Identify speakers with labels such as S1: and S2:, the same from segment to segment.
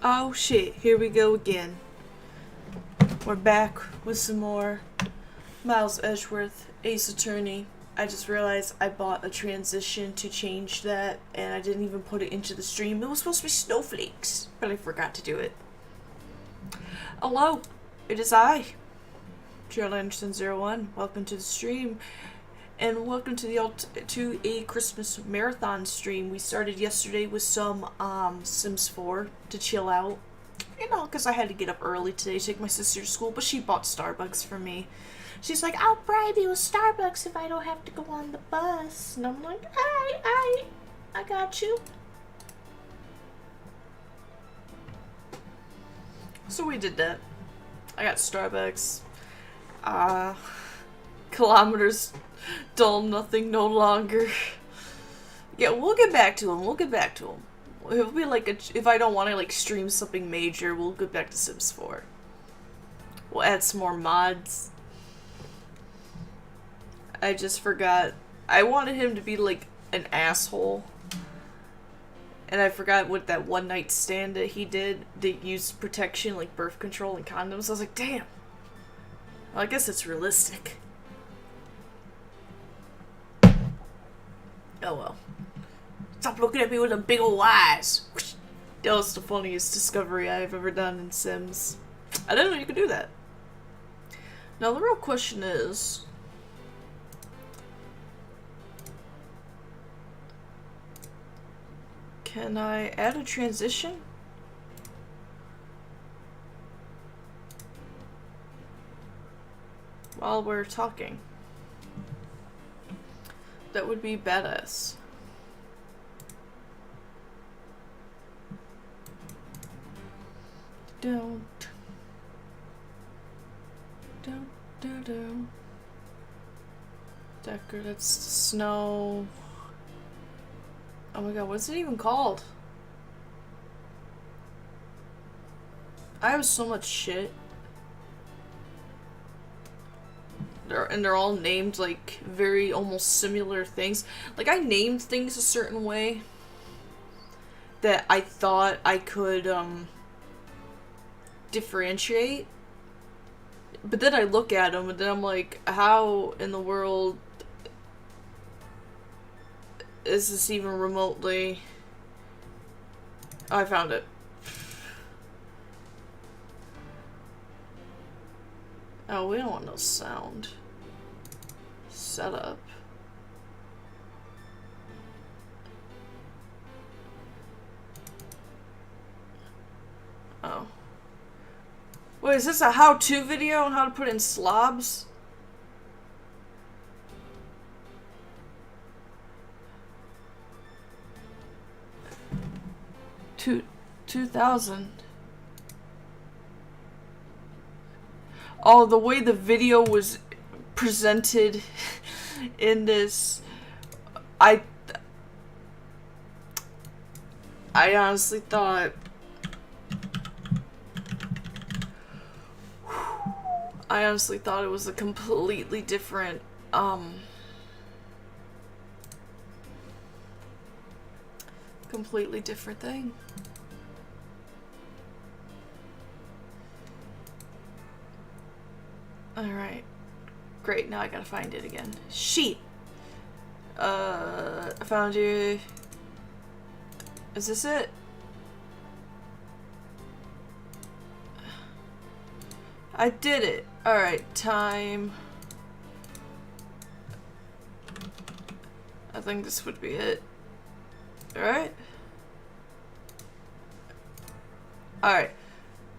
S1: Oh shit, here we go again. We're back with some more Miles Edgeworth Ace Attorney. I just realized I bought a transition to change that and I didn't even put it into the stream. It was supposed to be snowflakes, but I forgot to do it. Hello, it is I, Gerald Anderson01. Welcome to the stream. And welcome to a Christmas marathon stream. We started yesterday with some Sims 4 to chill out. You know, because I had to get up early today to take my sister to school, but she bought Starbucks for me. She's like, I'll bribe you with Starbucks if I don't have to go on the bus. And I'm like, I got you. So we did that. I got Starbucks. Kilometers dull nothing no longer. Yeah, we'll get back to him. It'll be like if I don't want to like stream something major, we'll get back to Sims 4. We'll add some more mods. I just forgot. I wanted him to be like an asshole. And I forgot what that one night stand that he did that used protection like birth control and condoms. I was like, damn. Well, I guess it's realistic. Oh well. Stop looking at me with them big old eyes. That was the funniest discovery I've ever done in Sims. I didn't know you could do that. Now the real question is... can I add a transition? While we're talking. That would be badass. Don't. Decker, that's snow. Oh my god, what's it even called? I have so much shit. They're all named like very almost similar things. Like I named things a certain way that I thought I could differentiate. But then I look at them and then I'm like, how in the world is this even remotely... Oh, I found it. Oh, we don't want no sound. Setup. Oh. Wait, is this a how-to video on how to put in slobs? Two 2000. Oh, the way the video was presented in this, I honestly thought, it was a completely different, thing. Alright. Great, now I gotta find it again. Sheet! I found you. Is this it? I did it! Alright, time. I think this would be it. Alright? Alright.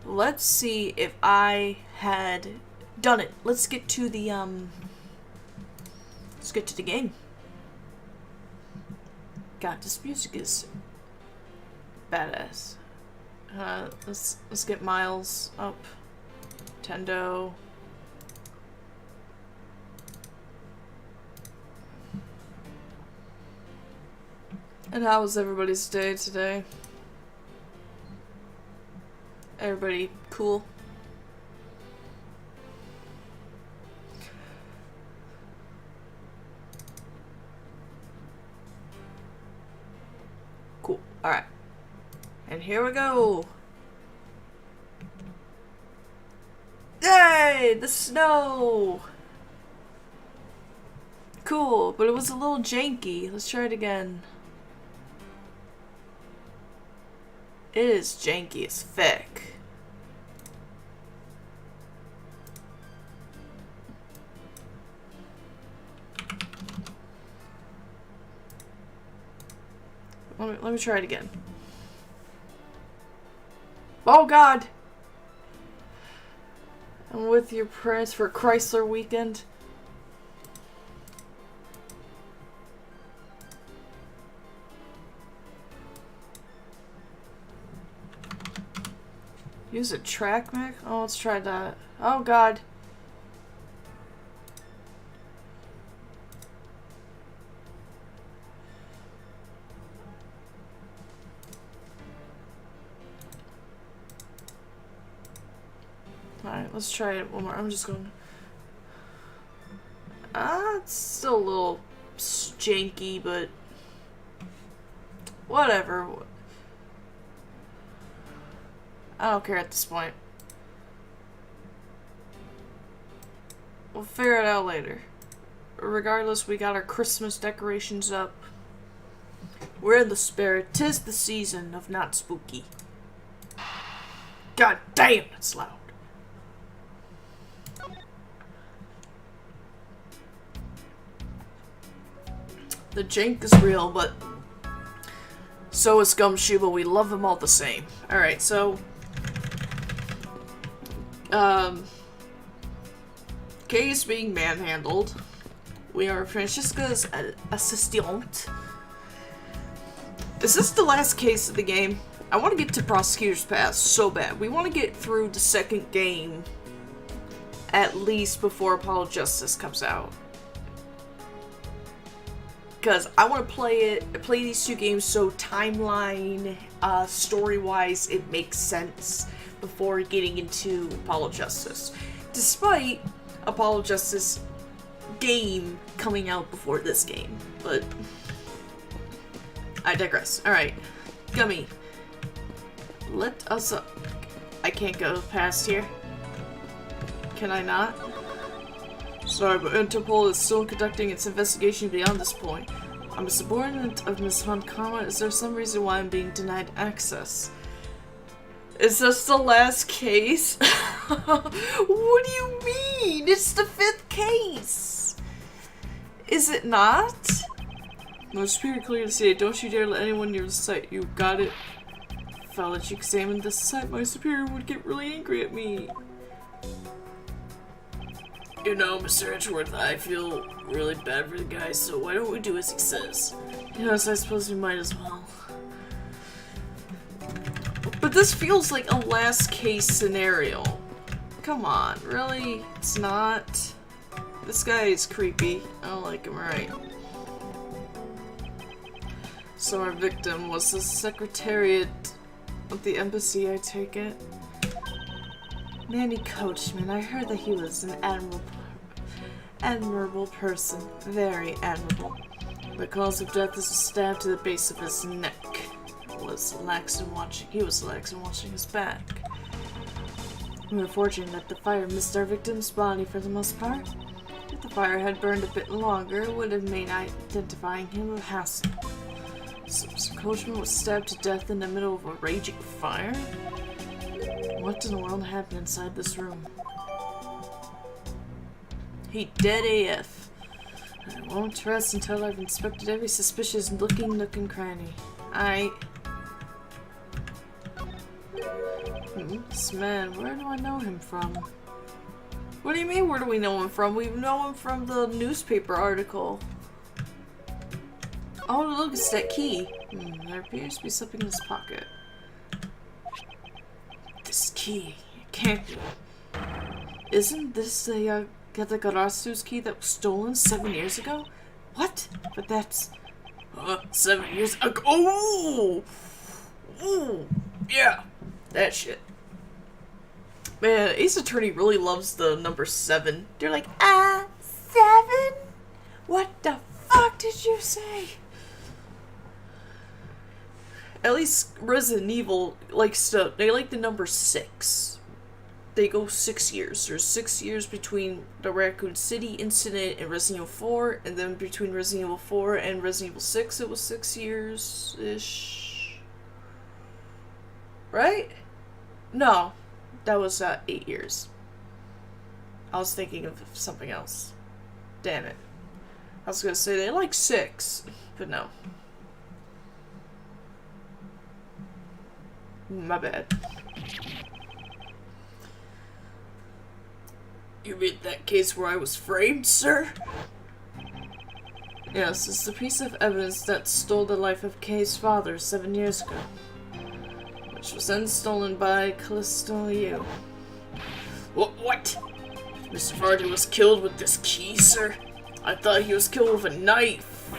S1: Let's see if I had done it. Let's get to the game. God, this music is badass. Let's get Miles up. Tendo. And how was everybody's day today? Everybody cool? Cool. Alright. And here we go. Yay! The snow! Cool, but it was a little janky. Let's try it again. It is janky as feck. Let me try it again. Oh God! I'm with your prayers for Chrysler weekend. Use a track mech? Oh, let's try that. Oh God. Alright, let's try it one more. I'm just going... it's still a little janky, but... whatever. I don't care at this point. We'll figure it out later. Regardless, we got our Christmas decorations up. We're in the spirit. 'Tis the season of not spooky. God damn, it's loud. The jank is real, but so is Gumshoe, but we love them all the same. Alright, so Kay is being manhandled. We are Francesca's assistant. Is this the last case of the game? I want to get to Prosecutor's Pass so bad. We want to get through the second game at least before Apollo Justice comes out. Because I want to play these two games so timeline, story-wise, it makes sense before getting into Apollo Justice. Despite Apollo Justice game coming out before this game. But I digress. Alright. Gummy. Let us up. I can't go past here. Can I not? Sorry, but Interpol is still conducting its investigation beyond this point. I'm a subordinate of Ms. Fontcama. Is there some reason why I'm being denied access? Is this the last case? What do you mean? It's the 5th case! Is it not? No, it's pretty clear to say, don't you dare let anyone near the site. You got it? If I let you examine this site, my superior would get really angry at me. You know, Mr. Edgeworth, I feel really bad for the guy, so why don't we do as he says? Yes, I suppose we might as well. But this feels like a last case scenario. Come on, really? It's not? This guy is creepy. I don't like him, right? So our victim was the secretariat of the embassy, I take it? Manny Coachman, I heard that he was an admirable person. Very admirable. The cause of death is a stab to the base of his neck. He was lax in watching his back. We were fortunate that the fire missed our victim's body for the most part. If the fire had burned a bit longer, it would have made identifying him a hassle. So Mr. Coachman was stabbed to death in the middle of a raging fire? What in the world happened inside this room? He dead AF. I won't rest until I've inspected every suspicious looking nook and cranny. This man, where do I know him from? What do you mean, where do we know him from? We know him from the newspaper article. Oh, look, it's that key. There appears to be something in his pocket. This key. It can't be. Isn't this the Katakarasu's key that was stolen 7 years ago? What? But that's... 7 years ago. Oh! Ooh! Yeah! That shit. Man, Ace Attorney really loves the number 7. They're like, 7? What the fuck did you say? At least Resident Evil likes they like the number 6. they go 6 years. There's 6 years between the Raccoon City incident and Resident Evil 4, and then between Resident Evil 4 and Resident Evil 6, it was 6 years-ish. Right? No, that was 8 years. I was thinking of something else. Damn it. I was gonna say they're like 6, but no. My bad. You mean that case where I was framed, sir? Yes, it's the piece of evidence that stole the life of Kay's father 7 years ago, which was then stolen by Callisto Yu. What? Mr. Vardy was killed with this key, sir? I thought he was killed with a knife.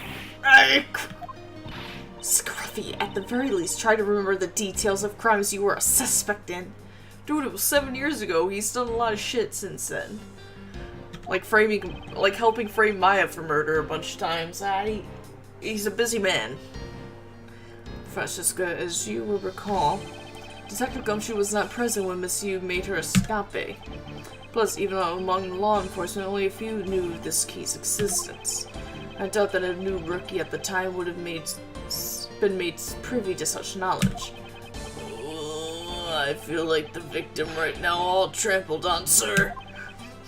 S1: Scruffy, at the very least, try to remember the details of crimes you were a suspect in. Dude, it was 7 years ago. He's done a lot of shit since then. Like helping frame Maya for murder a bunch of times. He's a busy man. Francesca, as you will recall, Detective Gumshoe was not present when Miss Yu made her escape. Plus, even among law enforcement, only a few knew of this key's existence. I doubt that a new rookie at the time would have been made privy to such knowledge. I feel like the victim right now, all trampled on, sir.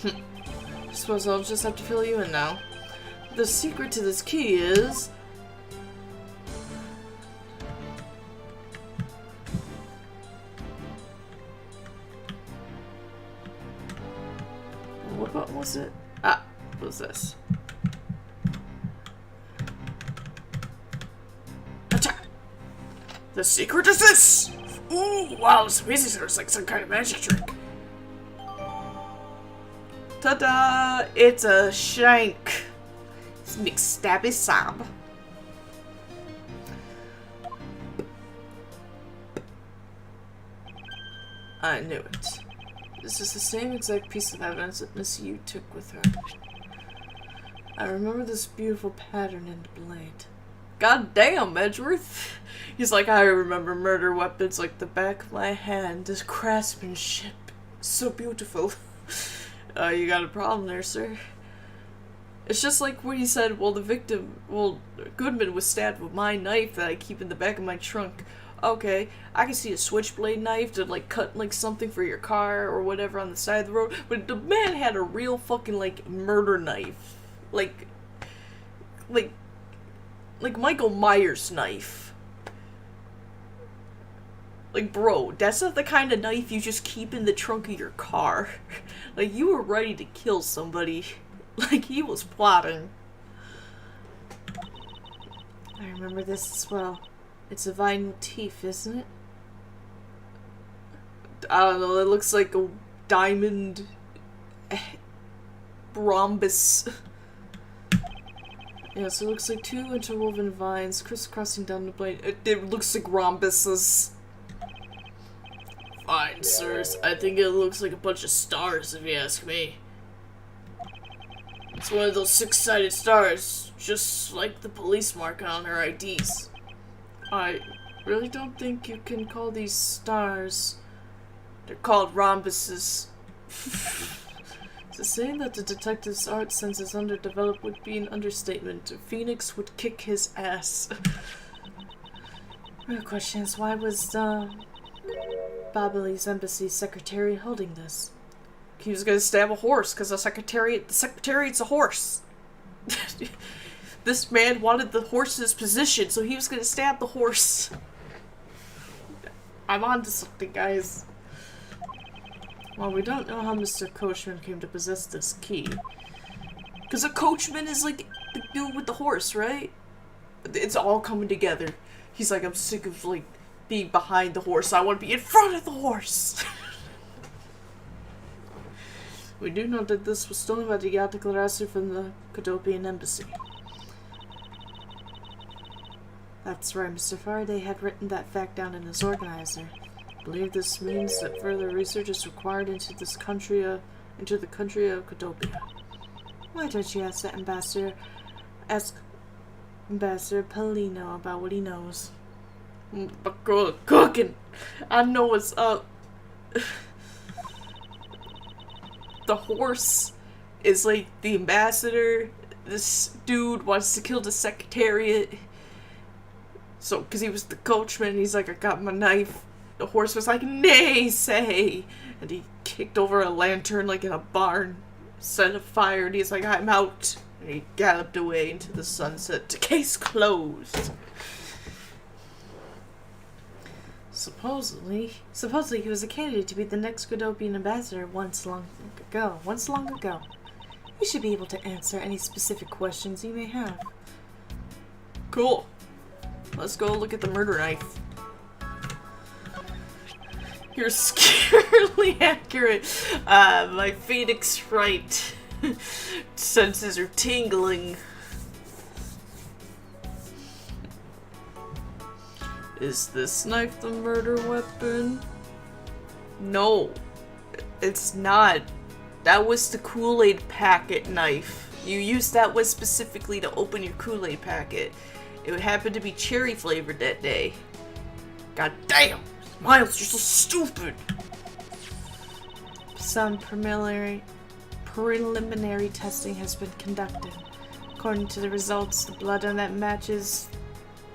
S1: I suppose I'll just have to fill you in now. The secret to this key is... What was it? Ah, what was this? Attack! The secret is this! Ooh, wow, it's amazing. It's like some kind of magic trick. Ta-da! It's a shank. It's McStabby Sob. I knew it. This is the same exact piece of evidence that Miss Yu took with her. I remember this beautiful pattern in the blade. God damn, Edgeworth! He's like, I remember murder weapons like the back of my hand. This craftsmanship, so beautiful. You got a problem there, sir. It's just like when he said, Goodman was stabbed with my knife that I keep in the back of my trunk. Okay, I can see a switchblade knife to, like, cut, like, something for your car or whatever on the side of the road, but the man had a real fucking, like, murder knife. Like Michael Myers knife. Like, bro, that's not the kind of knife you just keep in the trunk of your car. Like, you were ready to kill somebody. Like, he was plotting. I remember this as well. It's a vine motif, isn't it? I don't know, it looks like a diamond rhombus. Yeah, so it looks like two interwoven vines crisscrossing down the blade. It looks like rhombuses. Fine, sirs. I think it looks like a bunch of stars, if you ask me. It's one of those six-sided stars, just like the police mark on her IDs. I really don't think you can call these stars. They're called rhombuses. To say that the detective's art sense is underdeveloped would be an understatement. Phoenix would kick his ass. Real question is, why was Babylon's embassy secretary holding this? He was gonna stab a horse because the secretariat's a horse. This man wanted the horse's position, so he was gonna stab the horse. I'm on to something, guys. Well, we don't know how Mr. Coachman came to possess this key. Because a coachman is like the dude with the horse, right? It's all coming together. He's like, I'm sick of like being behind the horse. I want to be in front of the horse. We do know that this was stolen by the Yataglarasser from the Cadopian embassy. That's right, Mr. Faraday had written that fact down in his organizer. I believe this means that further research is required into the country of Cadopia. Why don't you ask that Ambassador Polino about what he knows? Cooking. I know what's up. the horse is like the ambassador. This dude wants to kill the secretariat. So, because he was the coachman, he's like, I got my knife. The horse was like, nay, say. And he kicked over a lantern like in a barn, set a fire, and he's like, I'm out. And he galloped away into the sunset. Case closed. Supposedly he was a candidate to be the next Godopian ambassador once long ago. We should be able to answer any specific questions you may have. Cool. Let's go look at the murder knife. You're scarily accurate. My phoenix fright senses are tingling. Is this knife the murder weapon? No, it's not. That was the Kool-Aid packet knife. You used that one specifically to open your Kool-Aid packet. It happened to be cherry flavored that day. God damn! Miles, you're so stupid! Some preliminary testing has been conducted. According to the results, the blood on that matches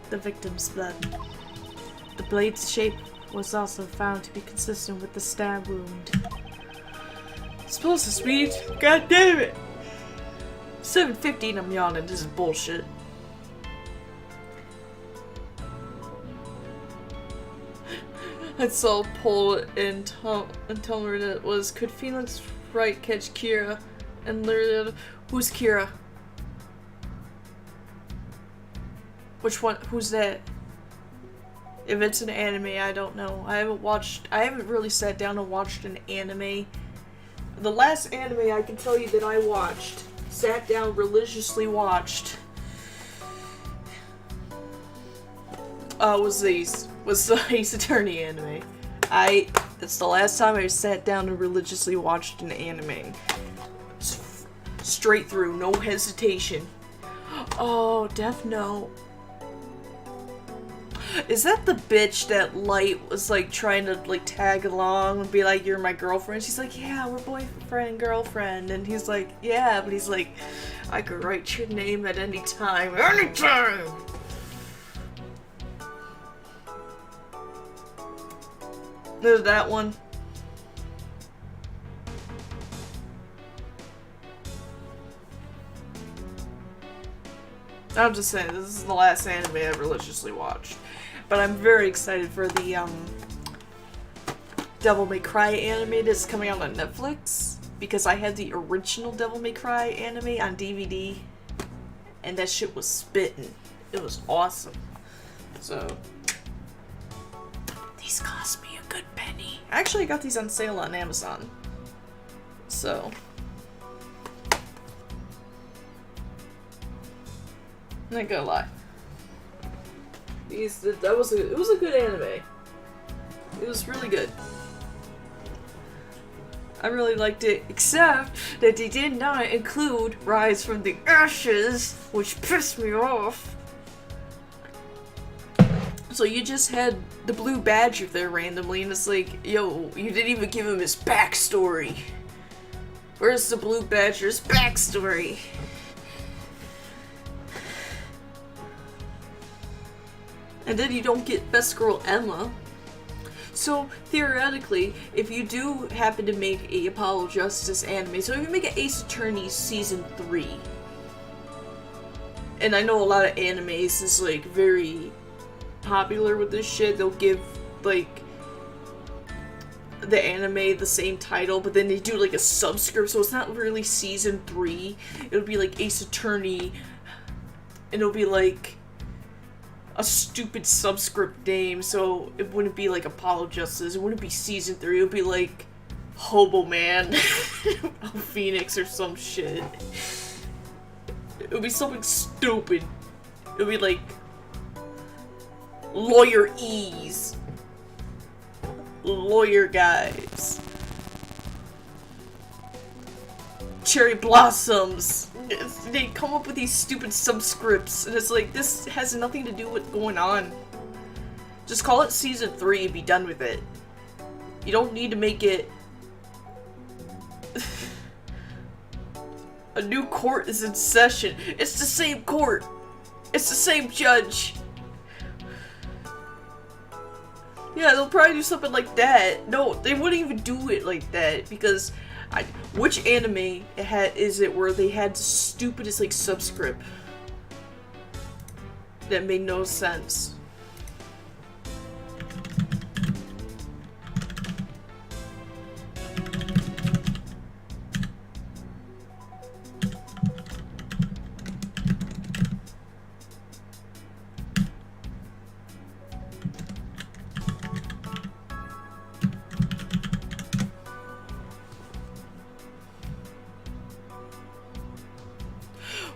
S1: the victim's blood. The blade's shape was also found to be consistent with the stab wound. Explosive speed? God damn it! 7:50 and I'm yawning. This is bullshit. I saw Paul and tell her that it was, could Phoenix Wright catch Kira? And literally, who's Kira? Which one? Who's that? If it's an anime, I don't know. I haven't really sat down and watched an anime. The last anime I can tell you that I watched, sat down, religiously watched, was the Ace Attorney anime. It's the last time I sat down and religiously watched an anime. Straight through, no hesitation. Oh, Death Note. Is that the bitch that Light was like trying to like tag along and be like, you're my girlfriend? She's like, yeah, we're boyfriend and girlfriend. And he's like, yeah, but he's like, I could write your name at any time. Anytime! There's that one. I'm just saying, this is the last anime I've religiously watched. But I'm very excited for the Devil May Cry anime that's coming out on Netflix. Because I had the original Devil May Cry anime on DVD. And that shit was spittin'. It was awesome. So, these cost me a good penny. Actually, I got these on sale on Amazon. So, I'm not gonna lie. It was a good anime. It was really good. I really liked it, except that they did not include Rise from the Ashes, which pissed me off. So you just had the Blue Badger there randomly, and it's like, yo, you didn't even give him his backstory. Where's the Blue Badger's backstory? And then you don't get Best Girl Emma. So, theoretically, if you do happen to make a Apollo Justice anime, so if you make an Ace Attorney Season 3, and I know a lot of animes is, like, very popular with this shit, they'll give, like, the anime the same title, but then they do, like, a subscript, so it's not really Season 3, it'll be, like, Ace Attorney, and it'll be, like, a stupid subscript name, so it wouldn't be like Apollo Justice, it wouldn't be Season 3, it would be like Hobo Man Phoenix or some shit. It would be something stupid. It would be like Lawyer Ease. Lawyer Guys. Cherry Blossoms. They come up with these stupid subscripts, and it's like, this has nothing to do with what's going on. Just call it Season 3 and be done with it. You don't need to make it... A new court is in session. It's the same court. It's the same judge. Yeah, they'll probably do something like that. No, they wouldn't even do it like that because which anime is it where they had the stupidest like subscript that made no sense?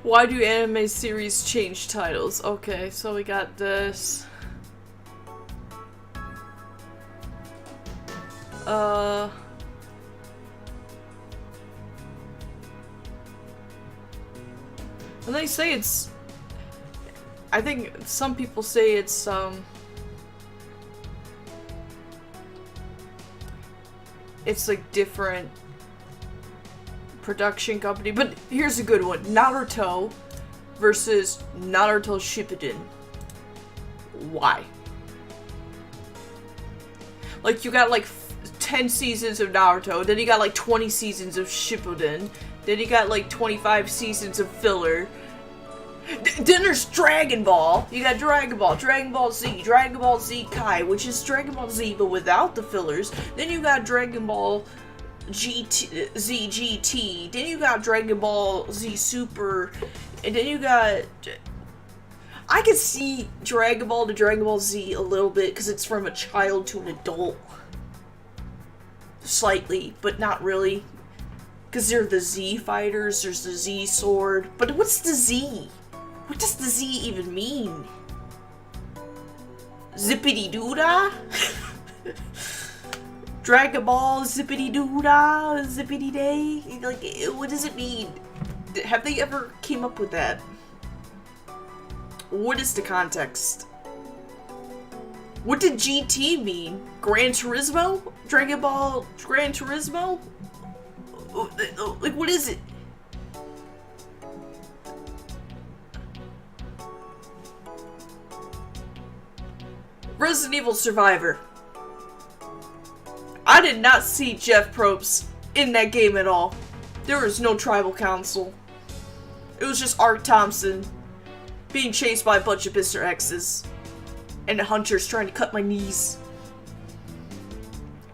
S1: Why do anime series change titles? Okay, so we got this. And they say it's... I think some people say it's, it's like different production company, but here's a good one. Naruto versus Naruto Shippuden. Why? Like, you got like 10 seasons of Naruto, then you got like 20 seasons of Shippuden, then you got like 25 seasons of filler. Then there's Dragon Ball. You got Dragon Ball, Dragon Ball Z, Dragon Ball Z Kai, which is Dragon Ball Z but without the fillers. Then you got Dragon Ball ZGT, then you got Dragon Ball Z Super, and then you got... I could see Dragon Ball to Dragon Ball Z a little bit, because it's from a child to an adult. Slightly, but not really. Because they're the Z fighters, there's the Z sword, but what's the Z? What does the Z even mean? Zippity-doo-dah? Dragon Ball, zippity-doo-dah, zippity-day? Like, what does it mean? Have they ever came up with that? What is the context? What did GT mean? Gran Turismo? Dragon Ball Gran Turismo? Like, what is it? Resident Evil Survivor. I did not see Jeff Probst in that game at all. There was no tribal council. It was just Art Thompson being chased by a bunch of Mr. X's and the hunters trying to cut my knees.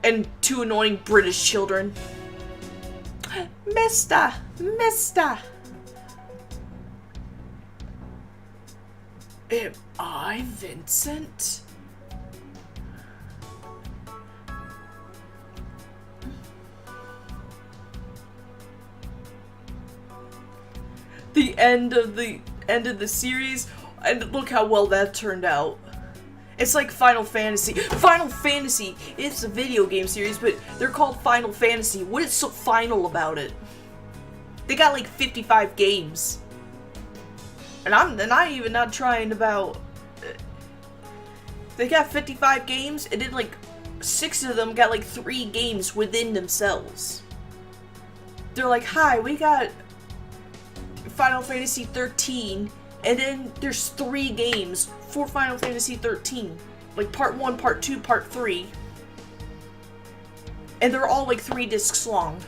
S1: And two annoying British children. Mister! Am I Vincent? The end of the series, and look how well that turned out. It's like Final Fantasy. Final Fantasy is a video game series, but they're called Final Fantasy. What is so final about it? They got like 55 games. And I'm not even not trying about... They got 55 games, and then like 6 of them got like 3 games within themselves. They're like, hi, we got Final Fantasy 13, and then there's 3 games for Final Fantasy 13. Like part 1, part 2, part 3. And they're all like 3 discs long.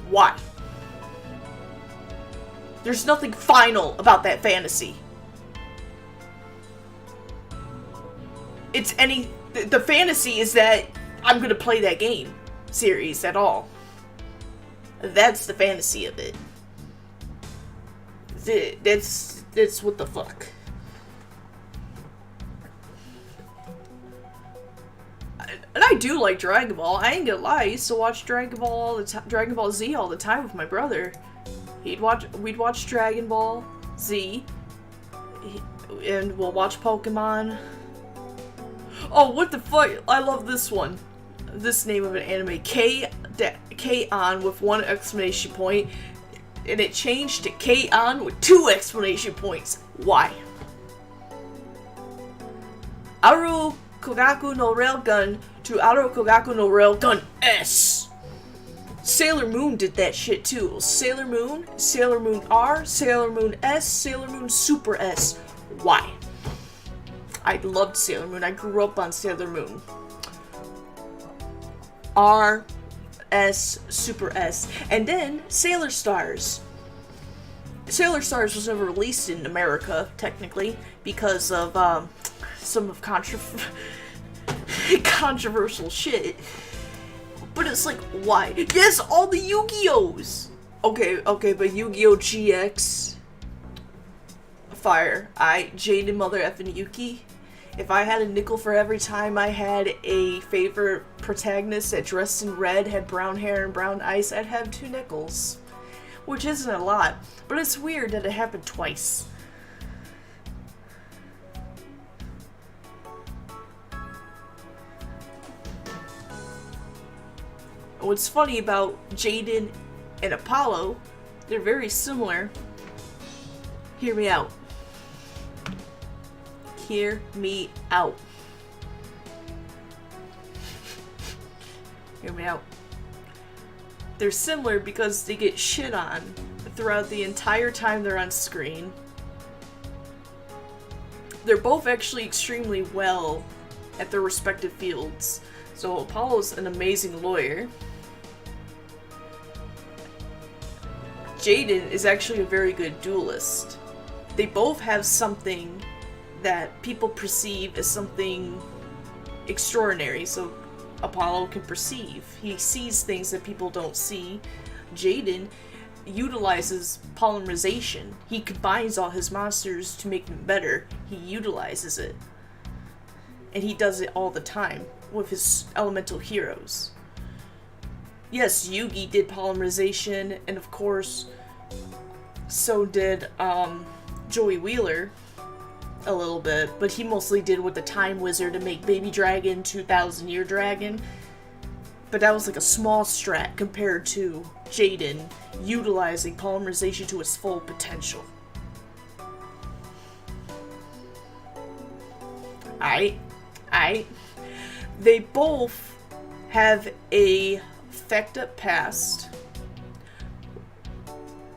S1: Why? There's nothing final about that fantasy. It's the fantasy is that I'm gonna play that game series at all. That's the fantasy of it. That's what the fuck. And I do like Dragon Ball. I ain't gonna lie. I used to watch Dragon Ball Dragon Ball Z all the time with my brother. We'd watch Dragon Ball Z, and we'll watch Pokemon. Oh, what the fuck! I love this one. This name of an anime, K-On with 1 exclamation point, and it changed to K-On with 2 exclamation points. Why? Aru Kogaku no Railgun to Aru Kogaku no Railgun S. Sailor Moon did that shit too. Sailor Moon R, Sailor Moon S, Sailor Moon Super S. Why? I loved Sailor Moon. I grew up on Sailor Moon. R, S, Super S. And then Sailor Stars. Sailor Stars was never released in America, technically, because of some of controversial shit. But it's like, why? Yes, all the Yu-Gi-Ohs! Okay, but Yu-Gi-Oh! GX... Fire. Jaden Mother effing Yuki. If I had a nickel for every time I had a favorite protagonist that dressed in red, had brown hair and brown eyes, I'd have 2 nickels. Which isn't a lot, but it's weird that it happened twice. What's funny about Jaden and Apollo, they're very similar. Hear me out. Hear me out. Hear me out. They're similar because they get shit on throughout the entire time they're on screen. They're both actually extremely well at their respective fields. So Apollo's an amazing lawyer. Jaden is actually a very good duelist. They both have something that people perceive as something extraordinary. So Apollo can perceive. He sees things that people don't see. Jaden utilizes polymerization. He combines all his monsters to make them better. He utilizes it. And he does it all the time with his elemental heroes. Yes, Yugi did polymerization, and of course, so did Joey Wheeler a little bit, but he mostly did with the Time Wizard to make Baby Dragon 2000 Year Dragon. But that was like a small strat compared to Jaden utilizing polymerization to its full potential. They both have a fucked up past.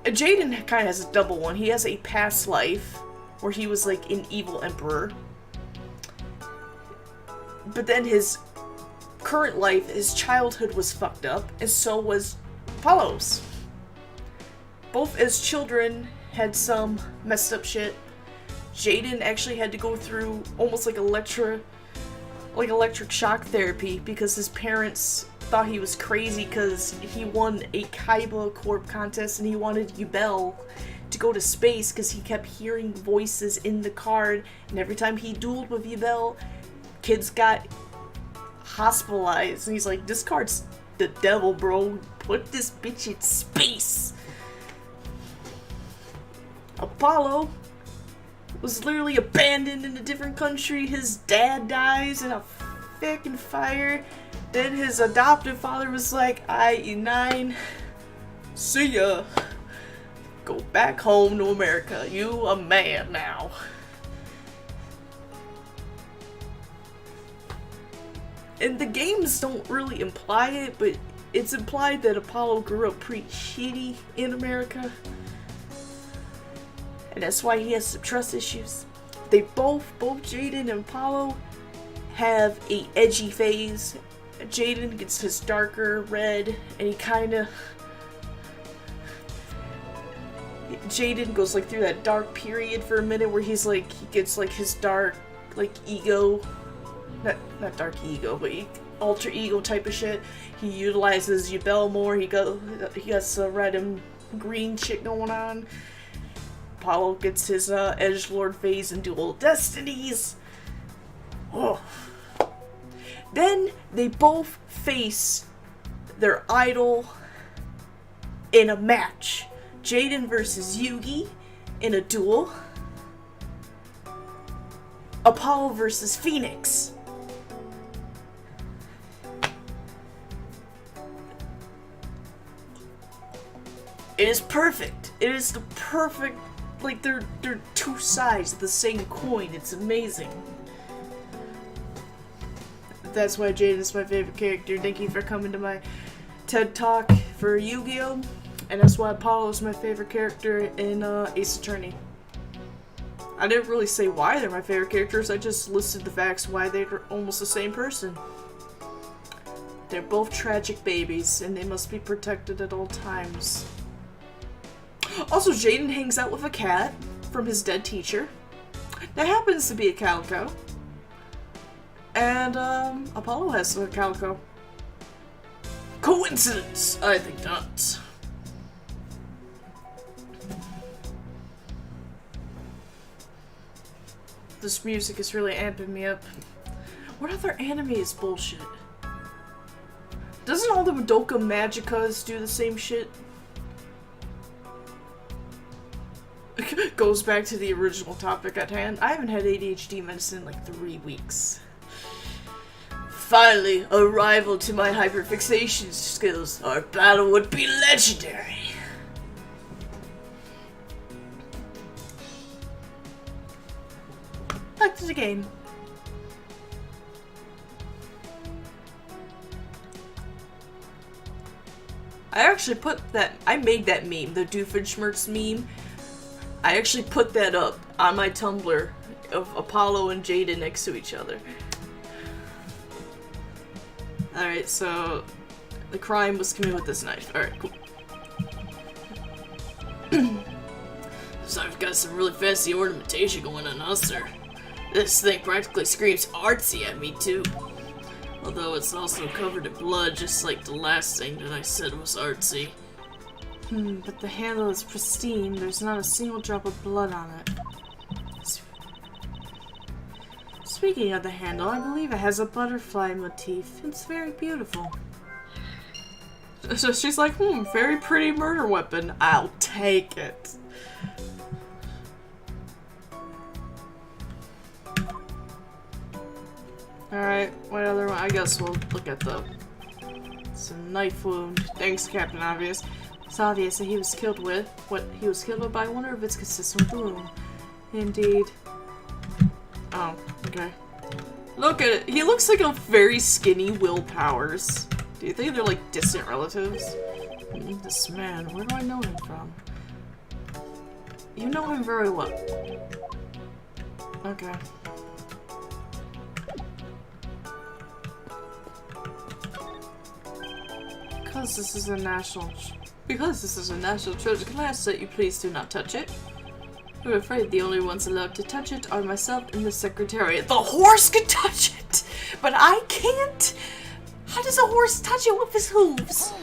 S1: Jaden kind of has a double one. He has a past life where he was like an evil emperor. But then his current life, his childhood was fucked up, and so was Apollo's. Both as children had some messed up shit. Jaden actually had to go through almost like electric shock therapy because his parents thought he was crazy because he won a Kaiba Corp contest and he wanted Yubel to go to space because he kept hearing voices in the card, and every time he dueled with Yubel, kids got hospitalized, and he's like, this card's the devil, bro. Put this bitch in space. Apollo was literally abandoned in a different country. His dad dies in a fucking fire. Then his adoptive father was like, E9, see ya. Go back home to America. You a man now. And the games don't really imply it, but it's implied that Apollo grew up pretty shitty in America. And that's why he has some trust issues. They both Jaden and Apollo have a edgy phase. Jaden gets his darker red, and he kinda... Jaden goes like through that dark period for a minute where he's like, he gets like his dark, like ego, not dark ego, but alter ego type of shit. He utilizes Yubel more. He got some red and green shit going on. Apollo gets his edgelord phase and dual destinies. Oh. Then they both face their idol in a match. Jaden versus Yugi in a duel. Apollo versus Phoenix. It is perfect. It is the perfect, like they're two sides of the same coin. It's amazing. That's why Jaden is my favorite character. Thank you for coming to my TED Talk for Yu-Gi-Oh! And that's why Apollo is my favorite character in Ace Attorney. I didn't really say why they're my favorite characters, I just listed the facts why they're almost the same person. They're both tragic babies, and they must be protected at all times. Also, Jaden hangs out with a cat from his dead teacher. That happens to be a calico. And, Apollo has a calico. Coincidence? I think not. This music is really amping me up. What other anime is bullshit? Doesn't all the Madoka Magicas do the same shit? Goes back to the original topic at hand. I haven't had ADHD medicine in like 3 weeks. Finally, a rival to my hyperfixation skills. Our battle would be legendary. Back to the game. I actually I made that meme, the Doofenshmirtz meme. I actually put that up on my Tumblr of Apollo and Jaden next to each other. Alright, so the crime was committed with this knife. Alright, cool. So I've got some really fancy ornamentation going on, huh, sir? This thing practically screams artsy at me, too. Although it's also covered in blood, just like the last thing that I said was artsy. But the handle is pristine. There's not a single drop of blood on it. Speaking of the handle, I believe it has a butterfly motif. It's very beautiful. So she's like, very pretty murder weapon. I'll take it. Alright, what other one? I guess we'll look at it's a knife wound. Thanks, Captain Obvious. It's obvious that he was killed with what he was killed with, but I wonder if it's consistent with the wound. Indeed. Oh, okay. Look at it. He looks like a very skinny Will Powers. Do you think they're like distant relatives? This man, where do I know him from? You know him very well. Okay. Because this is a national treasure, can I ask that you please do not touch it? I'm afraid the only ones allowed to touch it are myself and the Secretariat. The horse can touch it! But I can't? How does a horse touch it with his hooves?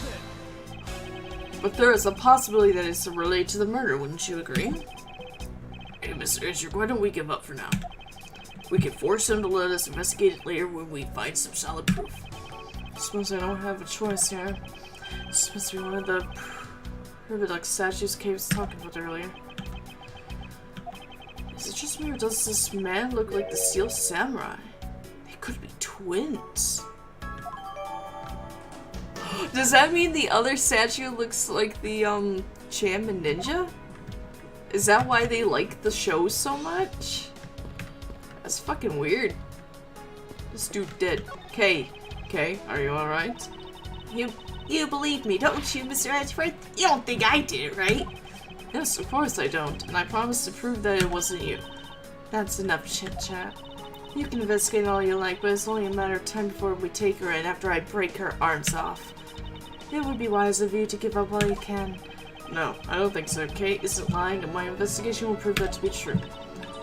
S1: But there is a possibility that it's related to the murder, wouldn't you agree? Hey, Mr. Edgeworth, why don't we give up for now? We can force him to let us investigate it later when we find some solid proof. I suppose I don't have a choice here. This must be one of the Riverdux statues Kay was talking about earlier. Is it just me, or does this man look like the Steel Samurai? They could be twins. Does that mean the other statue looks like the Shaman Ninja? Is that why they like the show so much? That's fucking weird. This dude dead. Kay, are you alright? You believe me, don't you, Mr. Edgeworth? You don't think I did it, right? Yes, of course I don't, and I promise to prove that it wasn't you. That's enough chit-chat. You can investigate all you like, but it's only a matter of time before we take her in after I break her arms off. It would be wise of you to give up while you can. No, I don't think so. Kate isn't lying, and my investigation will prove that to be true.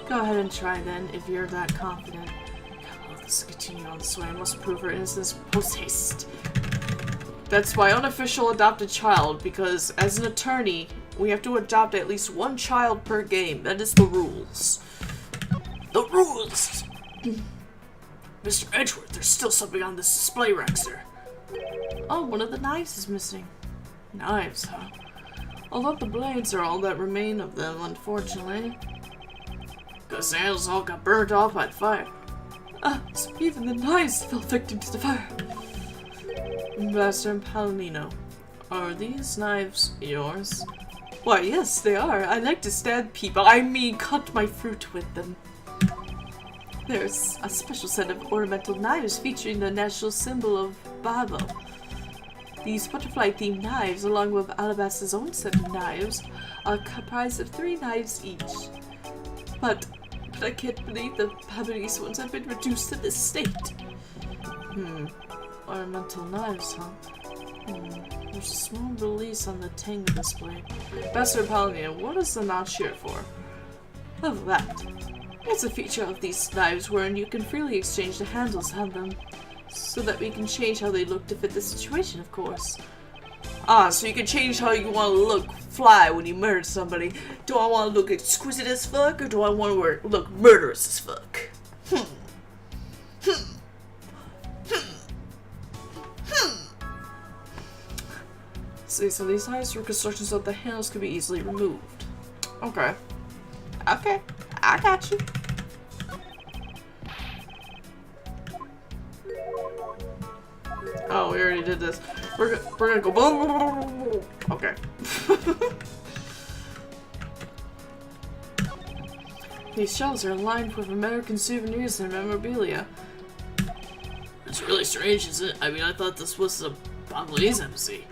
S1: Go ahead and try then, if you're that confident. Well, this will continue on this way. I must prove her innocence post-haste. That's my unofficial adopted child, because as an attorney, we have to adopt at least one child per game. That is the rules. The rules! Mr. Edgeworth, there's still something on this display rack, sir. Oh, one of the knives is missing. Knives, huh? Although the blades are all that remain of them, unfortunately. Because the handles all got burned off by the fire. So even the knives fell victim to the fire. Master Palomino, are these knives yours? Why, yes, they are. I like to stab people. I mean, cut my fruit with them. There's a special set of ornamental knives featuring the national symbol of Babo. These butterfly-themed knives, along with Alabaster's own set of knives, are comprised of 3 knives each. But I can't believe the Japanese ones have been reduced to this state. Ornamental knives, huh? There's a small release on the Tang display. Master Paladin, what is the notch here for? Oh, that. It's a feature of these knives wherein you can freely exchange the handles on them, so that we can change how they look to fit the situation, of course. Ah, so you can change how you want to look fly when you murder somebody. Do I want to look exquisite as fuck, or do I want to look murderous as fuck? See, so these nice reconstructions of the handles can be easily removed. Okay. Okay, I got you. Oh, we already did this. We're gonna go boom. Okay. These shelves are lined with American souvenirs and memorabilia. It's really strange, isn't it? I mean, I thought this was the Balinese embassy.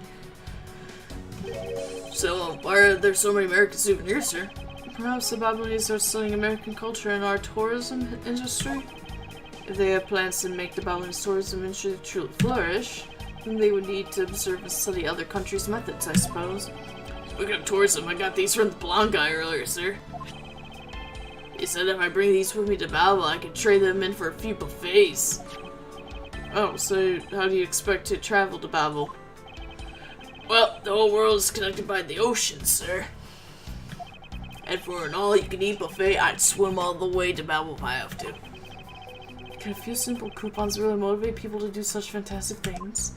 S1: So, why are there so many American souvenirs here? Perhaps the Balinese are studying American culture and our tourism industry? If they have plans to make the Balinese tourism industry truly flourish, then they would need to observe and study other countries' methods, I suppose. Speaking of tourism, I got these from the blonde guy earlier, sir. He said if I bring these with me to Babel, I could trade them in for a few buffets. Oh, so how do you expect to travel to Babel? Well, the whole world is connected by the ocean, sir. And for an all-you-can-eat buffet, I'd swim all the way to Babel if I have to. Can a few simple coupons really motivate people to do such fantastic things?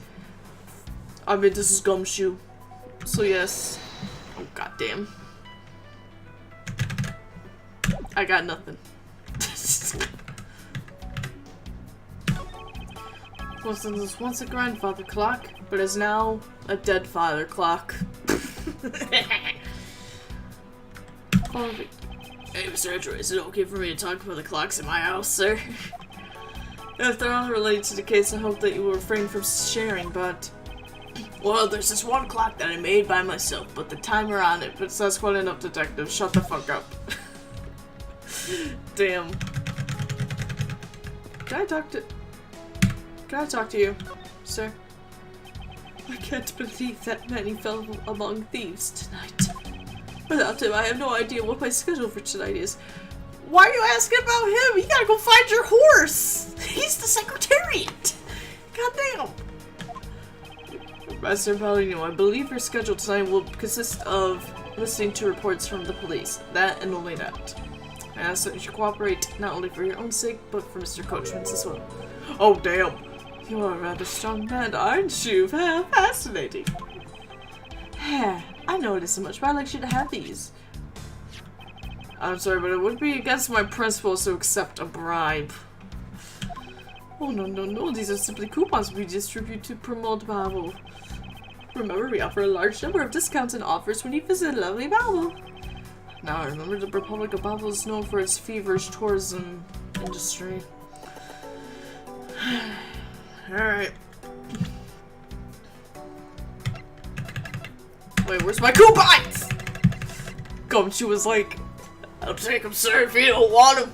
S1: I mean, this is Gumshoe. So yes. Oh, goddamn. I got nothing. Was once a grandfather clock, but is now a dead father clock. Hey, Mr. Edgeworth, is it okay for me to talk about the clocks in my house, sir? If they're unrelated to the case, I hope that you will refrain from sharing, but... Well, there's this one clock that I made by myself, but the timer on it, but that's quite enough, detective. Shut the fuck up. Damn. Can I talk to you, sir? I can't believe that many fell among thieves tonight. Without him, I have no idea what my schedule for tonight is. Why are you asking about him? You gotta go find your horse! He's the secretariat! Goddamn! Master Paladino, I believe your schedule tonight will consist of listening to reports from the police. That and only that. I ask that you should cooperate, not only for your own sake, but for Mr. Coachman's as well. Oh, damn! You are a rather strong man, aren't you? Fascinating. I know it isn't much, but I'd like you to have these. I'm sorry, but it would be against my principles to accept a bribe. Oh, no. These are simply coupons we distribute to promote Babel. Remember, we offer a large number of discounts and offers when you visit lovely Babel. Now, I remember the Republic of Babel is known for its feverish tourism industry. Alright. Wait, where's my coupons? Gumshoe was like, I'll take them, sir, if you don't want them.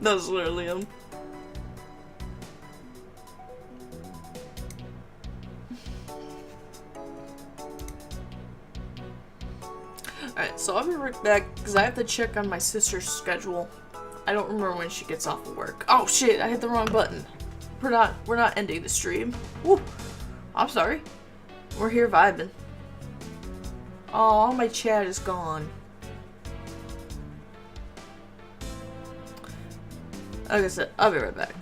S1: That was literally him. Alright, so I'll be right back, because I have to check on my sister's schedule. I don't remember when she gets off of work. Oh shit, I hit the wrong button. We're not ending the stream. Woo. I'm sorry. We're here vibing. Oh, my chat is gone. Like I said, I'll be right back.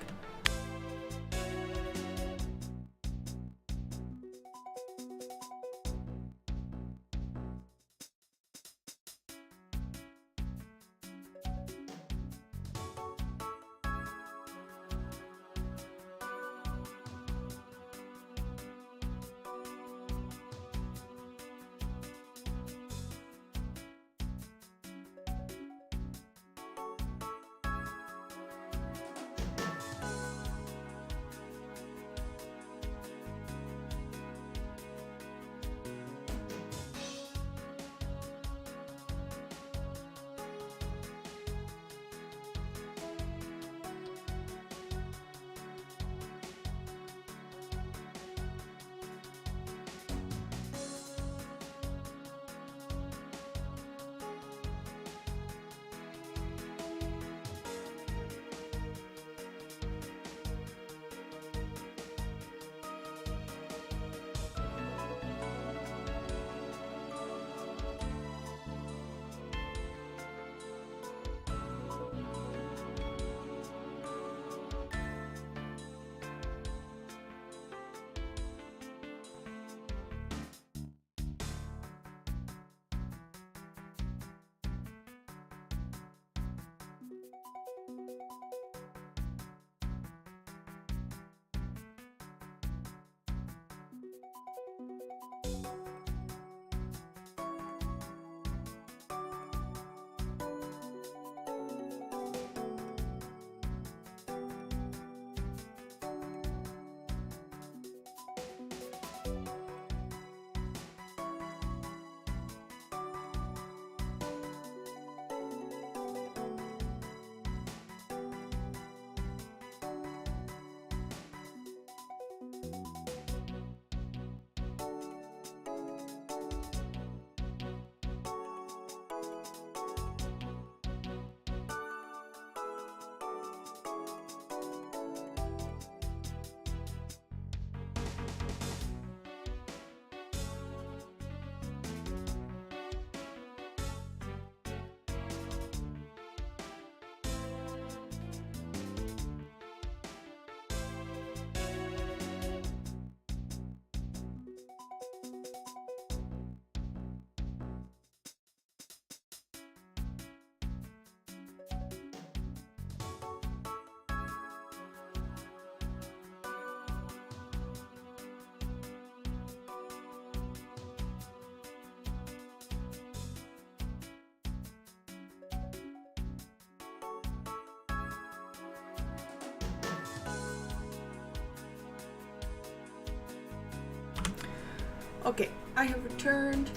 S1: Okay, I have returned.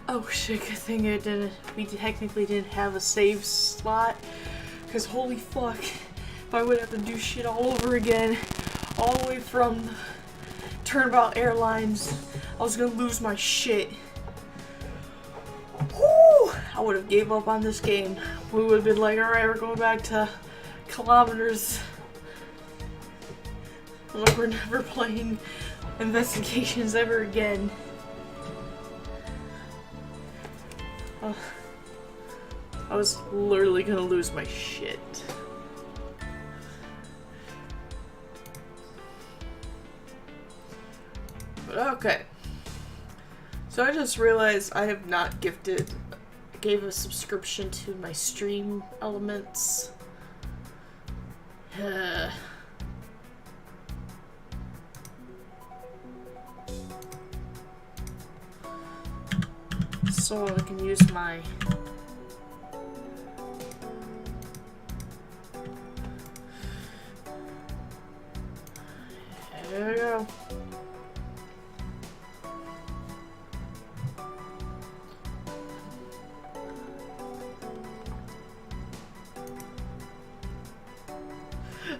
S1: Oh shit, good thing we technically didn't have a save slot. Because holy fuck, if I would have to do shit all over again, all the way from Turnabout Airlines, I was gonna lose my shit. Whew, I would have gave up on this game. We would have been like, alright, we're going back to kilometers. Like we're never playing Investigations ever again. I was literally gonna lose my shit. But okay. So I just realized I have not gave a subscription to my stream elements. So I can use my there we go.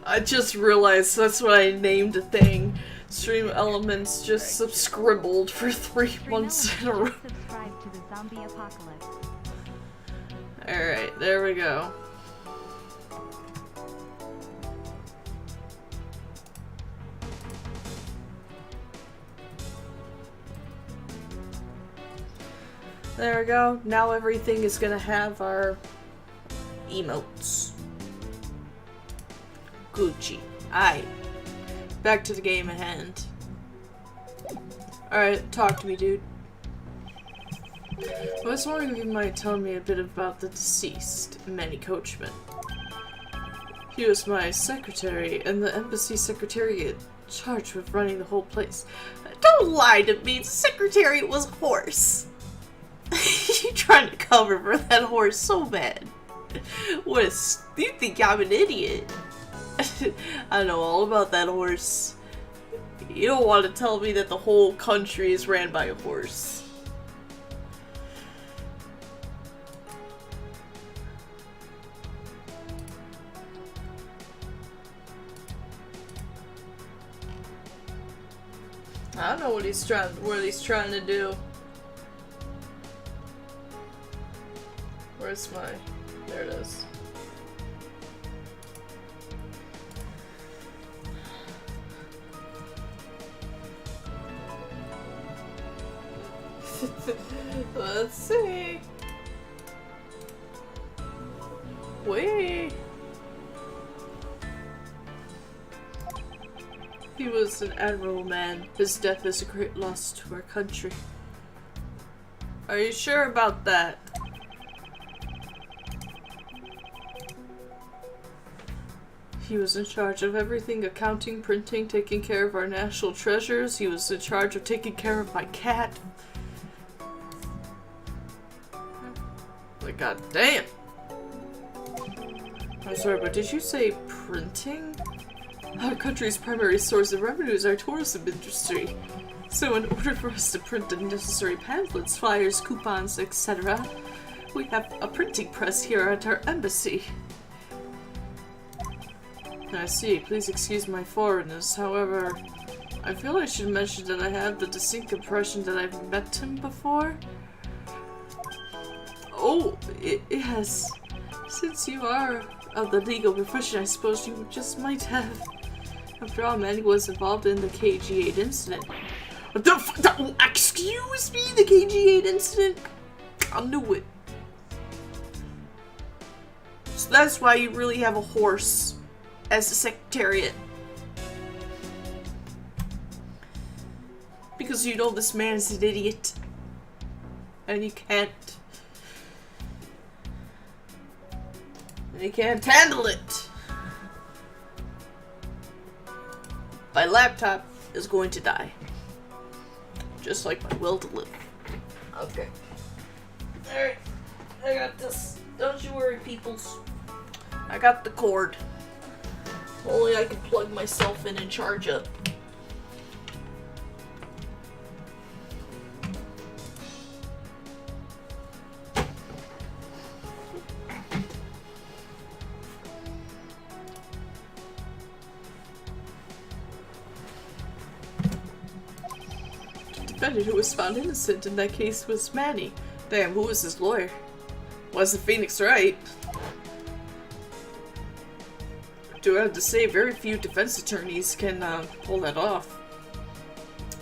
S1: I just realized that's what I named the thing. Stream Elements just subscribbled for 3 months in a row.
S2: Subscribe to the zombie apocalypse.
S1: Alright, there we go. There we go. Now everything is gonna have our emotes. Gucci. Aight. Back to the game at hand. Alright, talk to me, dude. I was wondering if you might tell me a bit about the deceased, Manny Coachman. He was my secretary and the embassy secretariat charged with running the whole place. Don't lie to me, the secretariat was a horse. You're trying to cover for that horse so bad. You think I'm an idiot. I know all about that horse. You don't want to tell me that the whole country is ran by a horse. I don't know what he's trying to do. Where's my... There it is. Let's see. Wait. He was an admirable man. His death is a great loss to our country. Are you sure about that? He was in charge of everything, accounting, printing, taking care of our national treasures. He was in charge of taking care of my cat. Like, god damn. I'm sorry, but did you say printing? Our country's primary source of revenue is our tourism industry. So in order for us to print the necessary pamphlets, flyers, coupons, etc., we have a printing press here at our embassy. I see. Please excuse my foreignness. However, I feel I should mention that I have the distinct impression that I've met him before. Oh, yes. Since you are of the legal profession, I suppose you just might have. After all, Manny was involved in the KG-8 incident. Excuse me? The KG-8 incident? I knew it. So that's why you really have a horse as a secretariat. Because you know this man is an idiot. And you can't handle it. My laptop is going to die. Just like my will to live. Okay. Alright. I got this. Don't you worry, peoples. I got the cord. Only I can plug myself in and charge up. defendant who was found innocent in that case was Manny. Damn, who was his lawyer? Wasn't Phoenix right? Do I have to say, very few defense attorneys can pull that off.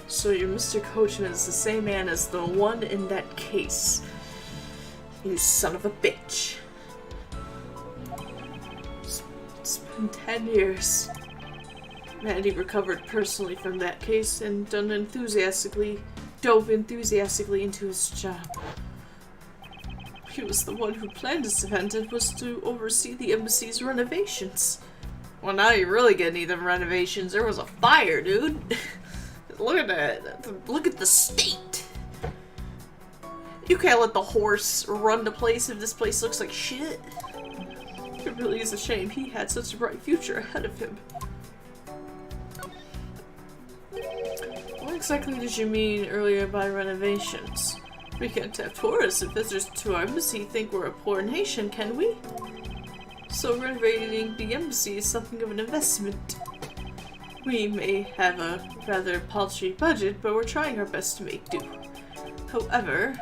S1: So your Mr. Coachman is the same man as the one in that case. You son of a bitch. It's been 10 years. Mandy recovered personally from that case and dove enthusiastically into his job. He was the one who planned this event and was to oversee the embassy's renovations. Well, now you really get any of them renovations. There was a fire, dude. Look at that. Look at the state. You can't let the horse run the place if this place looks like shit. It really is a shame. He had such a bright future ahead of him. What exactly did you mean earlier by renovations? We can't have tourists and visitors to our embassy think we're a poor nation, can we? So renovating the embassy is something of an investment. We may have a rather paltry budget, but we're trying our best to make do. However,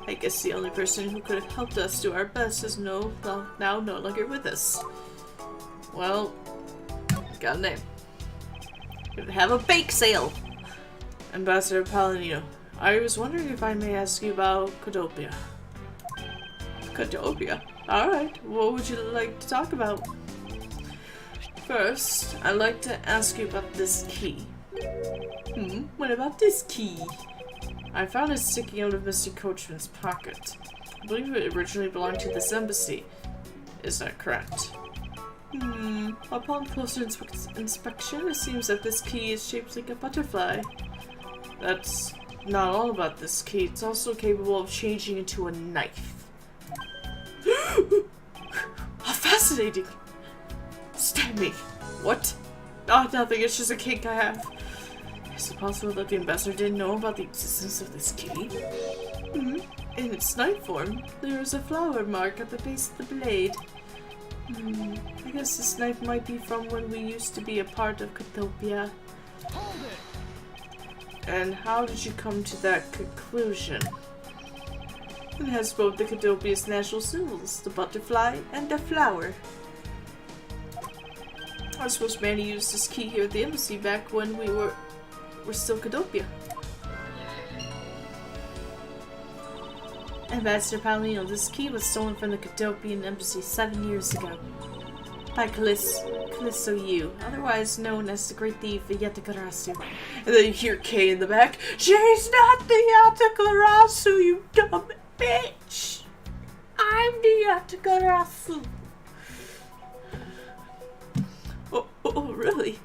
S1: I guess the only person who could have helped us do our best is now no longer with us. Well, got a name. We're gonna have a bake sale! Ambassador Palladino, I was wondering if I may ask you about Cadopia. Cadopia? Alright, what would you like to talk about? First, I'd like to ask you about this key. What about this key? I found it sticking out of Mr. Coachman's pocket. I believe it originally belonged to this embassy. Is that correct? Upon closer inspection, it seems that this key is shaped like a butterfly. That's not all about this key. It's also capable of changing into a knife. How fascinating! Stab me! What? Oh, nothing. It's just a kink I have. Is it possible that the ambassador didn't know about the existence of this key? In its knife form, there is a flower mark at the base of the blade. I guess this knife might be from when we used to be a part of Cadopia. And how did you come to that conclusion? It has both the Cadopia's national symbols, the butterfly and the flower. I suppose Manny used this key here at the embassy back when we were still Cadopia. Ambassador Palladino, this key was stolen from the Cadopian embassy 7 years ago. By Callisto Yu, otherwise known as the Great Thief Yatagarasu. And then you hear Kay in the back, she's not the Yatagarasu, you dumb bitch! I'm the Yatagarasu! Oh, really?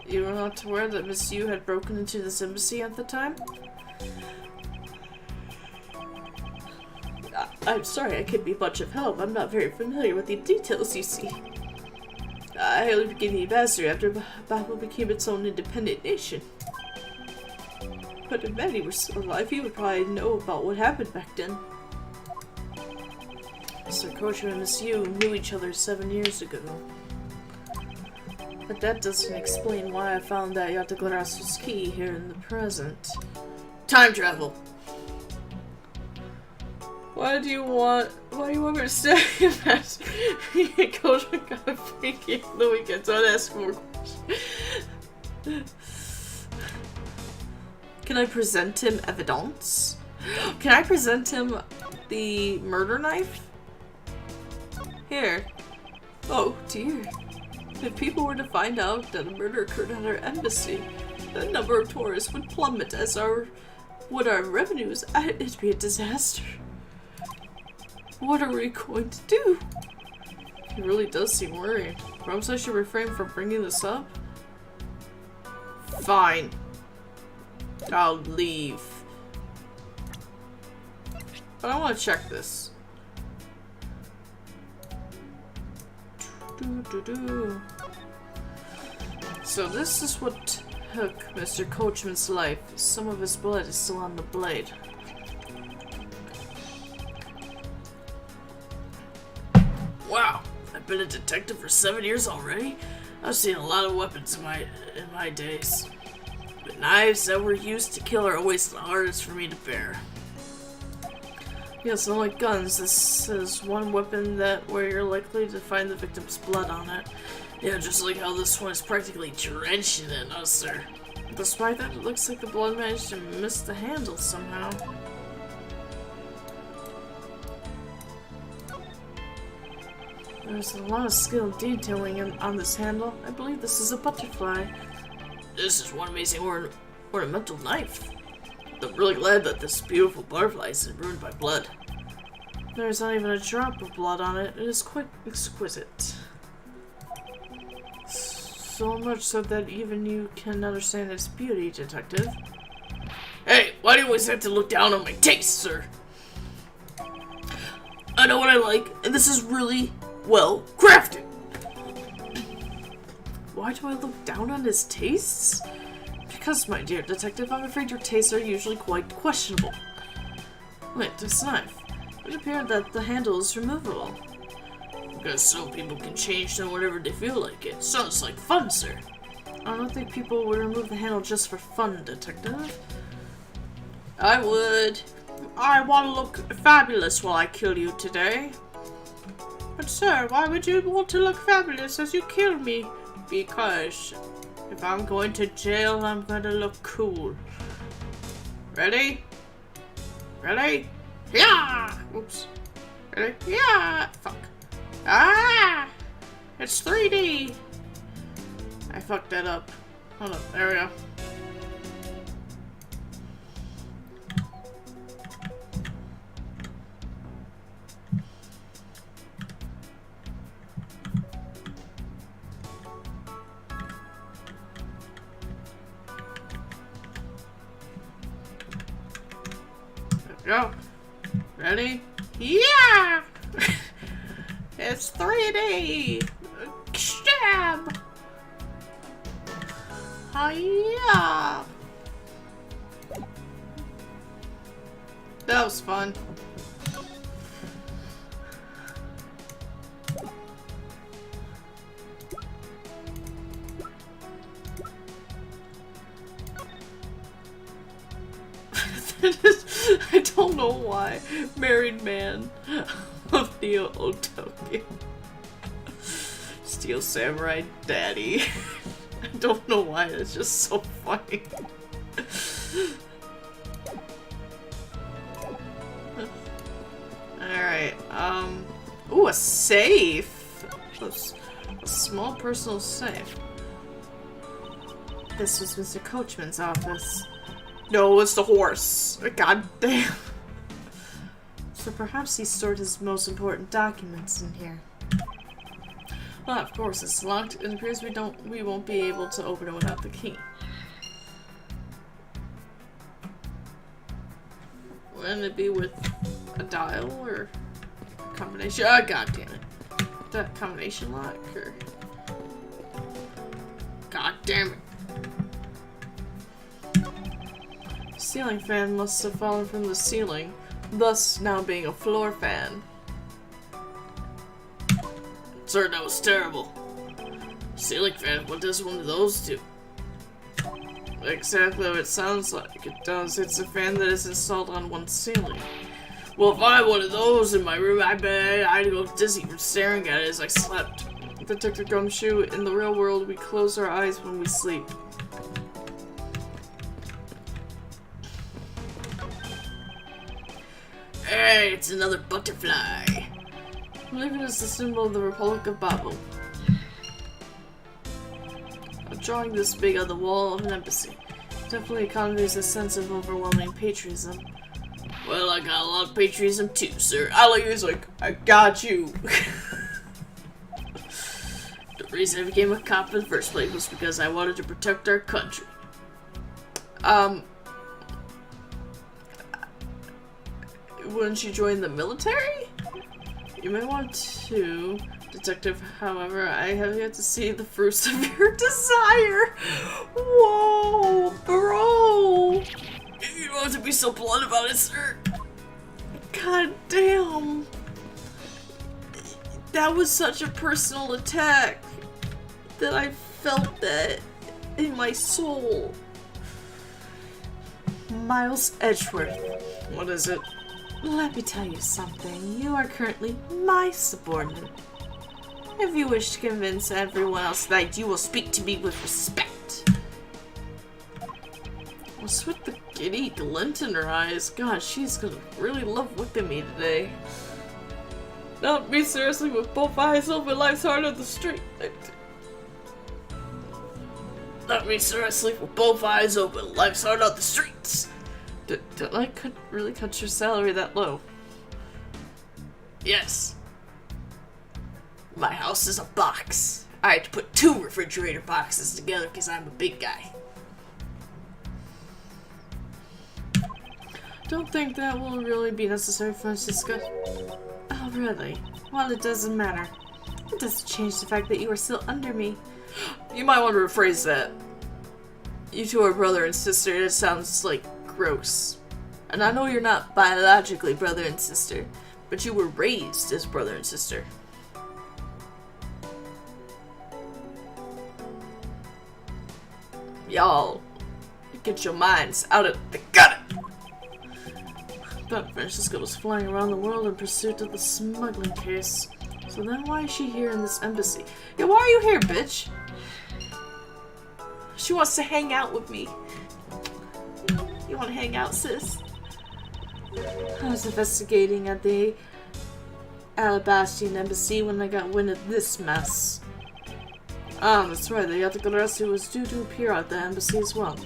S1: You were not aware that Miss Yu had broken into this embassy at the time? I'm sorry, I could be much of help. I'm not very familiar with the details, you see. I only became the ambassador after Babel became its own independent nation. But if Manny were still alive, he would probably know about what happened back then. Mr. Coachman and Miss Yu knew each other 7 years ago. But that doesn't explain why I found that Yatagarasu's key here in the present. Time travel! Why do you want me to stay in that? Coachman got a freaky on the weekend, so I'd ask more questions. Can I present him evidence? Can I present him the murder knife? Here. Oh dear. If people were to find out that a murder occurred at our embassy, the number of tourists would plummet, as would our revenues. It'd be a disaster. What are we going to do? He really does seem worried. Perhaps I should refrain from bringing this up? Fine. I'll leave. But I want to check this. So this is what took Mr. Coachman's life. Some of his blood is still on the blade. Wow, I've been a detective for 7 years already. I've seen a lot of weapons in my days, but knives that were used to kill are always the hardest for me to bear. Yes, unlike guns, this is one weapon where you're likely to find the victim's blood on it. Yeah, just like how this one is practically drenched in it, no sir. Despite that, it looks like the blood managed to miss the handle somehow. There's a lot of skilled detailing on this handle. I believe this is a butterfly. This is one amazing ornamental knife. I'm really glad that this beautiful butterfly isn't ruined by blood. There's not even a drop of blood on it. It is quite exquisite. So much so that even you can understand its beauty, detective. Hey, why do you always have to look down on my taste, sir? I know what I like, and this is really well crafted. Why do I look down on his tastes? Because, my dear detective, I'm afraid your tastes are usually quite questionable. Wait, this knife. It appeared that the handle is removable. Because some people can change to whatever they feel like it. Sounds like fun, sir. I don't think people would remove the handle just for fun, detective. I would. I want to look fabulous while I kill you today. But sir, why would you want to look fabulous as you kill me? Because if I'm going to jail, I'm going to look cool. Ready? Ready? Yeah! Oops. Ready? Yeah! Fuck. Ah! It's 3D! I fucked that up. Hold on. There we go. Go. Ready? Yeah! It's 3D! Stab! Hiya! That was fun. I don't know why. Married man of Neo Otoki. Steel Samurai Daddy. I don't know why, it's just so funny. Alright, ooh, a safe! A small personal safe. This was Mr. Coachman's office. No, it's the horse. God damn. So perhaps he stored his most important documents in here. Well, of course, it's locked. It appears we won't be able to open it without the key. Wouldn't it be with a dial or a combination? Ah, god damn it. That combination lock or... God damn it. Ceiling fan must have fallen from the ceiling, thus now being a floor fan. Sir, that was terrible. Ceiling fan, what does one of those do? Exactly what it sounds like. It does. It's a fan that is installed on one ceiling. Well, if I had one of those in my room, I bet I'd go dizzy from staring at it as I slept. Detective Gumshoe, in the real world, we close our eyes when we sleep. Hey, it's another butterfly. I believe it is the symbol of the Republic of Babel. A drawing this big on the wall of an embassy definitely conveys a sense of overwhelming patriotism. Well, I got a lot of patriotism too, sir. I like it's like, I got you. The reason I became a cop in the first place was because I wanted to protect our country. Wouldn't you join the military? You may want to, Detective. However, I have yet to see the fruits of your desire. Whoa, bro! You don't have to be so blunt about it, sir. God damn. That was such a personal attack that I felt that in my soul. Miles Edgeworth.
S3: What is it?
S1: Let me tell you something. You are currently my subordinate. If you wish to convince everyone else that you will speak to me with respect.
S3: What's with the giddy glint in her eyes? God, she's gonna really love whipping me today. Not me seriously with both eyes open, life's hard on the street. Not me seriously with both eyes open, life's hard on the streets. Did I really cut your salary that low? Yes. My house is a box. I had to put 2 refrigerator boxes together because I'm a big guy.
S1: Don't think that will really be necessary for us to discuss. Oh, really? Well, it doesn't matter. It doesn't change the fact that you are still under me.
S3: You might want to rephrase that. You two are brother and sister. It sounds like gross. And I know you're not biologically brother and sister, but you were raised as brother and sister. Y'all, get your minds out of the gutter!
S1: But Francisca was flying around the world in pursuit of the smuggling case. So then why is she here in this embassy?
S3: Yeah, why are you here, bitch?
S1: She wants to hang out with me. You want to hang out, sis? I was investigating at the Alabastian embassy when I got wind of this mess. Ah, that's right, the Yatagarasu was due to appear at the embassy as well.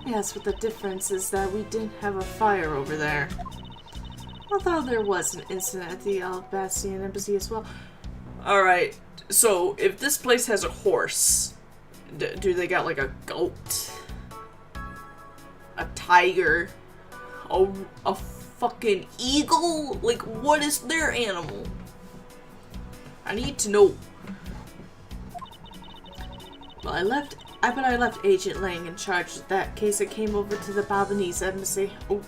S1: Yes, but the difference is that we didn't have a fire over there. Although there was an incident at the Alabastian embassy as well.
S3: Alright, so if this place has a horse, do they got like a goat? A tiger? A fucking eagle? Like, what is their animal? I need to know.
S1: Well, I left Agent Lang in charge of that case. I came over to the Balinese embassy.
S3: Oh.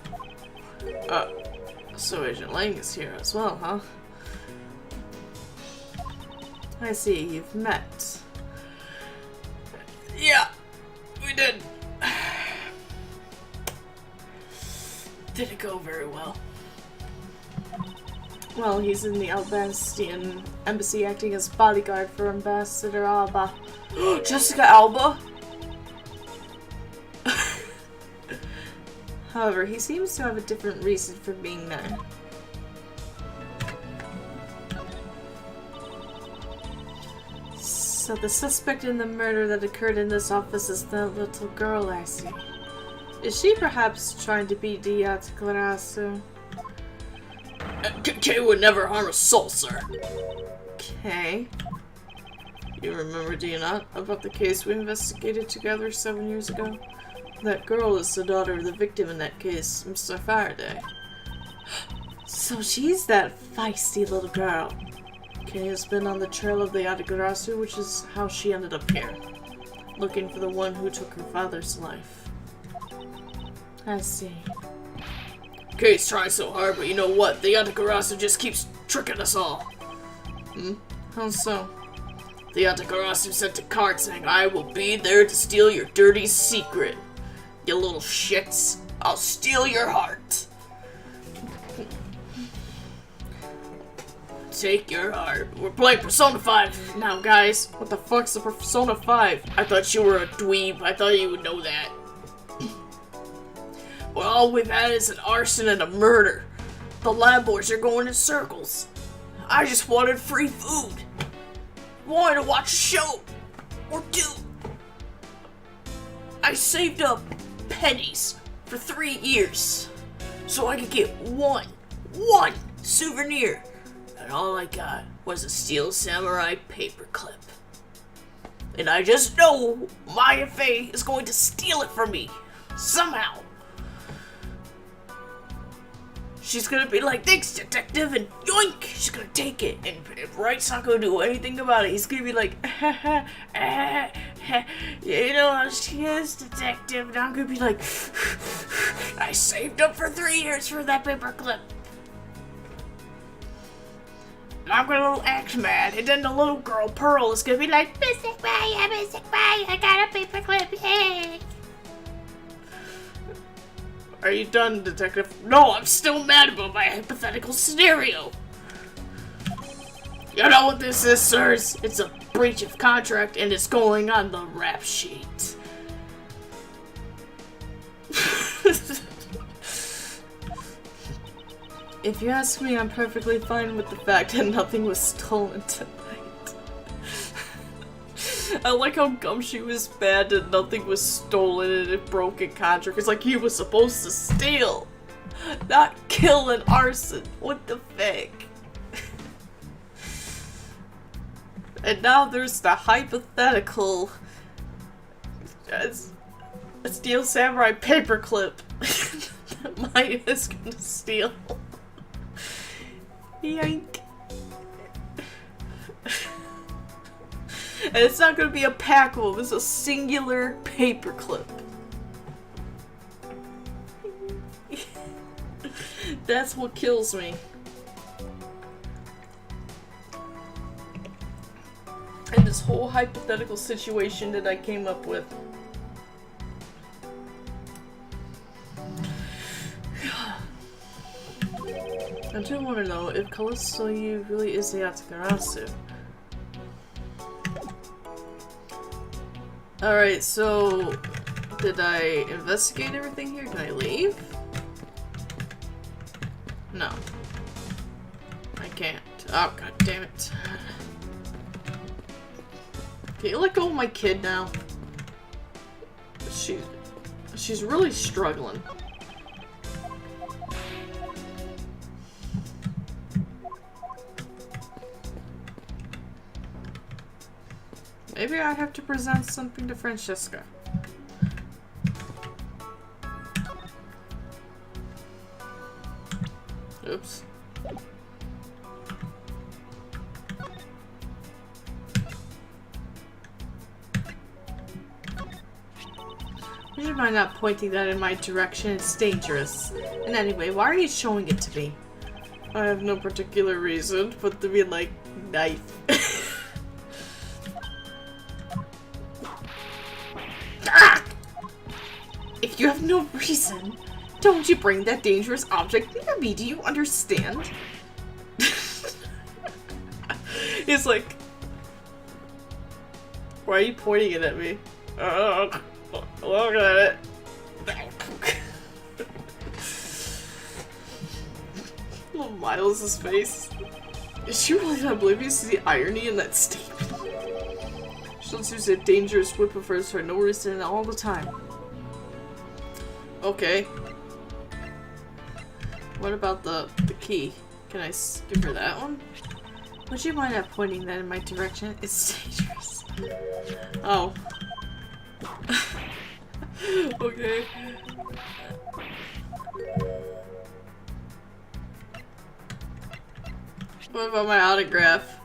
S3: So Agent Lang is here as well, huh?
S1: I see, you've met.
S3: Yeah, we did. Didn't go very well.
S1: Well, he's in the Alabastian embassy acting as bodyguard for Ambassador Alba.
S3: Jessica Alba?
S1: However, he seems to have a different reason for being there. So the suspect in the murder that occurred in this office is the little girl, I see. Is she perhaps trying to beat Diat Clarasu?
S3: Kay would never harm a soul, sir.
S1: Okay.
S3: You remember, do you not, about the case we investigated together 7 years ago? That girl is the daughter of the victim in that case, Mr. Faraday.
S1: So she's that feisty little girl.
S3: Kay has been on the trail of the Yatagarasu, which is how she ended up here. Looking for the one who took her father's life.
S1: I see.
S3: Kay's trying so hard, but you know what? The Yatagarasu just keeps tricking us all.
S1: How so?
S3: The Yatagarasu sent a card saying, I will be there to steal your dirty secret. You little shits. I'll steal your heart. Take your heart. We're playing Persona 5 now, guys.
S1: What the fuck's a Persona 5?
S3: I thought you were a dweeb. I thought you would know that. Well, all we've had is an arson and a murder. The lab boys are going in circles. I just wanted free food. Wanted to watch a show. Or 2. I saved up pennies for 3 years. So I could get one souvenir. And all I got was a Steel Samurai paperclip. And I just know Maya Fey is going to steal it from me. Somehow. She's gonna be like, thanks, detective, and yoink! She's gonna take it, and Wright's not gonna do anything about it. He's gonna be like, you know how she is, detective, and I'm gonna be like, I saved up for 3 years for that paperclip. And I'm gonna act mad, and then the little girl, Pearl, is gonna be like, Mystic Maya, I got a paperclip, yay!
S1: Are you done, Detective? No, I'm still mad about my hypothetical scenario. You know what this is, sirs? It's a breach of contract and it's going on the rap sheet. If you ask me, I'm perfectly fine with the fact that nothing was stolen tonight. I like how Gumshoe was bad that nothing was stolen and it broke in contract. It's like he was supposed to steal, not kill and arson. What the fuck? And now there's the hypothetical a Steel Samurai paperclip that Maya is gonna steal. Yank. And it's not gonna be a pack of them, it's a singular paperclip. That's what kills me. And this whole hypothetical situation that I came up with. I do want to know if Callisto really is the Atakarasu. Alright, so did I investigate everything here? Can I leave? No. I can't. Oh, god damn it. Can you let go of my kid now? She's really struggling. Maybe I have to present something to Francesca. Oops. Would you mind not pointing that in my direction? It's dangerous. And anyway, why are you showing it to me? I have no particular reason, but to be like, knife. Ah! If you have no reason, don't you bring that dangerous object near me, do you understand? It's like, why are you pointing it at me? Look at it. Little Miles' face. Is she really not oblivious to the irony in that statement? She don't use a dangerous weapon for no reason all the time. Okay. What about the key? Can I give her that one? Would you mind not pointing that in my direction? It's dangerous. Oh. Okay. What about my autograph?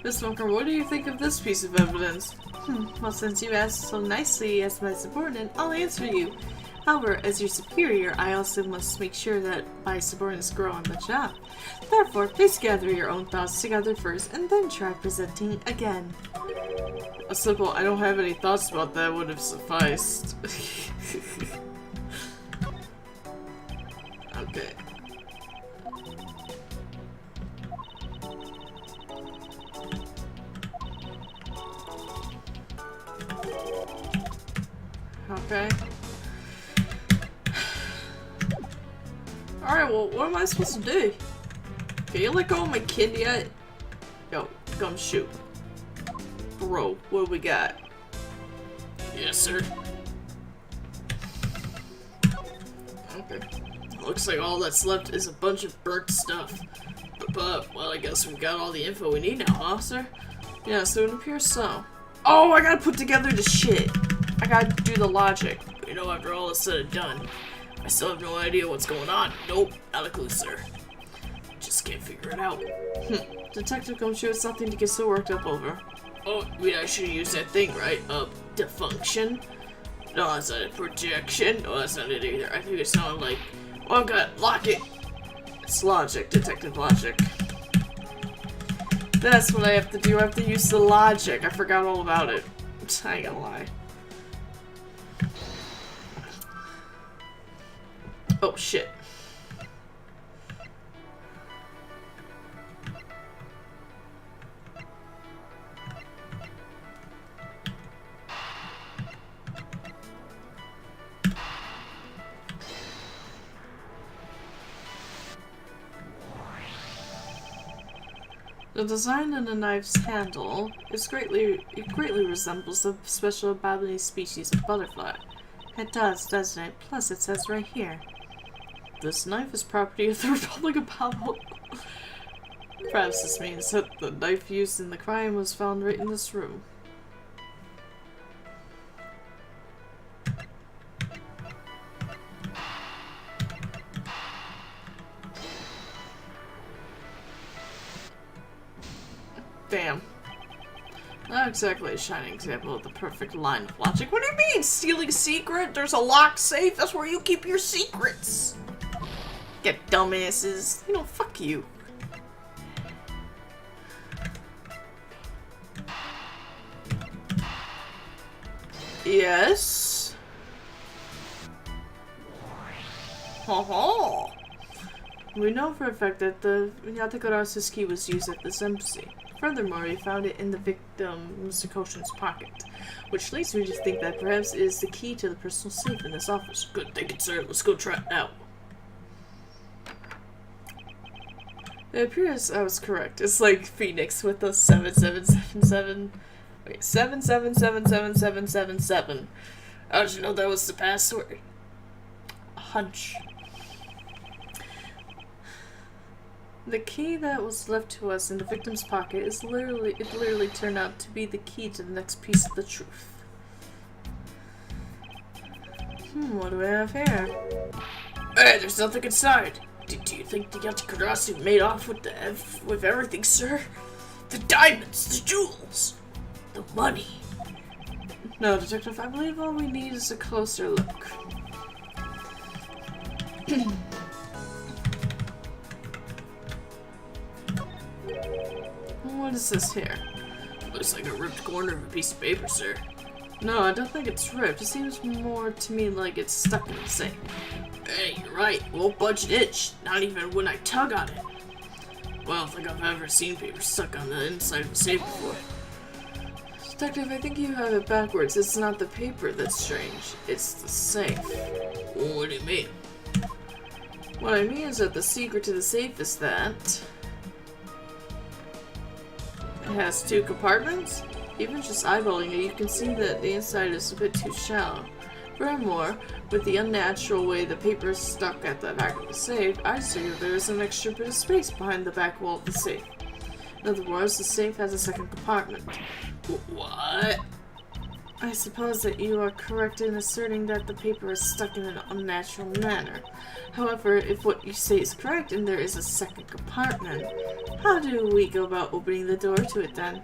S1: Miss Smoker, what do you think of this piece of evidence? Well, since you asked so nicely as my subordinate, I'll answer you. However, as your superior, I also must make sure that my subordinates grow on the job. Therefore, please gather your own thoughts together first, and then try presenting again. A simple, I don't have any thoughts about that would have sufficed. Okay. Okay. Alright, well, what am I supposed to do? Can you let go of my kid yet? Yo, Gumshoe. Bro, what do we got? Yes, sir. Okay. Looks like all that's left is a bunch of burnt stuff. But, well, I guess we've got all the info we need now, huh, sir? Yeah, so it appears so. Oh, I gotta put together the shit. I gotta do the logic. You know, after all is said and done, I still have no idea what's going on. Nope, not a clue, sir. Just can't figure it out. Detective Gumshoe, it's nothing to get so worked up over. Oh, I should use that thing, right? Defunction? No, that's not a projection. No, that's not it either. I think it sounded like, oh god, lock it! It's logic, detective logic. That's what I have to do. I have to use the logic. I forgot all about it. I ain't gonna lie. Oh shit. The design of the knife's handle greatly resembles the special Balinese species of butterfly. It does, doesn't it? Plus, it says right here, this knife is property of the Republic of Palau. Perhaps this means that the knife used in the crime was found right in this room. Damn. Not exactly a shining example of the perfect line of logic. What do you mean? Stealing a secret? There's a locked safe? That's where you keep your secrets. Get dumbasses. You know, fuck you. Yes? Ha-ha. We know for a fact that the Yatakarasa's key was used at this embassy. Furthermore, we found it in the victim, Mr. Koshin's pocket, which leads me to think that perhaps it is the key to the personal safe in this office. Good thinking, sir. Let's go try it out. It appears I was correct. It's like Phoenix with the 7777. Wait, 777777. How'd you know that was the password? A hunch. The key that was left to us in the victim's pocket is literally turned out to be the key to the next piece of the truth. What do we have here? Hey, there's nothing inside. Do you think the Yatakarasu made off with everything, sir? The diamonds, the jewels, the money. No, Detective, I believe all we need is a closer look. What is this here? Looks like a ripped corner of a piece of paper, sir. No, I don't think it's ripped. It seems more to me like it's stuck in the safe. Hey, you're right. Won't budge an inch. Not even when I tug on it. Well, I don't think I've ever seen paper stuck on the inside of a safe before. Detective, I think you have it backwards. It's not the paper that's strange. It's the safe. Well, what do you mean? What I mean is that the secret to the safe is that it has 2 compartments. Even just eyeballing it, you can see that the inside is a bit too shallow. Furthermore, with the unnatural way the paper is stuck at the back of the safe, I figure there is an extra bit of space behind the back wall of the safe. In other words, the safe has a second compartment. What? I suppose that you are correct in asserting that the paper is stuck in an unnatural manner. However, if what you say is correct and there is a second compartment, how do we go about opening the door to it then?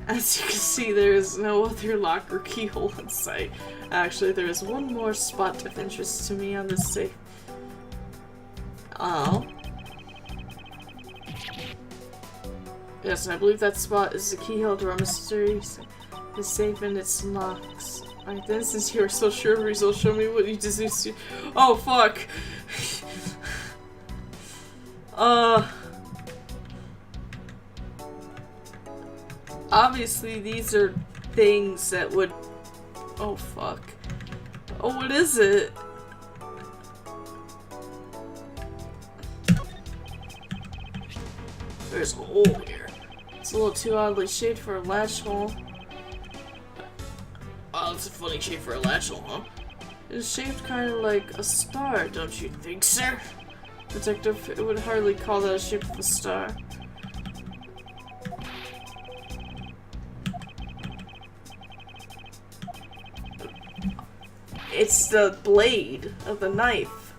S1: As you can see, there is no other lock or keyhole in sight. Actually, there is one more spot of interest to me on this safe. Oh. Yes, I believe that spot is the keyhole to our mysterious the safe and its locks. Alright then, since you are so sure, please will show me what you deduced. Oh, fuck! Obviously these are things that would... Oh, fuck. Oh, what is it? There's a hole here. It's a little too oddly shaped for a latch hole. Oh, that's a funny shape for a latch hole, huh? It's shaped kind of like a star, don't you think, sir? Detective, it would hardly call that a shape of a star. It's the blade of the knife.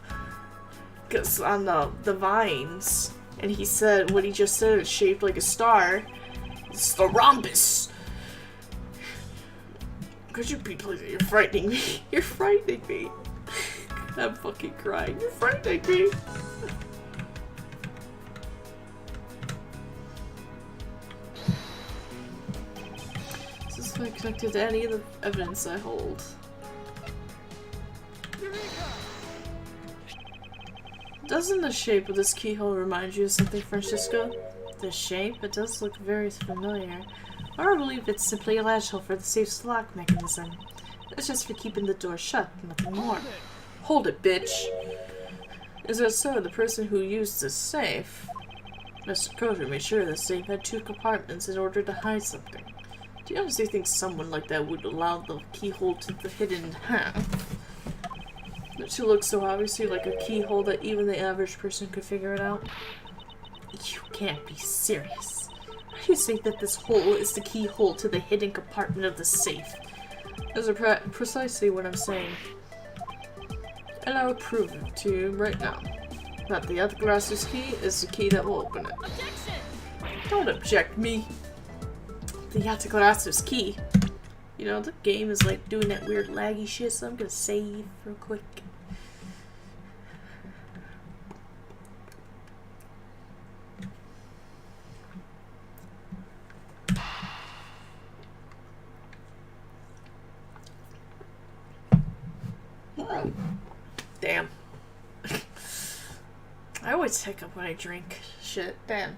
S1: Because on the vines. And he said, what he just said is shaped like a star. It's the rhombus. Could you be please? You're frightening me. You're frightening me. I'm fucking crying. You're frightening me. Is this like connected to any of the evidence I hold? Doesn't the shape of this keyhole remind you of something, Francisco? The shape? It does look very familiar. Or I believe it's simply a latch hole for the safe's lock mechanism. It's just for keeping the door shut, nothing more. Hold it, bitch! Is that so? The person who used the safe... Mr. Coder made sure the safe had 2 compartments in order to hide something. Do you honestly think someone like that would allow the keyhole to be hidden in half? Don't you look so obviously like a keyhole that even the average person could figure it out? You can't be serious. Are you saying that this hole is the keyhole to the hidden compartment of the safe? Those are precisely what I'm saying. And I will prove it to you right now. That the other glass's key is the key that will open it. Objection! Don't object me. The Yatagarasa's key. You know, the game is like doing that weird laggy shit, so I'm gonna save real quick. Damn. I always hiccup when I drink. Shit. Damn.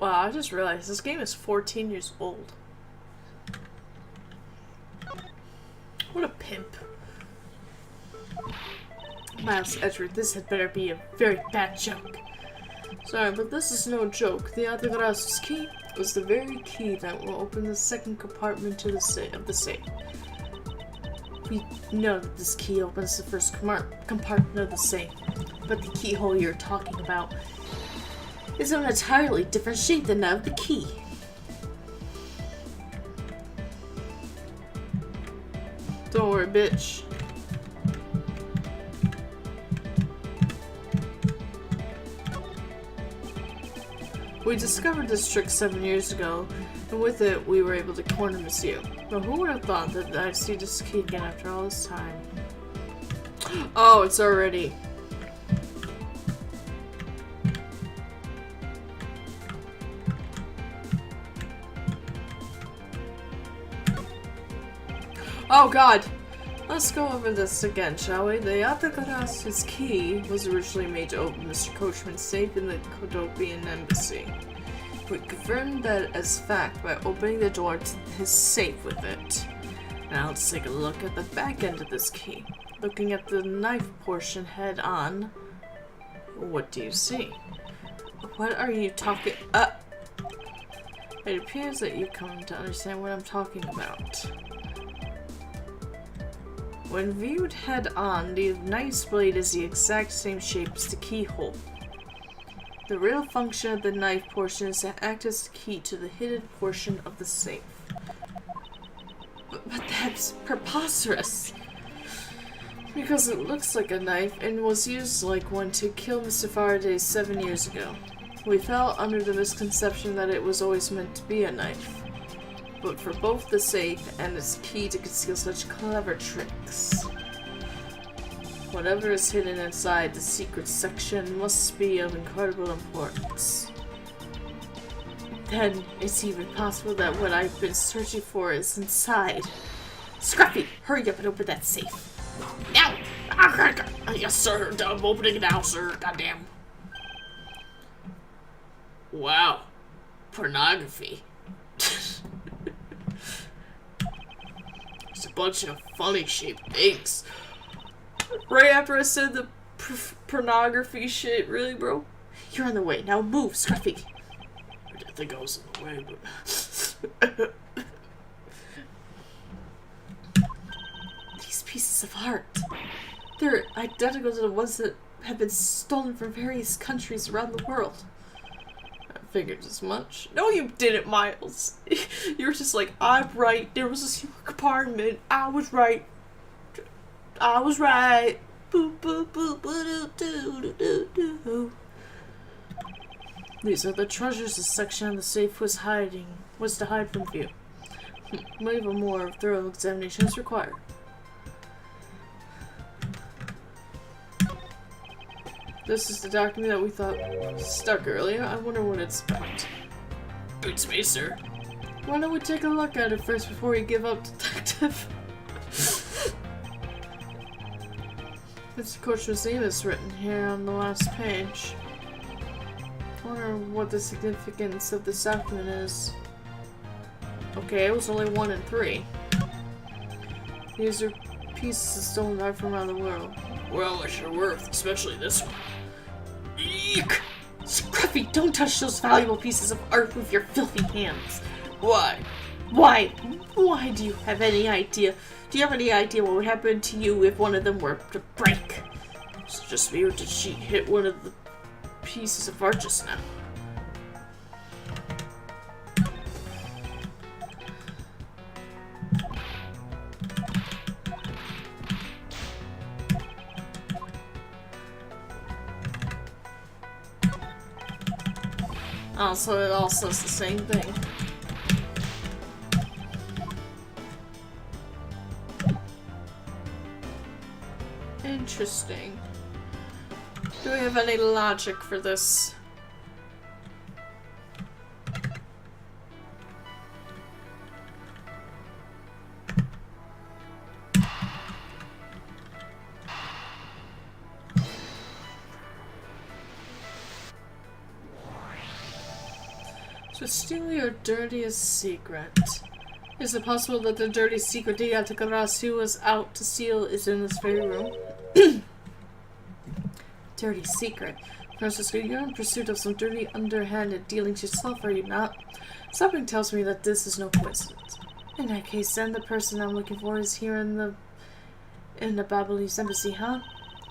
S1: Wow, I just realized this game is 14 years old. What a pimp. Miles Edgeworth, this had better be a very bad joke. Sorry, but this is no joke. The Yatagarasa's key was the very key that will open the second compartment to the safe. We know that this key opens the first compartment of the safe, but the keyhole you're talking about is of an entirely different shape than that of the key. Don't worry, bitch. We discovered this trick 7 years ago, and with it, we were able to corner Monsieur. But who would have thought that I'd see this key again after all this time? Oh, it's already... Oh god! Let's go over this again, shall we? The Yatagarasa's key was originally made to open Mr. Coachman's safe in the Kodopian embassy. We confirmed that as fact by opening the door to his safe with it. Now let's take a look at the back end of this key. Looking at the knife portion head on, what do you see? What are you talking? It appears that you come to understand what I'm talking about. When viewed head-on, the knife's blade is the exact same shape as the keyhole. The real function of the knife portion is to act as the key to the hidden portion of the safe. But that's preposterous! Because it looks like a knife and was used like one to kill Mr. Faraday 7 years ago. We fell under the misconception that it was always meant to be a knife. But for both the safe and its key to conceal such clever tricks. Whatever is hidden inside the secret section must be of incredible importance. Then it's even possible that what I've been searching for is inside. Scruffy, hurry up and open that safe.
S3: Now! Yes, sir. I'm opening it now, sir. Goddamn. Wow. Pornography. It's a bunch of funny shaped things.
S1: Right after I said the pornography shit, really, bro?
S3: You're in the way. Now move, Scruffy. I didn't think I was in the way, but...
S1: These pieces of art. They're identical to the ones that have been stolen from various countries around the world. I figured as much. No, you didn't, Miles. You were just like, I'm right. There was a secret compartment. I was right. I was right. Boop, boop, boop, boop, doo, doo, doo, doo. These are the treasures the section of the safe was to hide from view. Maybe a more thorough examination is required. This is the document that we thought stuck earlier. I wonder what it's about.
S3: It's me, sir.
S1: Why don't we take a look at it first before we give up, Detective? Mr. Coachman's name is written here on the last page. I wonder what the significance of this document is. Okay, it was only 1 and 3. These are pieces of stolen art from around the world.
S3: Well, it's your worth, especially this one. Eek!
S1: Scruffy, don't touch those valuable pieces of art with your filthy hands.
S3: Why?
S1: Why? Why do you have any idea? Do you have any idea what would happen to you if one of them were to break? It's just me, or did she hit one of the pieces of art just now? Oh, so it all says the same thing. Interesting. Do we have any logic for this? So steal your dirtiest secret. Is it possible that the dirty secret Diata Garasi was out to steal is in this very room? Dirty secret. Francisco, you're in pursuit of some dirty, underhanded dealings yourself, are you not? Something tells me that this is no coincidence. In that case, then the person I'm looking for is here in the Babalese embassy, huh?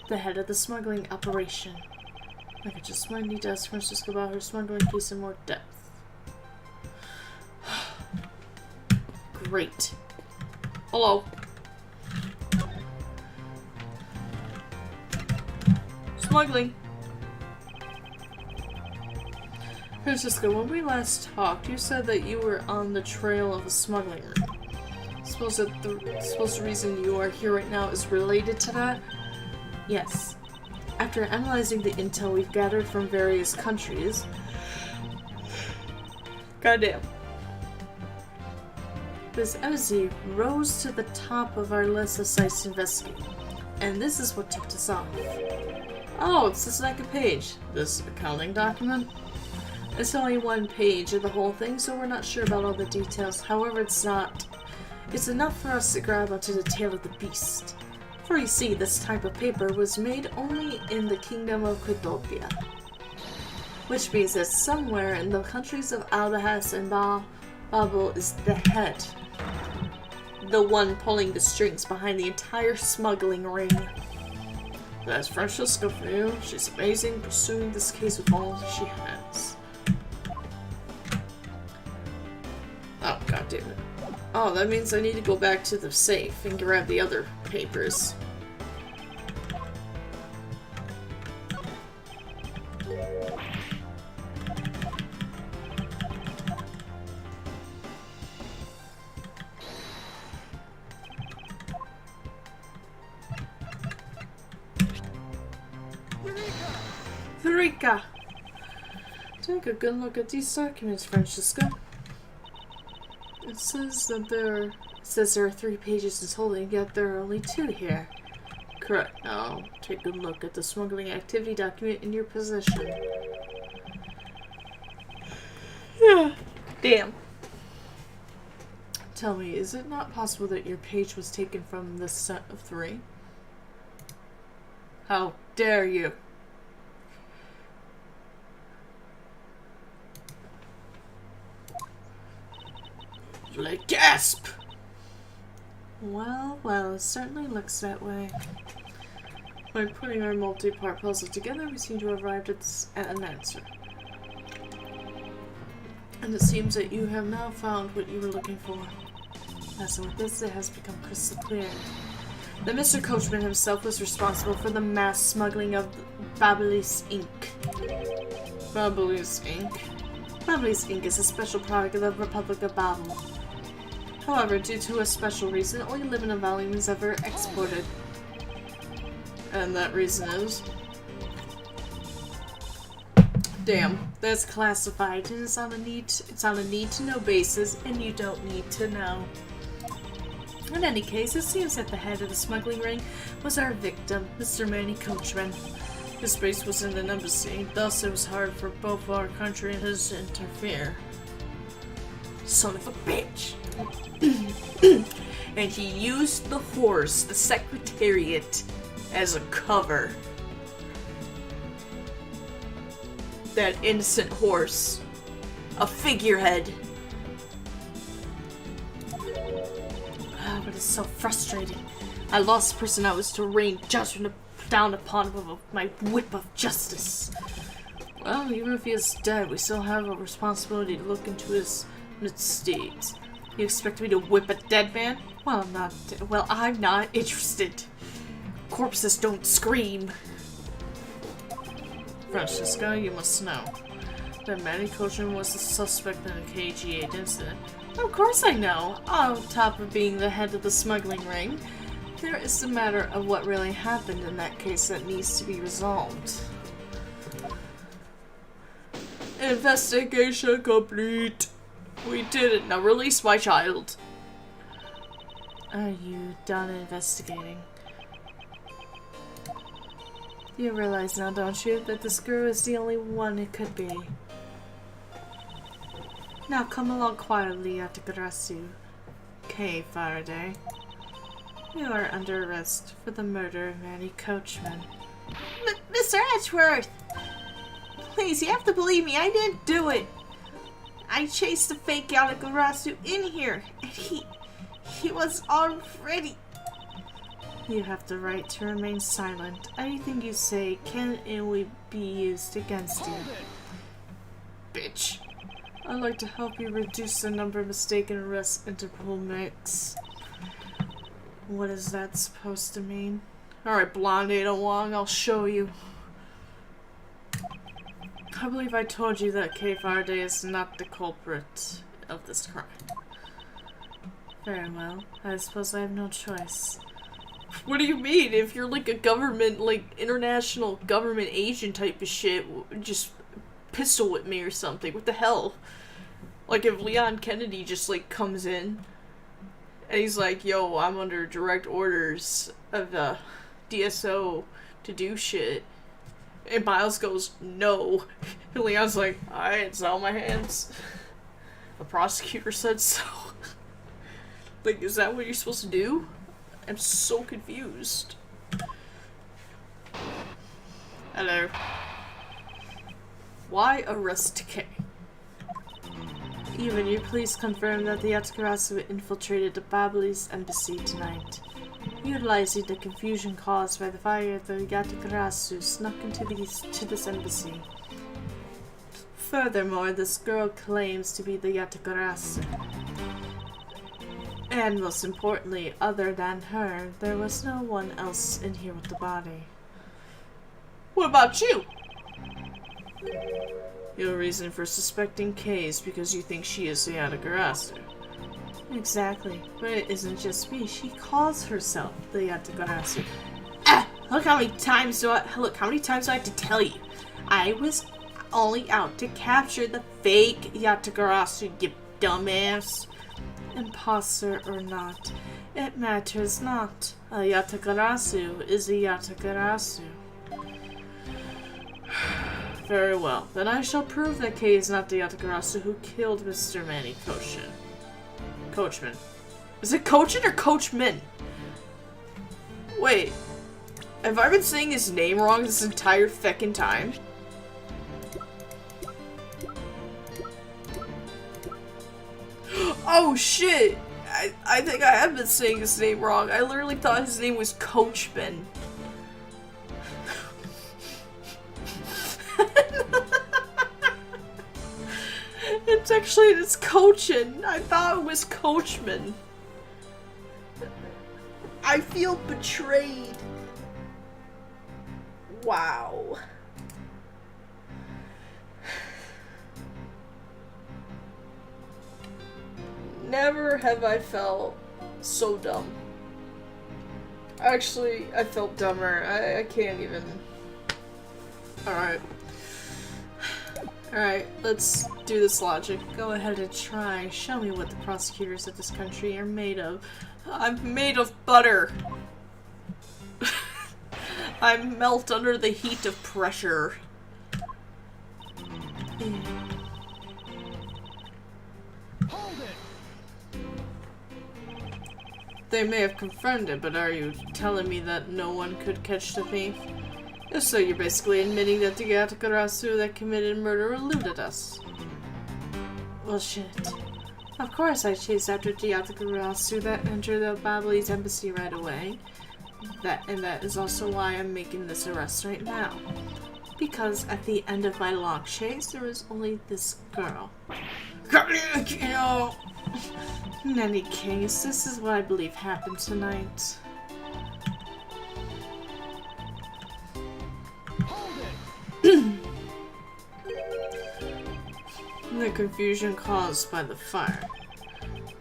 S1: The head of the smuggling operation. I just might need to ask Francisco about her smuggling case in more depth. Great. Hello. Smuggling. Francisco, when we last talked, you said that you were on the trail of a smuggling route. Suppose the reason you are here right now is related to that? Yes. After analyzing the intel we've gathered from various countries... Goddamn. This embassy rose to the top of our list of sites to investigate. And this is what tipped us off. Oh, it's the second page. This accounting document? It's only 1 page of the whole thing, so we're not sure about all the details. However, it's enough for us to grab onto the tail of the beast. For you see, this type of paper was made only in the kingdom of Quidopia. Which means that somewhere in the countries of Aldahas and Babel is the head. The one pulling the strings behind the entire smuggling ring. That's Francisco for you. She's amazing, pursuing this case with all she has. Oh, god damn it. Oh, that means I need to go back to the safe and grab the other papers. Eureka! Take a good look at these documents, Francisco. It says there are 3 pages in total, and yet there are only 2 here. Correct. Now, take a look at the smuggling activity document in your possession. Yeah. Damn. Tell me, is it not possible that your page was taken from this set of 3? How dare you?
S3: Like gasp!
S1: Well, it certainly looks that way. By putting our multi-part puzzle together, we seem to have arrived at an answer. And it seems that you have now found what you were looking for. As with this, it has become crystal clear that Mr. Coachman himself was responsible for the mass smuggling of Babalese ink. Babalese ink? Babalese ink is a special product of the Republic of Babel. However, due to a special reason, only limited volume is ever exported. And that reason is... Damn, that's classified, and it's on a need-to-know basis, and you don't need to know. In any case, it seems that the head of the smuggling ring was our victim, Mr. Manny Coachman. His base was in an embassy, thus it was hard for both our country and his to interfere.
S3: Son of a bitch.
S1: And he used the horse, the Secretariat, as a cover. That innocent horse. A figurehead. Ah, but it's so frustrating. I lost the person I was to rain judgment down upon with my whip of justice. Well, even if he is dead, we still have a responsibility to look into his misdeeds. You expect me to whip a dead man? Well, I'm not interested. Corpses don't scream. Francisco, you must know that Manny Coachman was the suspect in a KG8 incident. Of course I know. On top of being the head of the smuggling ring, there is the matter of what really happened in that case that needs to be resolved. Investigation complete. We did it. Now release my child. Are you done investigating? You realize now, don't you, that this girl is the only one it could be. Now come along quietly, Yatagarasu. K. Faraday. You are under arrest for the murder of Manny Coachman. Mr. Edgeworth! Please, you have to believe me, I didn't do it! I chased the fake Yatagarasu in here, and he was already... You have the right to remain silent. Anything you say can and will be used against you. Bitch. I'd like to help you reduce the number of mistaken arrests Interpol mix. What is that supposed to mean? Alright, Blonde Ada Wong, I'll show you. I believe I told you that Kay Faraday is not the culprit of this crime. Very well. I suppose I have no choice. What do you mean? If you're like a government, like international government agent type of shit, just pistol whip me or something. What the hell? Like if Leon Kennedy just like comes in and he's like, yo, I'm under direct orders of the DSO to do shit. And Miles goes, no. And Leon's like, alright, it's out of my hands. The prosecutor said so. Like, is that what you're supposed to do? I'm so confused. Hello. Why arrest Kay? Even you please confirm that the Yatagarasu infiltrated the Babylese embassy tonight. Utilizing the confusion caused by the fire, the Yatagarasu snuck into this embassy. Furthermore, this girl claims to be the Yatagarasu. And most importantly, other than her, there was no one else in here with the body. What about you? Your reason for suspecting Kay is because you think she is the Yatagarasu. Exactly, but it isn't just me. She calls herself the Yatagarasu. Ah! Look how many times do I have to tell you? I was only out to capture the fake Yatagarasu, you dumbass. Imposter or not, it matters not. A Yatagarasu is a Yatagarasu. Very well, then I shall prove that Kay is not the Yatagarasu who killed Mr. Manny Coachman. Is it Coachin or Coachman? Wait, have I been saying his name wrong this entire feckin' time? Oh shit! I think I have been saying his name wrong. I literally thought his name was Coachman. It's Coachin. I thought it was Coachman. I feel betrayed. Wow. Never have I felt so dumb. Actually, I felt dumber. I can't even. Alright. Alright, let's do this logic. Go ahead and try. Show me what the prosecutors of this country are made of. I'm made of butter. I melt under the heat of pressure.
S4: Hold it!
S1: They may have confronted, but are you telling me that no one could catch the thief? If so, you're basically admitting that the Yatagarasu that committed murder eluded us. Well, shit. Of course I chased after the Yatagarasu that entered the Babalese embassy right away. That is also why I'm making this arrest right now. Because at the end of my long chase, there was only this girl. You know, in any case, this is what I believe happened tonight. The confusion caused by the fire.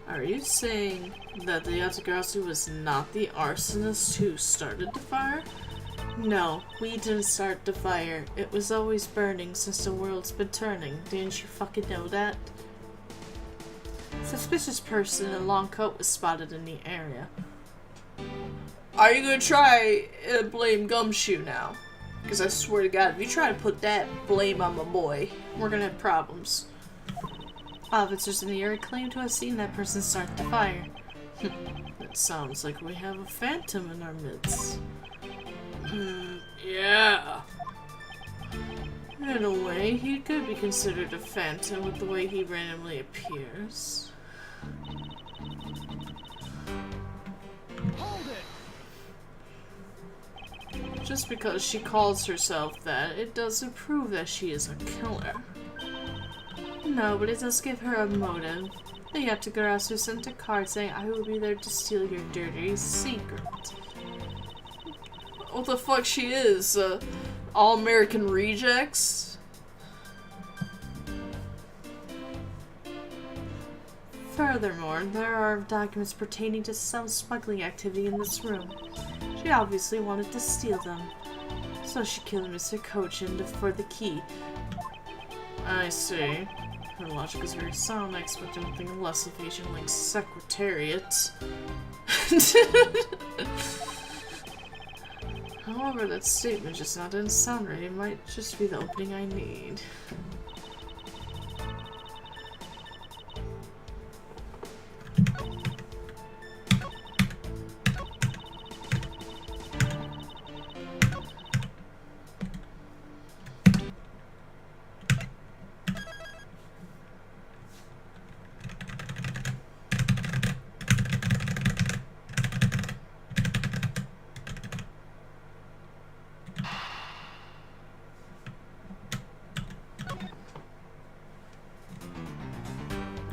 S1: Are you saying that the Yatagarasu was not the arsonist who started the fire? No, we didn't start the fire. It was always burning since the world's been turning. Didn't you fucking know that? Suspicious person in a long coat was spotted in the area. Are you gonna try and blame Gumshoe now? Because I swear to God, if you try to put that blame on my boy, we're gonna have problems. Officers in the area claim to have seen that person start the fire. It sounds like we have a phantom in our midst. Yeah. In a way, he could be considered a phantom with the way he randomly appears.
S4: Hold it!
S1: Just because she calls herself that, it doesn't prove that she is a killer. No, but it does give her a motive. The Yatagarasu sent a card saying, I will be there to steal your dirty secret. What the fuck she is? All-American rejects? Furthermore, there are documents pertaining to some smuggling activity in this room. She obviously wanted to steal them. So she killed Mr. Cochin for the key. I see. Her logic is very sound. I expect anything less evasion like Secretariat. However, that statement just now didn't sound right. It might just be the opening I need.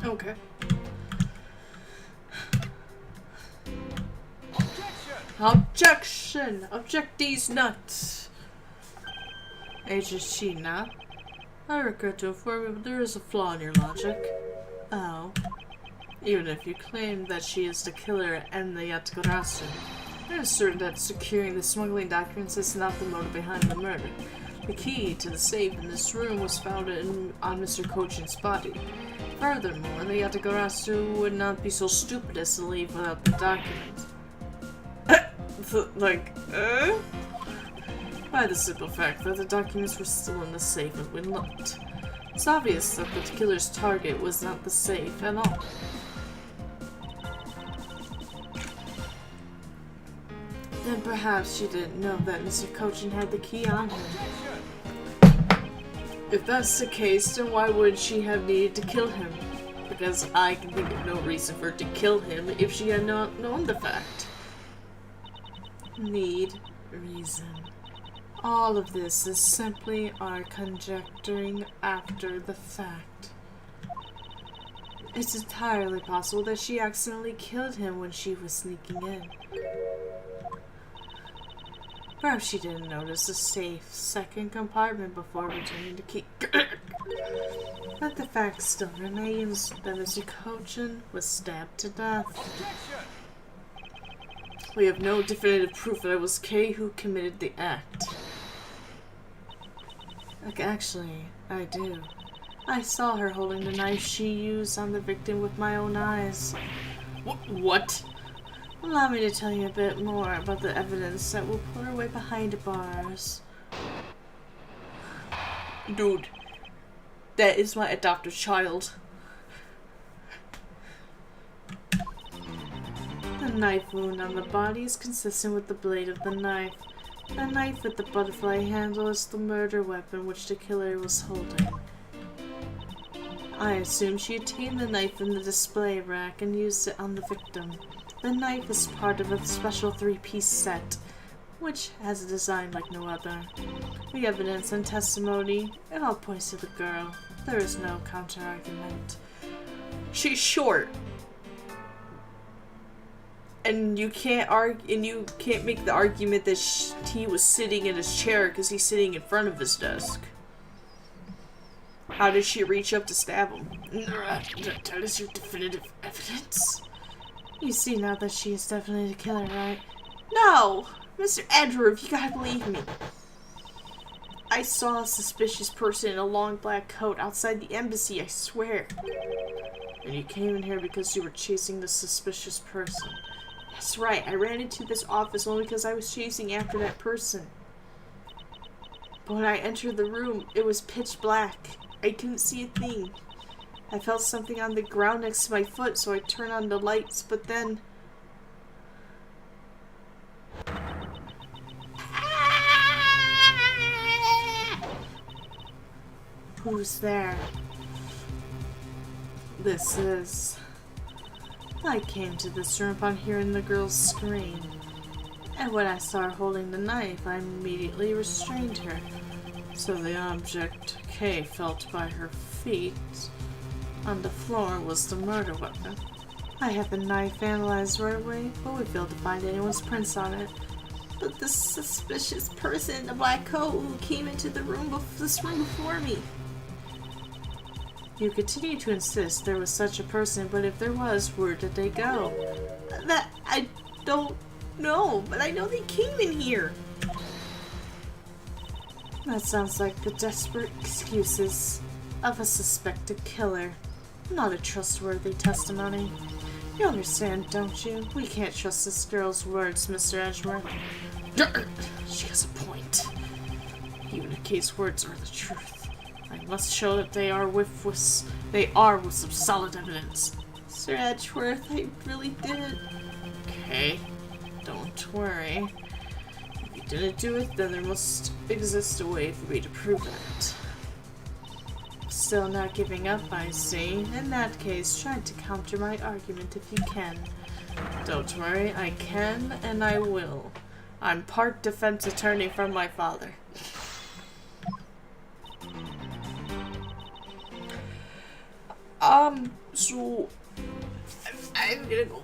S1: Okay. Objection! Object these nuts! Agent Sheena, I regret to inform you, but there is a flaw in your logic. Oh. Even if you claim that she is the killer and the Yatagarasu, I am certain that securing the smuggling documents is not the motive behind the murder. The key to the safe in this room was found on Mr. Cochin's body. Furthermore, the Yatagarasu would not be so stupid as to leave without the document. By the simple fact that the documents were still in the safe and when looked. It's obvious that the killer's target was not the safe at all. Then perhaps she didn't know that Mr. Cochin had the key on him. If that's the case, then why would she have needed to kill him? Because I can think of no reason for her to kill him if she had not known the fact. Need reason. All of this is simply our conjecturing after the fact. It's entirely possible that she accidentally killed him when she was sneaking in. Perhaps she didn't notice the safe second compartment before returning the key. But the fact still remains that Mr. Cochin was stabbed to death. We have no definitive proof that it was Kay who committed the act. Actually, I do. I saw her holding the knife she used on the victim with my own eyes.
S3: What?
S1: Allow me to tell you a bit more about the evidence that will put her way behind bars.
S3: Dude,
S1: That is my adopted child. The knife wound on the body is consistent with the blade of the knife. The knife with the butterfly handle is the murder weapon which the killer was holding. I assume she obtained the knife in the display rack and used it on the victim. The knife is part of a special 3-piece set, which has a design like no other. The evidence and testimony, it all points to the girl. There is no counter-argument.
S3: she's short.
S1: And you can't make the argument that he was sitting in his chair because he's sitting in front of his desk. How did she reach up to stab him?
S3: That is your definitive evidence.
S1: You see now that she is definitely the killer, right? No! Mr. Edgeworth, you gotta believe me. I saw a suspicious person in a long black coat outside the embassy, I swear. And you came in here because you were chasing the suspicious person. That's right, I ran into this office only because I was chasing after that person. But when I entered the room, it was pitch black. I couldn't see a thing. I felt something on the ground next to my foot, so I turned on the lights, but then... Who's there? This is... I came to this room upon hearing the girl's scream. And when I saw her holding the knife, I immediately restrained her. So the object K felt by her feet on the floor was the murder weapon. I had the knife analyzed right away, but we failed to find anyone's prints on it. But the suspicious person in the black coat who came into the room before me. You continue to insist there was such a person, but if there was, where did they go? That I don't know, but I know they came in here. That sounds like the desperate excuses of a suspected killer. Not a trustworthy testimony. You understand, don't you? We can't trust this girl's words, Mr. Edgeworth.
S3: She has a point.
S1: Even if Kay's words are the truth, I must show that they are with some solid evidence. Sir Edgeworth, I really didn't.
S3: Okay.
S1: Don't worry. If you didn't do it, then there must exist a way for me to prove that. Still not giving up, I see. In that case, try to counter my argument if you can. Don't worry, I can and I will. I'm part defense attorney from my father. So I'm gonna go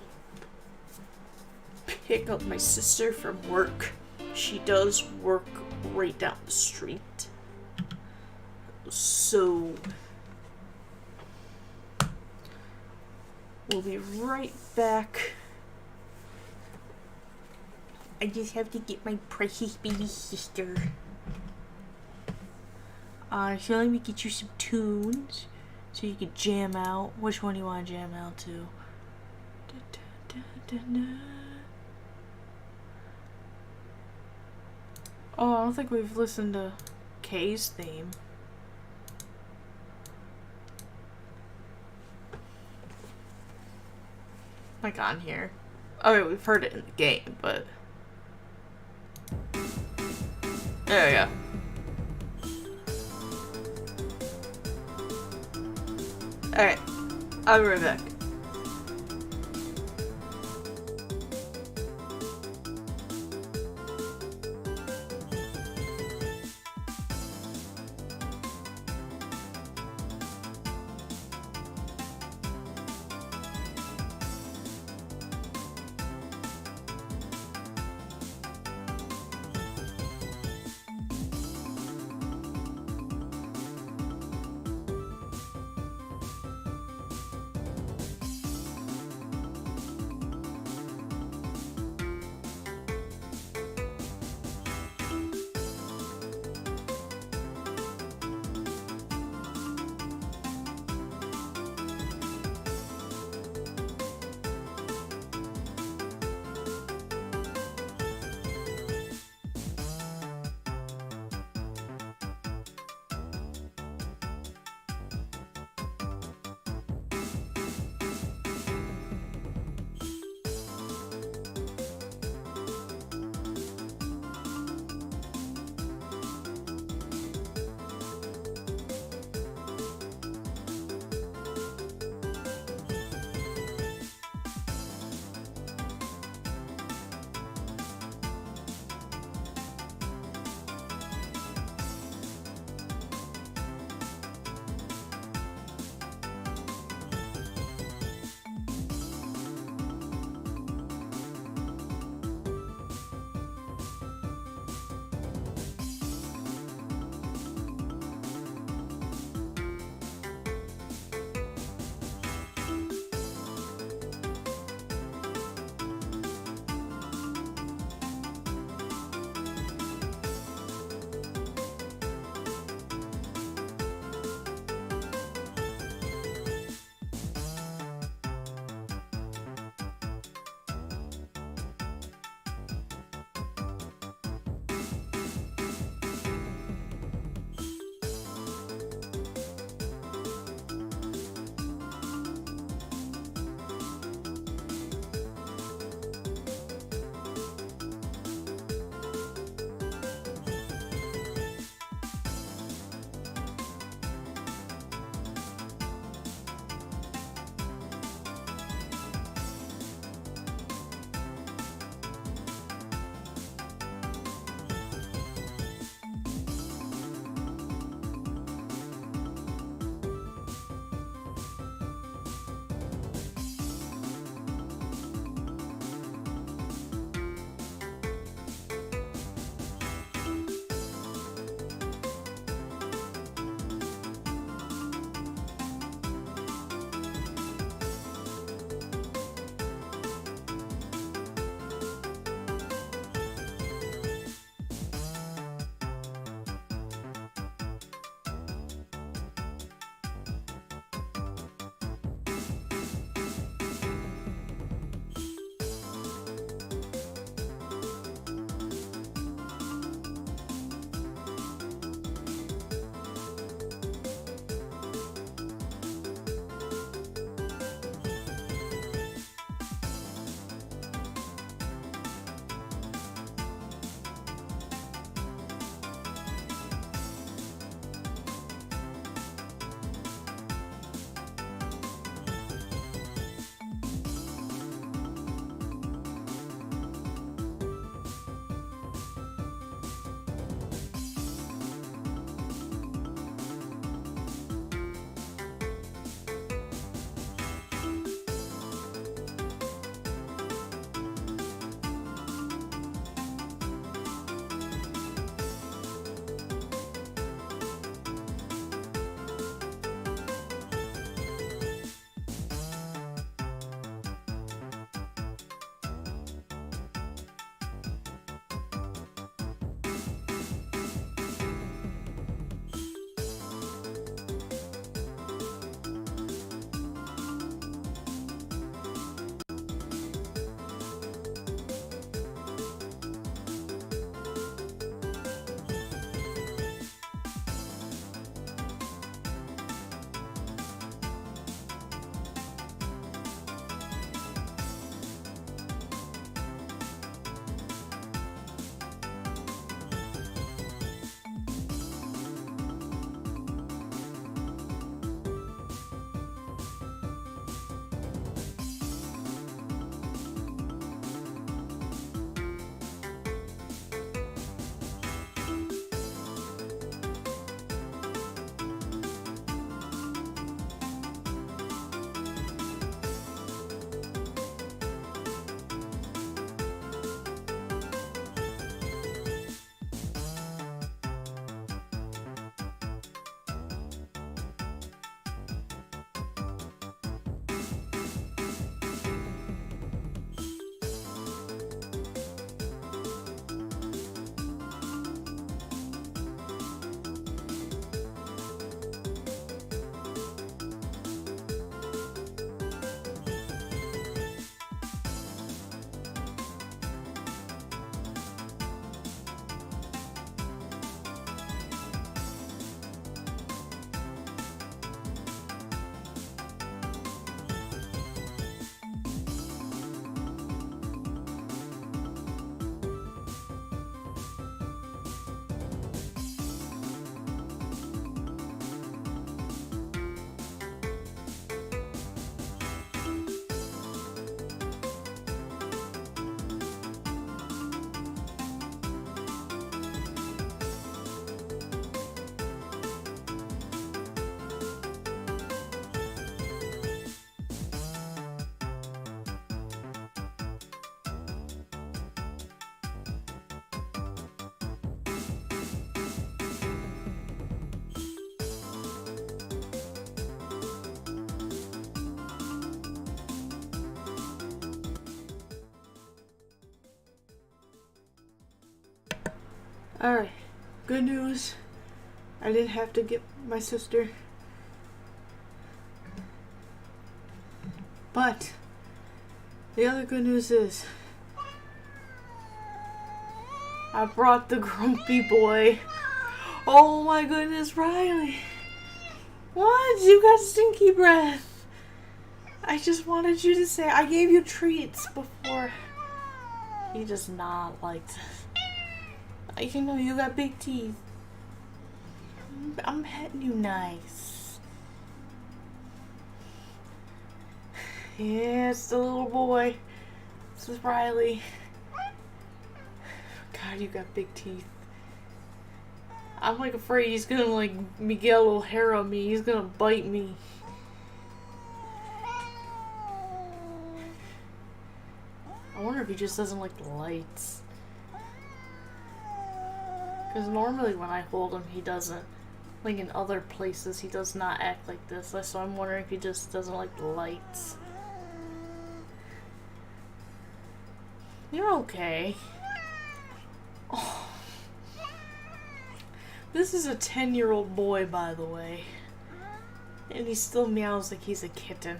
S1: pick up my sister from work. She does work right down the street. So we'll be right back. I just have to get my precious baby sister. So let me get you some tunes so you can jam out. Which one do you want to jam out to? Oh, I don't think we've listened to Kay's theme. Like on here. I mean, we've heard it in the game, but... There we go. Alright, I'll be right back. Alright, good news. I didn't have to get my sister. But the other good news is I brought the grumpy boy. Oh my goodness, Riley. What? You got stinky breath. I just wanted you to say I gave you treats before. He does not like this. You know, you got big teeth. I'm petting you nice. Yeah, it's the little boy. This is Riley. God, you got big teeth. I'm like afraid he's gonna like Miguel O'Hara me. He's gonna bite me. I wonder if he just doesn't like the lights. Because normally when I hold him, he doesn't. Like in other places, he does not act like this. So I'm wondering if he just doesn't like the lights. You're okay. Oh. This is a 10-year-old boy, by the way. And he still meows like he's a kitten.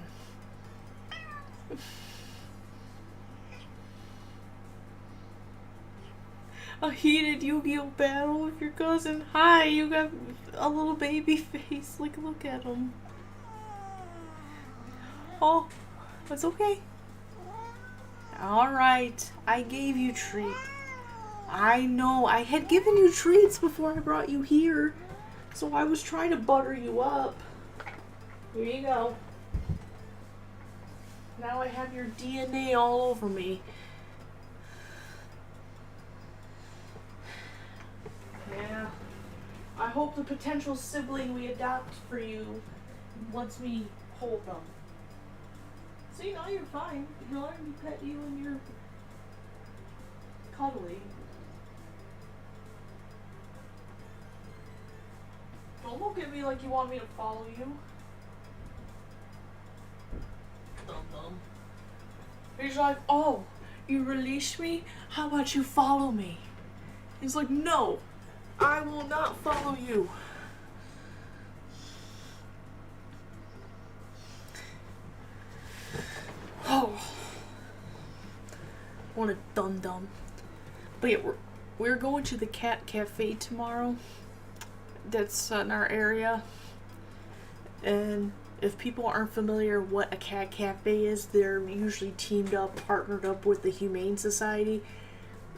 S1: A heated Yu-Gi-Oh battle with your cousin. Hi, you got a little baby face. Like, look at him. Oh, it's okay. Alright, I gave you treat. I know, I had given you treats before I brought you here. So I was trying to butter you up. Here you go. Now I have your DNA all over me. Yeah. I hope the potential sibling we adopt for you lets me hold them. See, now you're fine. You'll let me pet you and you're cuddly. Don't look at me like you want me to follow you. Dum-dum. He's like, oh, you released me? How about you follow me? He's like, no, I will not follow you. Oh, what a dum-dum. But yeah, we're going to the cat cafe tomorrow. That's in our area. And if people aren't familiar what a cat cafe is, they're usually teamed up, partnered up with the Humane Society,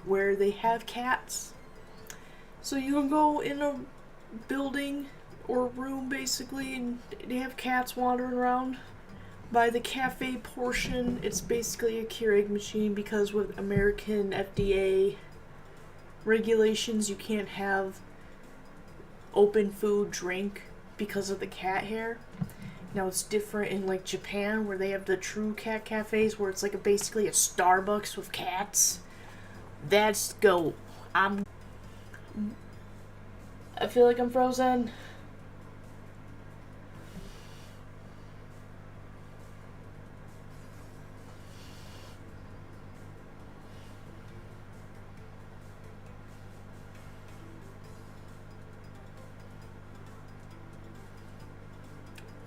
S1: where they have cats. So you can go in a building or room basically, and they have cats wandering around. By the cafe portion, it's basically a Keurig machine, because with American FDA regulations, you can't have open food drink because of the cat hair. Now it's different in like Japan, where they have the true cat cafes, where it's like basically a Starbucks with cats. That's go. I feel like I'm frozen.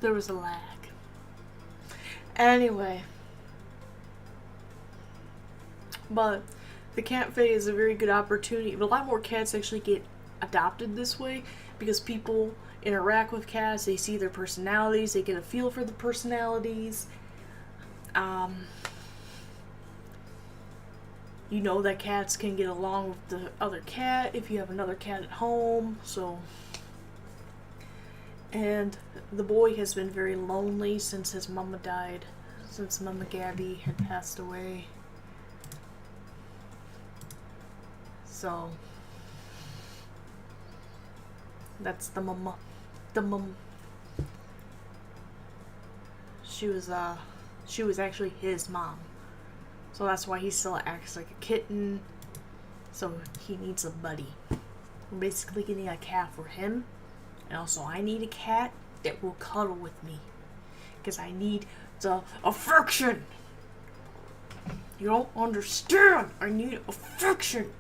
S1: There was a lag. Anyway. But the cat cafe is a very good opportunity. A lot more cats actually get adopted this way, because people interact with cats, they see their personalities, they get a feel for the personalities. You know that cats can get along with the other cat if you have another cat at home, so. And the boy has been very lonely since his mama died, since Mama Gabby had passed away. So that's the mama. The mum. She was actually his mom. So that's why he still acts like a kitten. So he needs a buddy. We're basically getting a cat for him. And also I need a cat that will cuddle with me. Because I need the affection. You don't understand. I need affection.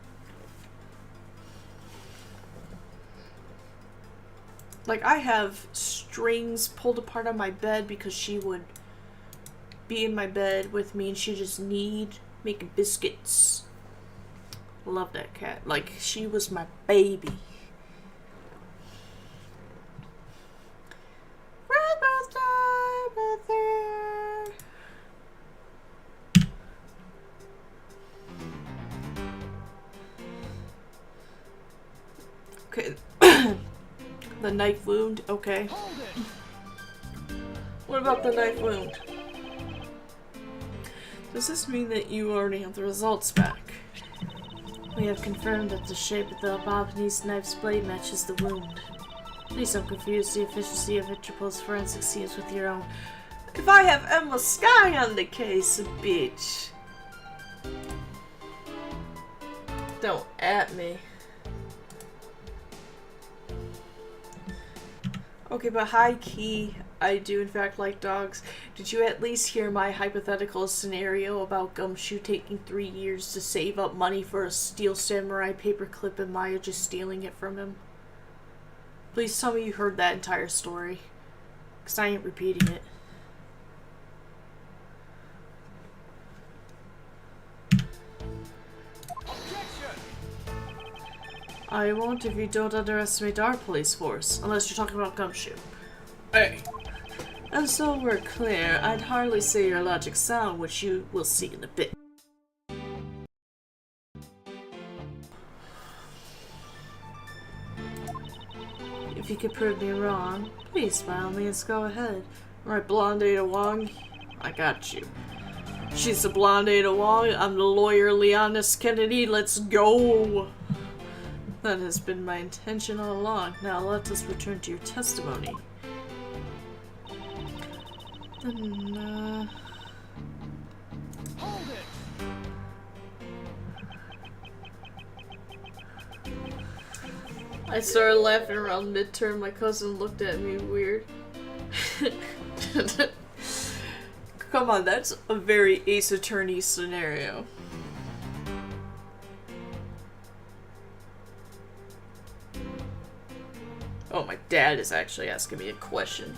S1: Like, I have strings pulled apart on my bed because she would be in my bed with me and she just need making biscuits. Love that cat. Like, she was my baby. Okay. The knife wound, okay.
S4: Hold it!
S1: What about the knife wound? Does this mean that you already have the results back? We have confirmed that the shape of the Bobnese knife's blade matches the wound. Please don't confuse the efficiency of Interpol's forensic scenes with your own. If I have Emma Sky on the case, bitch. Don't at me. Okay, but high key, I do in fact like dogs. Did you at least hear my hypothetical scenario about Gumshoe taking 3 years to save up money for a Steel Samurai paperclip and Maya just stealing it from him? Please tell me you heard that entire story, because I ain't repeating it.
S4: Objection!
S1: I won't if you don't underestimate our police force, unless you're talking about Gumshoe.
S3: Hey,
S1: And so we're clear, I'd hardly say your logic sound, which you will see in a bit. If you could prove me wrong, please by all means go ahead. Right, Blonde Ada Wong? I got you. She's the Blonde Ada Wong, I'm the lawyer Leonis Kennedy, let's go! That has been my intention all along. Now let us return to your testimony. Then,
S4: Hold it!
S1: I started laughing around midterm. My cousin looked at me weird. Come on, that's a very Ace Attorney scenario. Oh, my dad is actually asking me a question.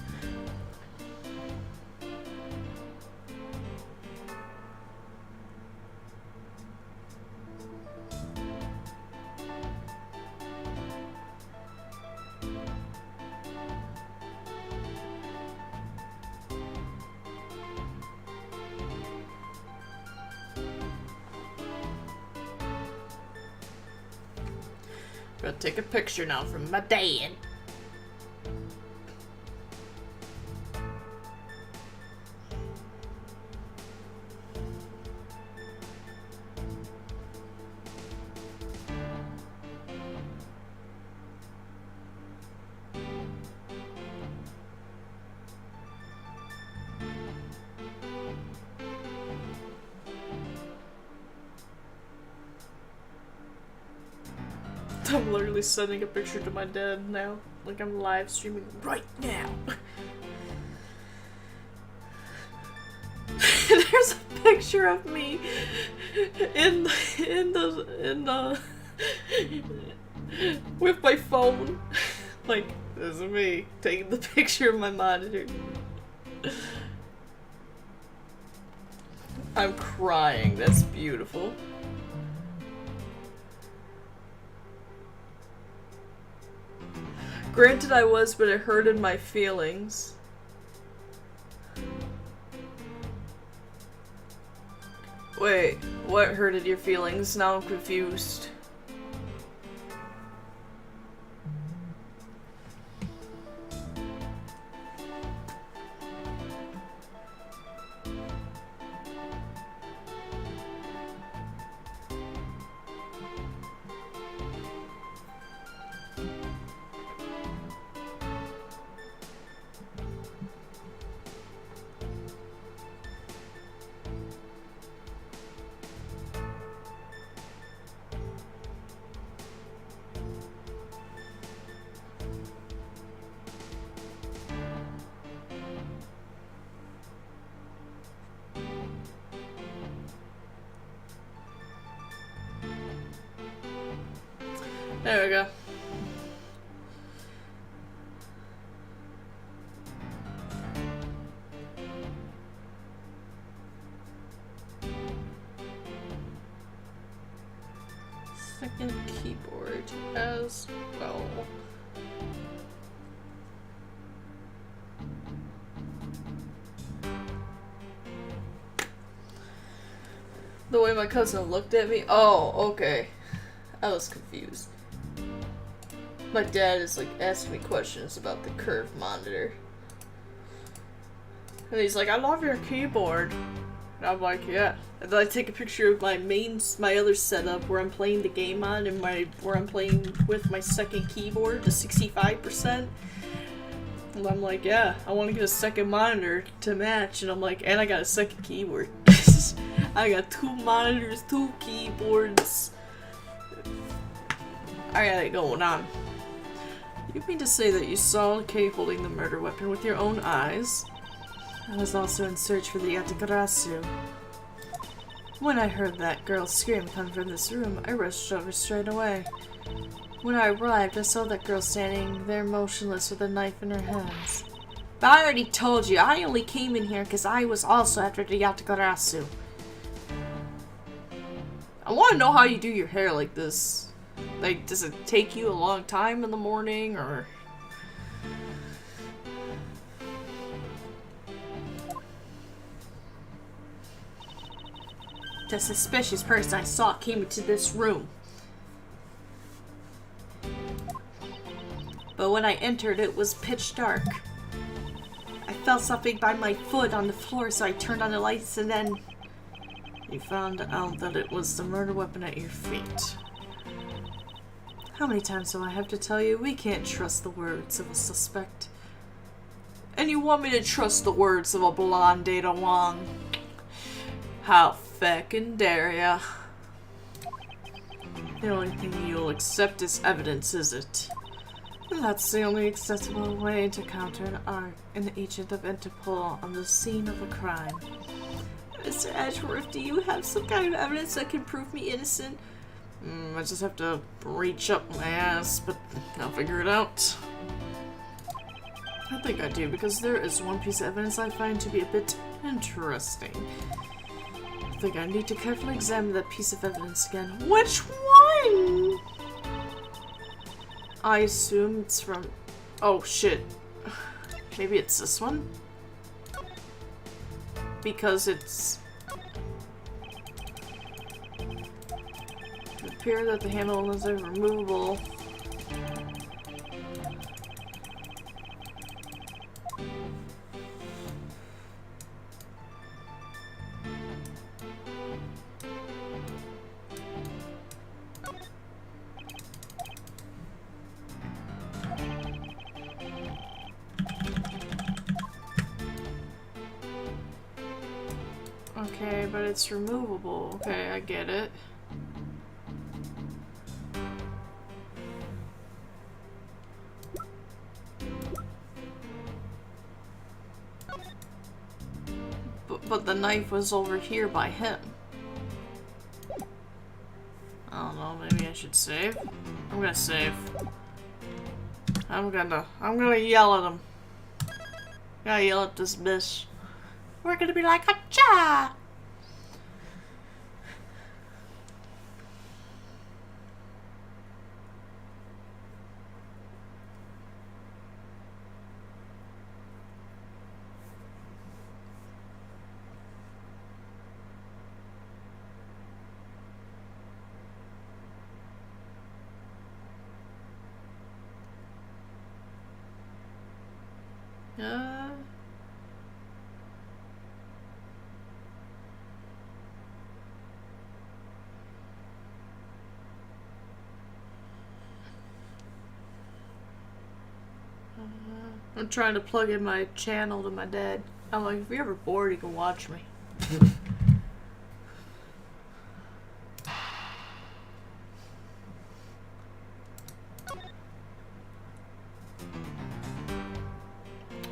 S1: Gotta take a picture now from my dad. I'm literally sending a picture to my dad now. Like I'm live streaming right now. There's a picture of me in the with my phone. Like, this is me taking the picture of my monitor. I'm crying. That's beautiful. Granted I was, but it hurted my feelings. Wait, what hurted your feelings? Now I'm confused. There we go. second keyboard as well. The way my cousin looked at me. Oh, okay. I was confused. My dad is like asking me questions about the curved monitor. And he's like, I love your keyboard. And I'm like, yeah. And then I take a picture of my other setup where I'm playing the game on and where I'm playing with my second keyboard, the 65%. And I'm like, yeah, I want to get a second monitor to match. And I'm like, and I got a second keyboard. I got 2 monitors, 2 keyboards. I got it going on. You mean to say that you saw Kay holding the murder weapon with your own eyes? I was also in search for the Yatakarasu. When I heard that girl's scream come from this room, I rushed over straight away. When I arrived, I saw that girl standing there motionless with a knife in her hands. But I already told you, I only came in here because I was also after the Yatakarasu. I want to know how you do your hair like this. Like, does it take you a long time in the morning, or... The suspicious person I saw came into this room. But when I entered, it was pitch dark. I felt something by my foot on the floor, so I turned on the lights, and then... You found out that it was the murder weapon at your feet. How many times do I have to tell you? We can't trust the words of a suspect. And you want me to trust the words of a blonde Data Wong? How feckin' dare ya? The only thing you'll accept as evidence, is it? And that's the only acceptable way to counter an agent of Interpol on the scene of a crime. Mr. Edgeworth, do you have some kind of evidence that can prove me innocent? I just have to reach up my ass, but I'll figure it out. I think I do, because there is one piece of evidence I find to be a bit interesting. I think I need to carefully examine that piece of evidence again. Which one? I assume it's from... Oh, shit. Maybe it's this one? Because it's... It appears that the handle is removable. Okay, but it's removable. Okay, I get it. But the knife was over here by him. I don't know, maybe I should save. I'm gonna save. I'm gonna yell at him. Gotta yell at this bitch. We're gonna be like, achha! I'm trying to plug in my channel to my dad. I'm like, if you're ever bored, you can watch me.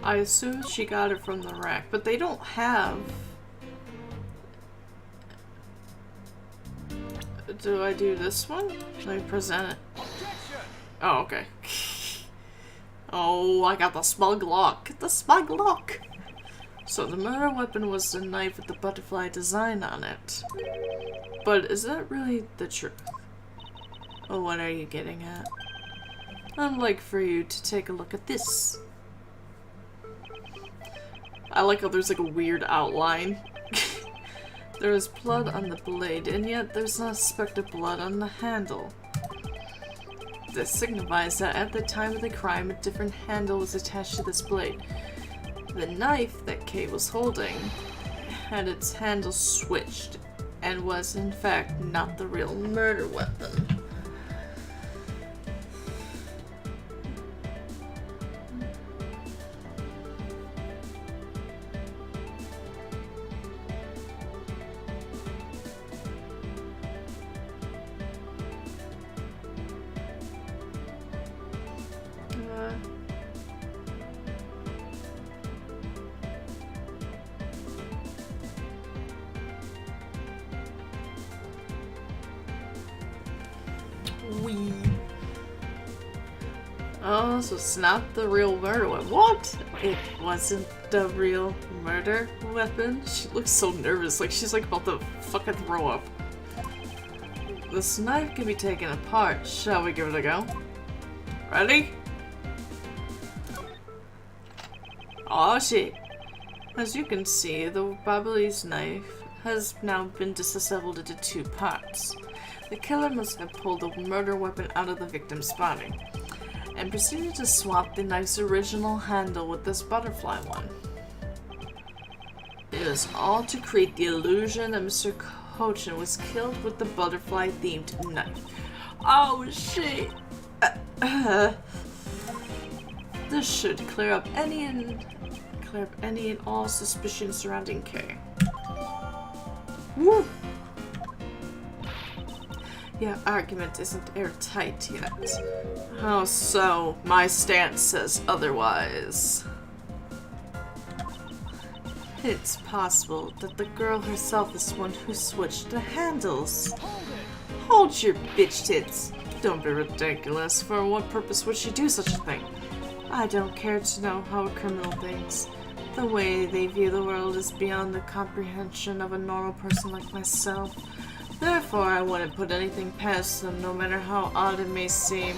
S1: I assume she got it from the rack, but they don't have... Do I do this one? Let me present it. Oh, okay. Oh, I got the smug lock. The smug lock! So the murder weapon was the knife with the butterfly design on it. But is that really the truth? Oh, what are you getting at? I'd like for you to take a look at this. I like how there's like a weird outline. There is blood on the blade, and yet there's not a speck of blood on the handle. This signifies that at the time of the crime, a different handle was attached to this blade. The knife that Kay was holding had its handle switched, and was in fact not the real murder weapon. Oh, so it's not the real murder weapon. What? It wasn't the real murder weapon? She looks so nervous, like she's like about to fucking throw up. This knife can be taken apart. Shall we give it a go? Ready? Oh shit. As you can see, the Babyliss knife has now been disassembled into two parts. The killer must have pulled the murder weapon out of the victim's body and proceeded to swap the knife's original handle with this butterfly one. It was all to create the illusion that Mr. Cochin was killed with the butterfly-themed knife. Oh shit! This should clear up any and all suspicion surrounding Kay. Woo! Your argument isn't airtight yet. How so? My stance says otherwise. It's possible that the girl herself is the one who switched the handles. Hold your bitch tits. Don't be ridiculous. For what purpose would she do such a thing? I don't care to know how a criminal thinks. The way they view the world is beyond the comprehension of a normal person like myself. Therefore, I wouldn't put anything past them, no matter how odd it may seem.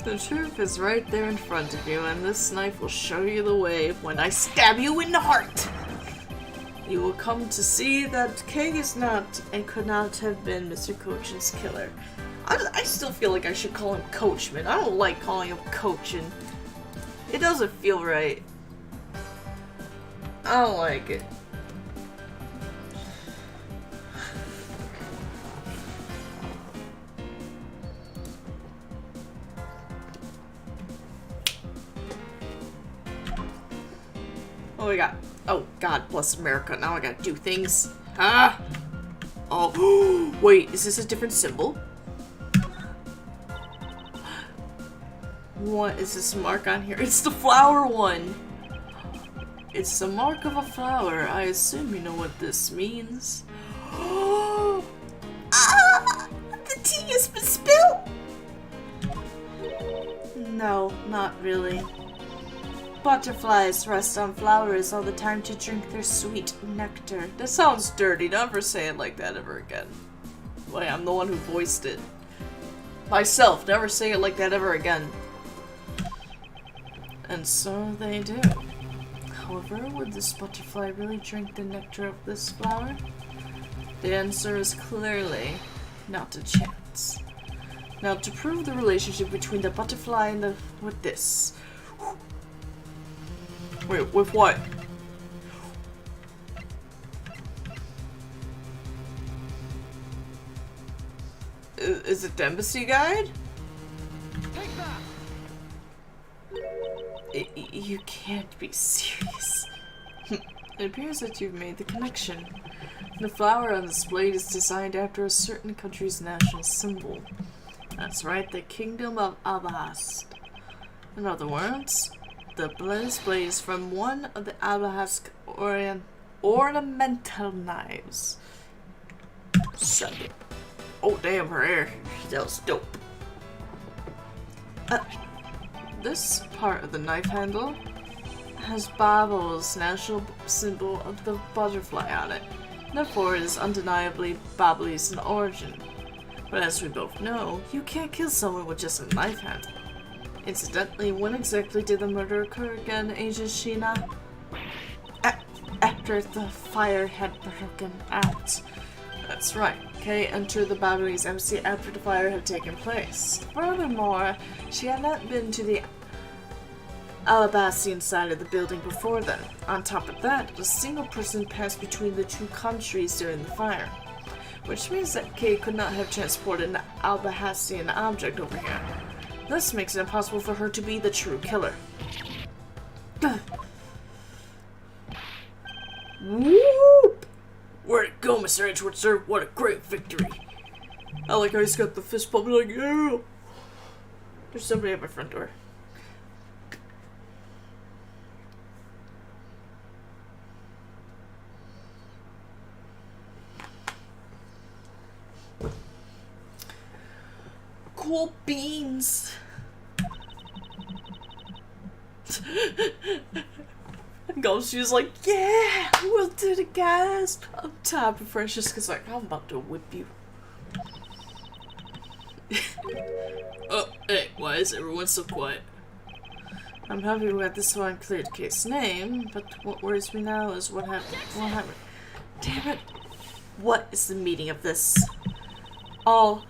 S1: The truth is right there in front of you, and this knife will show you the way when I stab you in the heart. You will come to see that Kay is not and could not have been Mr. Cochin's killer. I still feel like I should call him Coachman. I don't like calling him Cochin. It doesn't feel right. I don't like it. What we got? Oh, God bless America. Now I gotta do things. Ah! Oh, wait, is this a different symbol? What is this mark on here? It's the flower one! It's the mark of a flower. I assume you know what this means. Ah! The tea has been spilled! No, not really. Butterflies rest on flowers all the time to drink their sweet nectar. That sounds dirty. Never say it like that ever again. Wait, I'm the one who voiced it. Myself, never say it like that ever again. And so they do. However, would this butterfly really drink the nectar of this flower? The answer is clearly not a chance. Now, to prove the relationship between the butterfly and the... with this. Wait, with what? Is it the embassy guide?
S4: Take that!
S1: You can't be serious. It appears that you've made the connection. The flower on this blade is designed after a certain country's national symbol. That's right, the Kingdom of Albahast. In other words, the blade is from one of the Albahast ornamental knives. So, oh damn, her hair. That was dope. This part of the knife handle has Babel's national symbol of the butterfly on it. Therefore, it is undeniably Babli's in origin. But as we both know, you can't kill someone with just a knife handle. Incidentally, when exactly did the murder occur again, Agent Sheena? After the fire had broken out. That's right. Kay entered the Babli's embassy after the fire had taken place. Furthermore, she had not been to the Alabastian side of the building before then. On top of that, a single person passed between the two countries during the fire. Which means that Kay could not have transported an Alabastian object over here. This makes it impossible for her to be the true killer.
S3: Whoop! Where'd it go, Mr. Edgeworth, sir? What a great victory!
S1: I like how he's got the fist pump like, yeah! There's somebody at my front door. Cool beans! She was like, yeah, we'll do it, guys. I'm tired of Precious because like, I'm about to whip you.
S3: Oh, hey, why is everyone so quiet?
S1: I'm happy we got this one cleared case name, but what worries me now is what happened. What happened? Damn it. What is the meaning of this? All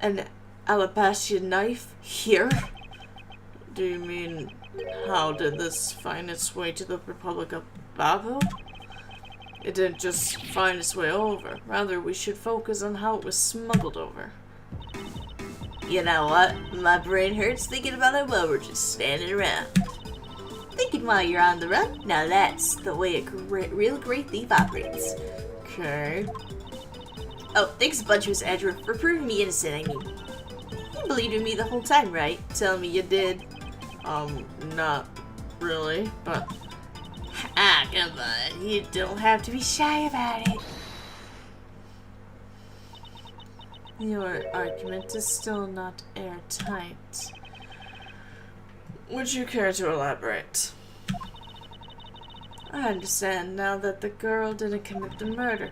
S1: an Alabastian knife here? Do you mean, how did this find its way to the Republic of Babu? It didn't just find its way over. Rather, we should focus on how it was smuggled over.
S3: You know what? My brain hurts thinking about it while we're just standing around. Thinking while you're on the run? Now that's the way a real great thief operates.
S1: Okay.
S3: Oh, thanks a bunch, Miss Edgeworth, for proving me innocent, I mean. You believed in me the whole time, right? Tell me you did.
S1: Not really, but...
S3: Ah, come on. You don't have to be shy about it.
S1: Your argument is still not airtight. Would you care to elaborate? I understand now that the girl didn't commit the murder.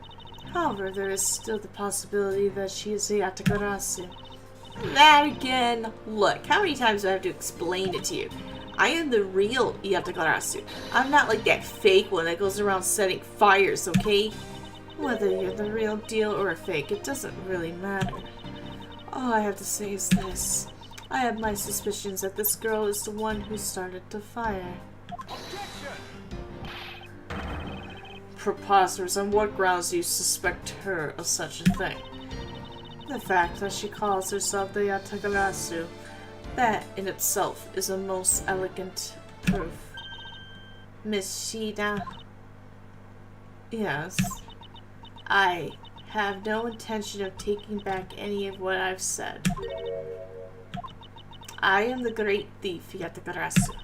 S1: However, there is still the possibility that she is Yatagarasu.
S3: That again. Look, how many times do I have to explain it to you? I am the real Yatagarasu. I'm not like that fake one that goes around setting fires, okay?
S1: Whether you're the real deal or a fake, it doesn't really matter. All I have to say is this. I have my suspicions that this girl is the one who started the fire. Preposterous. On what grounds do you suspect her of such a thing? The fact that she calls herself the Yatagarasu, that in itself is a most elegant proof. Miss Shida. Yes. I have no intention of taking back any of what I've said. I am the great thief Yatagarasu,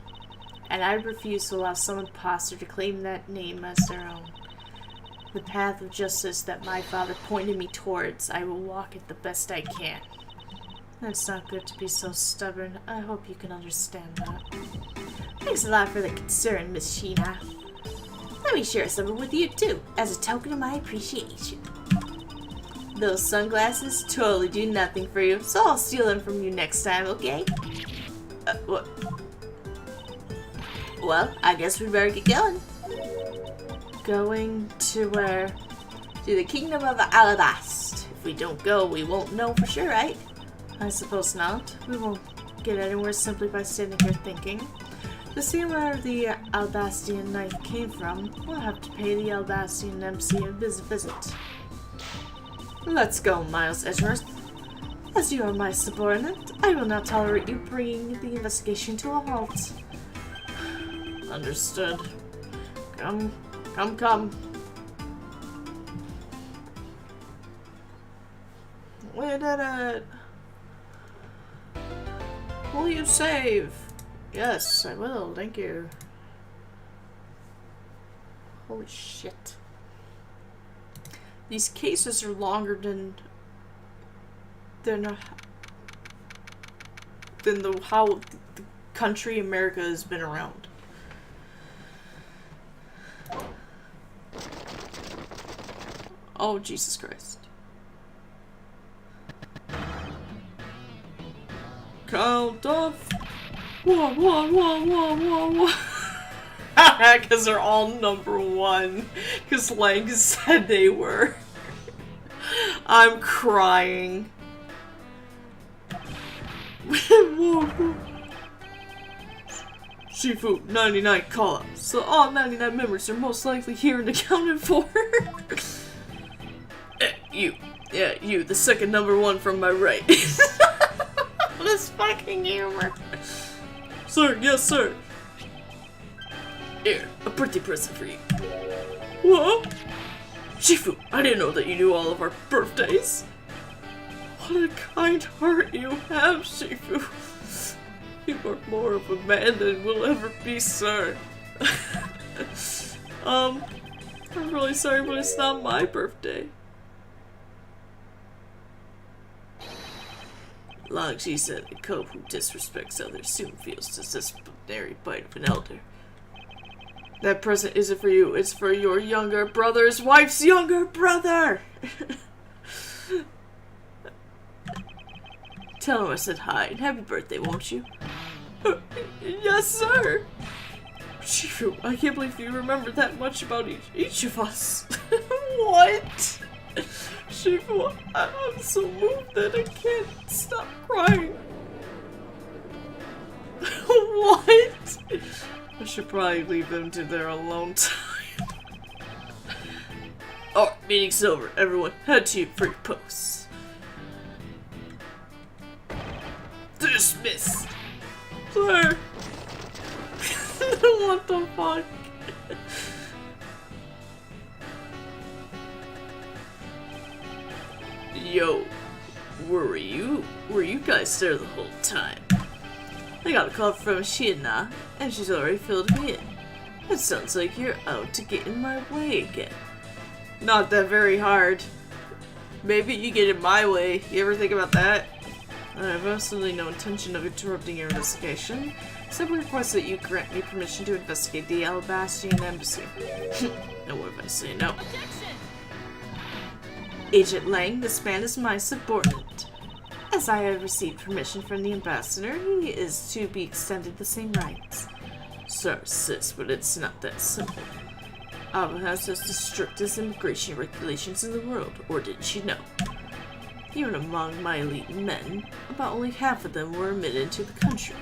S1: and I refuse to allow some imposter to claim that name as their own. The path of justice that my father pointed me towards, I will walk it the best I can. It's not good to be so stubborn. I hope you can understand that.
S3: Thanks a lot for the concern, Miss Sheena. Let me share some with you, too, as a token of my appreciation. Those sunglasses totally do nothing for you, so I'll steal them from you next time, okay? What? Well, I guess we better get going.
S1: Going to where?
S3: To the Kingdom of Alabast. If we don't go, we won't know for sure, right?
S1: I suppose not. We won't get anywhere simply by standing here thinking. To see where the Alabastian knife came from, we'll have to pay the Alabastian embassy a visit. Let's go, Miles Edgeworth. As you are my subordinate, I will not tolerate you bringing the investigation to a halt. Understood. Come. We did it! Will you save? Yes, I will, thank you. Holy shit. These cases are longer than how the country America has been around. Oh, Jesus Christ. Count off. One, one, one, one, one, one. Because they're all number one. Because Lang said they were. I'm crying. Shifu, 99 call-ups. So all 99 members are most likely here and accounted for. You. Yeah, you, the second number one from my right. This fucking humor. Sir, yes, sir. Here, a birthday present for you. What? Shifu, I didn't know that you knew all of our birthdays. What a kind heart you have, Shifu. You are more of a man than we'll ever be, sir. I'm really sorry, but it's not my birthday. Long she said, a cove who disrespects others soon feels the disciplinary bite of an elder. That present isn't for you, it's for your younger brother's wife's younger brother! Tell him I said hi and happy birthday, won't you? Yes, sir! Shifu, I can't believe you remember that much about each of us. What? Shifu, I'm so moved that I can't stop crying. What? I should probably leave them to their alone time. Alright, meeting's over. Everyone, head to your free posts. Dismissed. Sir. What the fuck? Yo, were you guys there the whole time? I got a call from Shiina, and she's already filled me in. It sounds like you're out to get in my way again. Not that very hard. Maybe you get in my way. You ever think about that? I have absolutely no intention of interrupting your investigation. Simply request that you grant me permission to investigate the Alabastian embassy. And what if I say no? Agent Lang, this man is my subordinate. As I have received permission from the ambassador, he is to be extended the same rights. Sorry, sis, but it's not that simple. Alabama has the strictest immigration regulations in the world, or didn't you know? Even among my elite men, about only half of them were admitted into the country.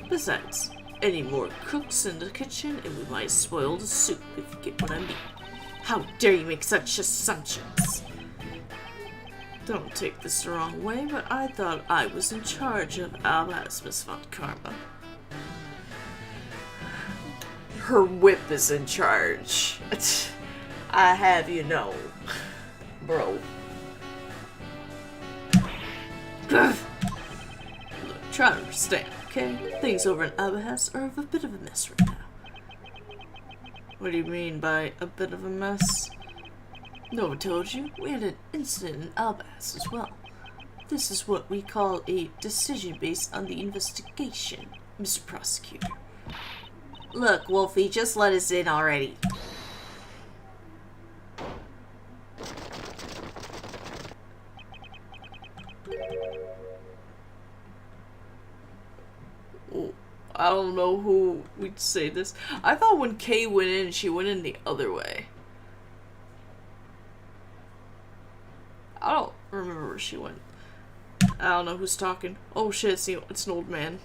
S1: Besides, any more cooks in the kitchen and we might spoil the soup, if you get what I mean. How dare you make such assumptions? Don't take this the wrong way, but I thought I was in charge of Miss von Karma. Her whip is in charge. I have you know, bro. Look, try to understand, okay? Things over in Abahas are of a bit of a mess right now. What do you mean by a bit of a mess? No one told you. We had an incident in Abahas as well. This is what we call a decision based on the investigation, Mr. Prosecutor. Look, Wolfie, just let us in already. I don't know who would say this. I thought when Kay went in, she went in the other way. I don't remember where she went. I don't know who's talking. Oh shit, it's an old man.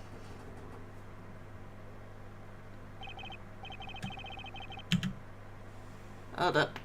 S1: Hold up.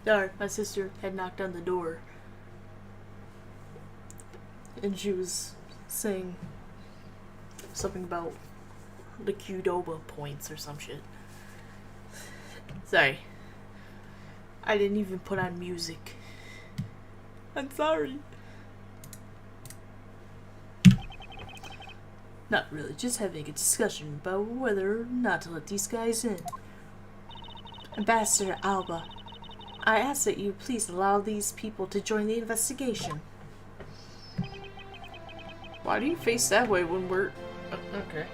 S1: Sorry, my sister had knocked on the door. And she was saying something about the Qdoba points or some shit. Sorry. I didn't even put on music. I'm sorry. Not really, just having a discussion about whether or not to let these guys in. Ambassador Alba, I ask that you please allow these people to join the investigation. Why do you face that way when we're... okay.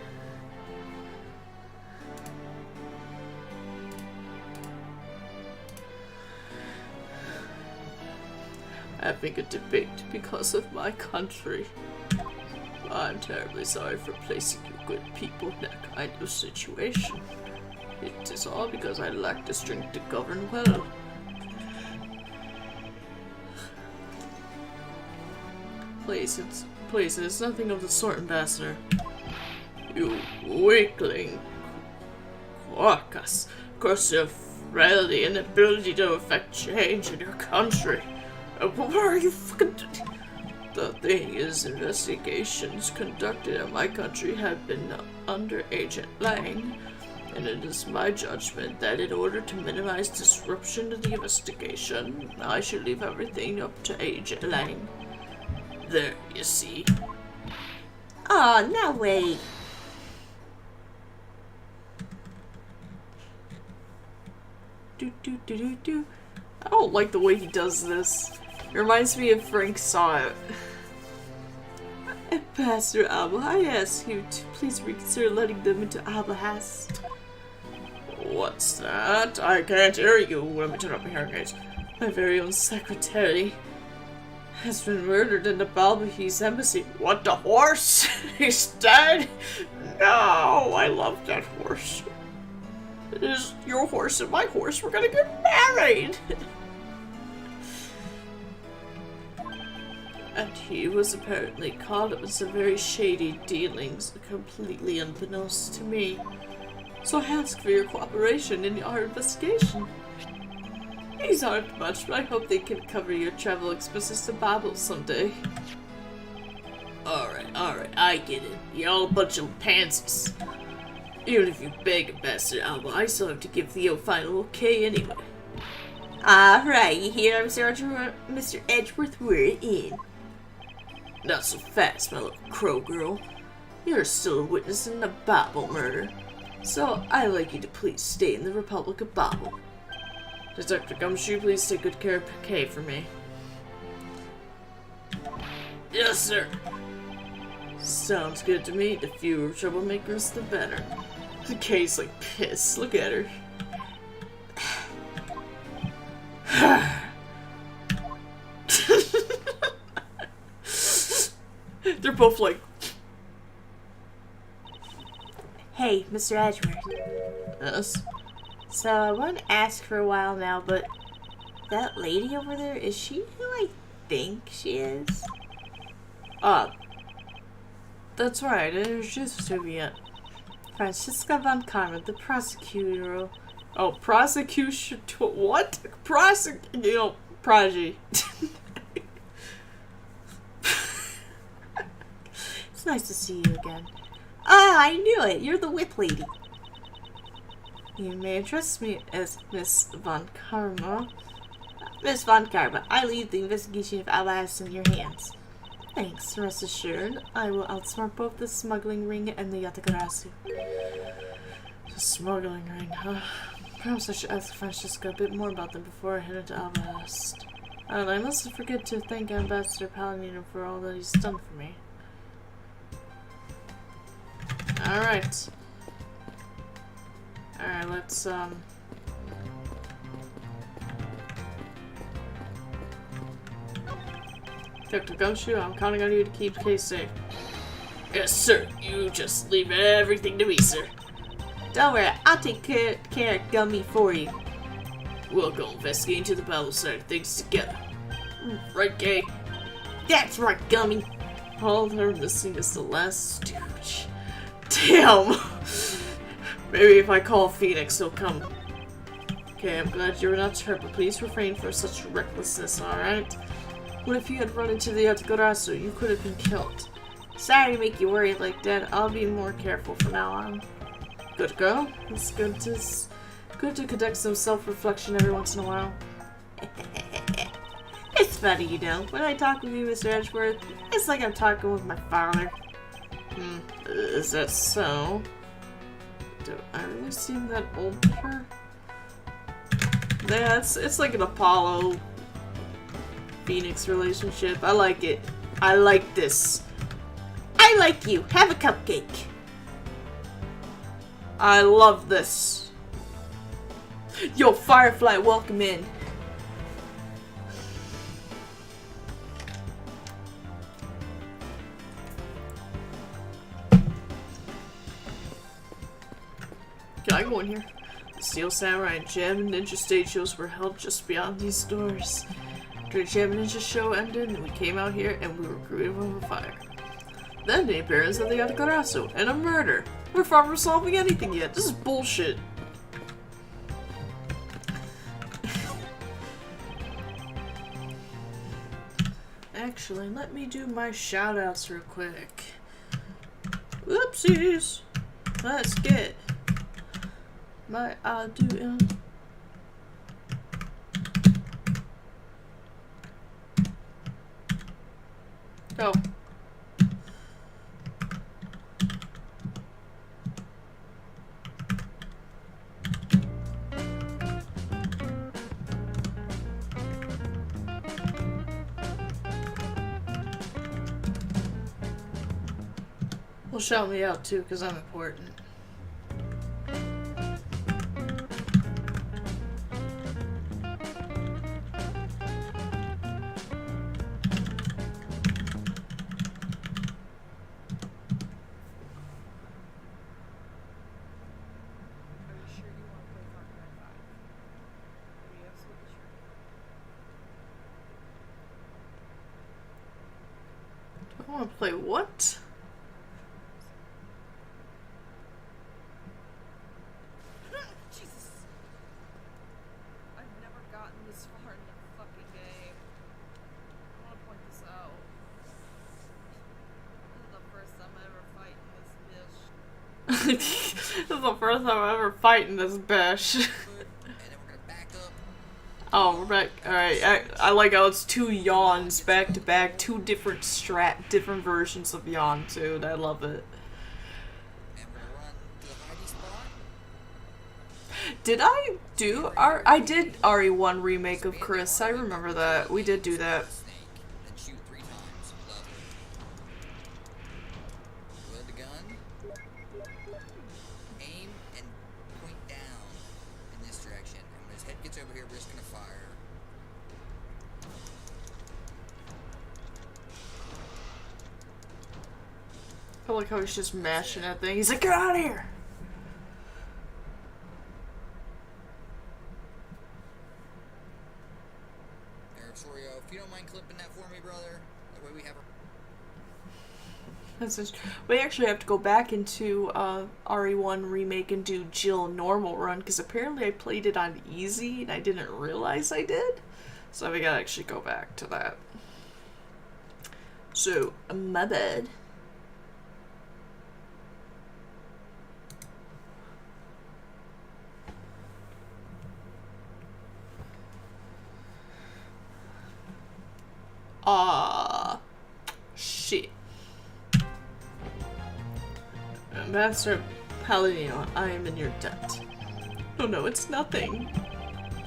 S1: Having a debate because of my country. I'm terribly sorry for placing you good people in that kind of situation. It is all because I lack the strength to govern well. Please, it's nothing of the sort, Ambassador. You weakling. Quackus. Curse your frailty and ability to effect change in your country. What are you fucking doing? The thing is, investigations conducted in my country have been under Agent Lang, and it is my judgment that in order to minimize disruption to the investigation, I should leave everything up to Agent Lang. There, you see.
S3: Aw, no way.
S1: Do. I don't like the way he does this. It reminds me of Frank Saw It. Ambassador Alba, I ask you to please reconsider letting them into Alba House. What's that? I can't hear you. Let me turn up my hearing aids. My very own secretary has been murdered in the Balbahese embassy. What, the horse? He's dead? No, I love that horse. It is your horse and my horse. We're gonna get married. And he was apparently caught up in some very shady dealings, completely unbeknownst to me. So I ask for your cooperation in our investigation. These aren't much, but I hope they can cover your travel expenses to Babel someday.
S3: Alright, I get it. You're all a bunch of pansies. Even if you beg, Ambassador Alba, I still have to give the final okay anyway. Alright, you hear Mr. Edgeworth, we're in. Not so fast, my little crow girl. You're still a witness in the Babel murder, so I'd like you to please stay in the Republic of Babel. Detective Gumshoe, please take good care of Kay for me. Yes, sir. Sounds good to me. The fewer troublemakers, the better. Kay's like pissed. Look at her. They're both like...
S1: Hey, Mr. Edgeworth.
S3: Yes?
S1: So I wanted to ask for a while now, but that lady over there, is she who I think she is?
S3: That's right. I didn't introduce her to me yet.
S1: Francisca von Karma, the prosecutor.
S3: Oh, prosecution... What? Prodigy.
S1: It's nice to see you again. Ah, I knew it! You're the whip lady. You may address me as Miss Von Karma. Miss Von Karma, I leave the investigation of Alas in your hands. Thanks, rest assured. I will outsmart both the smuggling ring and the Yatagarasu. The smuggling ring, huh? Perhaps I should ask Francisca a bit more about them before I head into Alvast. And I mustn't forget to thank Ambassador Palomino for all that he's done for me. Alright. Alright, let's, Dr. Gumshoe, I'm counting on you to keep Kay safe. Yes, sir. You just leave everything to me, sir. Don't worry, I'll take care of Gummy for you.
S3: We'll go investigate into the battle side of things together. Right, Kay?
S1: That's right, Gummy.
S3: All they're missing is the last stooge. Damn! Maybe if I call Phoenix, he'll come.
S1: Okay, I'm glad you were not hurt, but please refrain from such recklessness, alright? What if you had run into the Atgorasu? You could have been killed. Sorry to make you worry like that. I'll be more careful from now on. Good girl. It's good to conduct some self-reflection every once in a while. It's funny, you know. When I talk with you, Mr. Edgeworth, it's like I'm talking with my father. Is that so? Do I really seem that old to her? Yeah, it's like an Apollo Phoenix relationship. I like it. I like this. I like you. Have a cupcake. I love this. Yo, Firefly, welcome in. Can I go in here? The Steel Samurai and Jam and Ninja stage shows were held just beyond these doors. After the Jam and Ninja show ended, we came out here and we were greeted with a fire. Then the appearance of the Atgorasu and a murder. We're far from solving anything yet. This is bullshit. Actually, let me do my shoutouts real quick. Oopsies. Let's get my do. Oh. Well, shout me out too, because I'm important. I want to play what?
S5: Jesus. I've never gotten this far in the fucking game. I want to point this out. This is the first time I ever fight in this bitch.
S1: This is the first time I'm ever fighting this bitch. Oh, we're back. Alright, I like how it's two yawns back to back, two different different versions of yawn, dude. I love it. Did I do I did RE1 remake of Chris. I remember that. We did do that. I like how he's just mashing that thing. He's like, get out of here!
S6: If you don't mind clipping that for me, brother, that way we have
S1: we actually have to go back into RE1 remake and do Jill normal run, because apparently I played it on easy and I didn't realize I did. So we gotta actually go back to that. So, my bad. Shit. Master Paladino, I am in your debt. Oh no, it's nothing.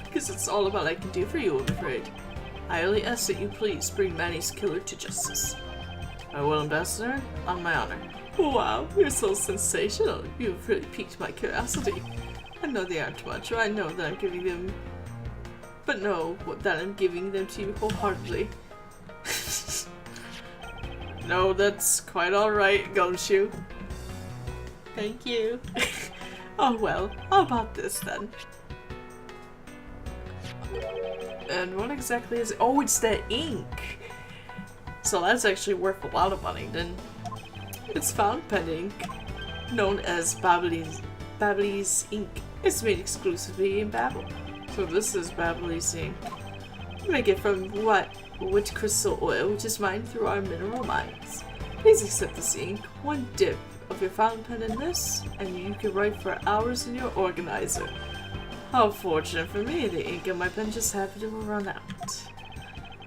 S1: Because it's all about I can do for you, I'm afraid. I only ask that you please bring Manny's killer to justice. I will, Ambassador, on my honor. Wow, you're so sensational. You've really piqued my curiosity. I know they aren't much, or I know that I'm giving them... But know that I'm giving them to you wholeheartedly. No, that's quite alright, Gumshoe. Thank you. Oh well, how about this then? And what exactly is it? Oh, it's the ink! So that's actually worth a lot of money then. It's fountain pen ink, known as Babbly's ink. It's made exclusively in Babel. So this is Babbly's ink. We make it from what? Witch crystal oil, which is mined through our mineral mines. Please accept this ink. One dip of your fountain pen in this, and you can write for hours in your organizer. How fortunate for me, the ink in my pen just happened to run out.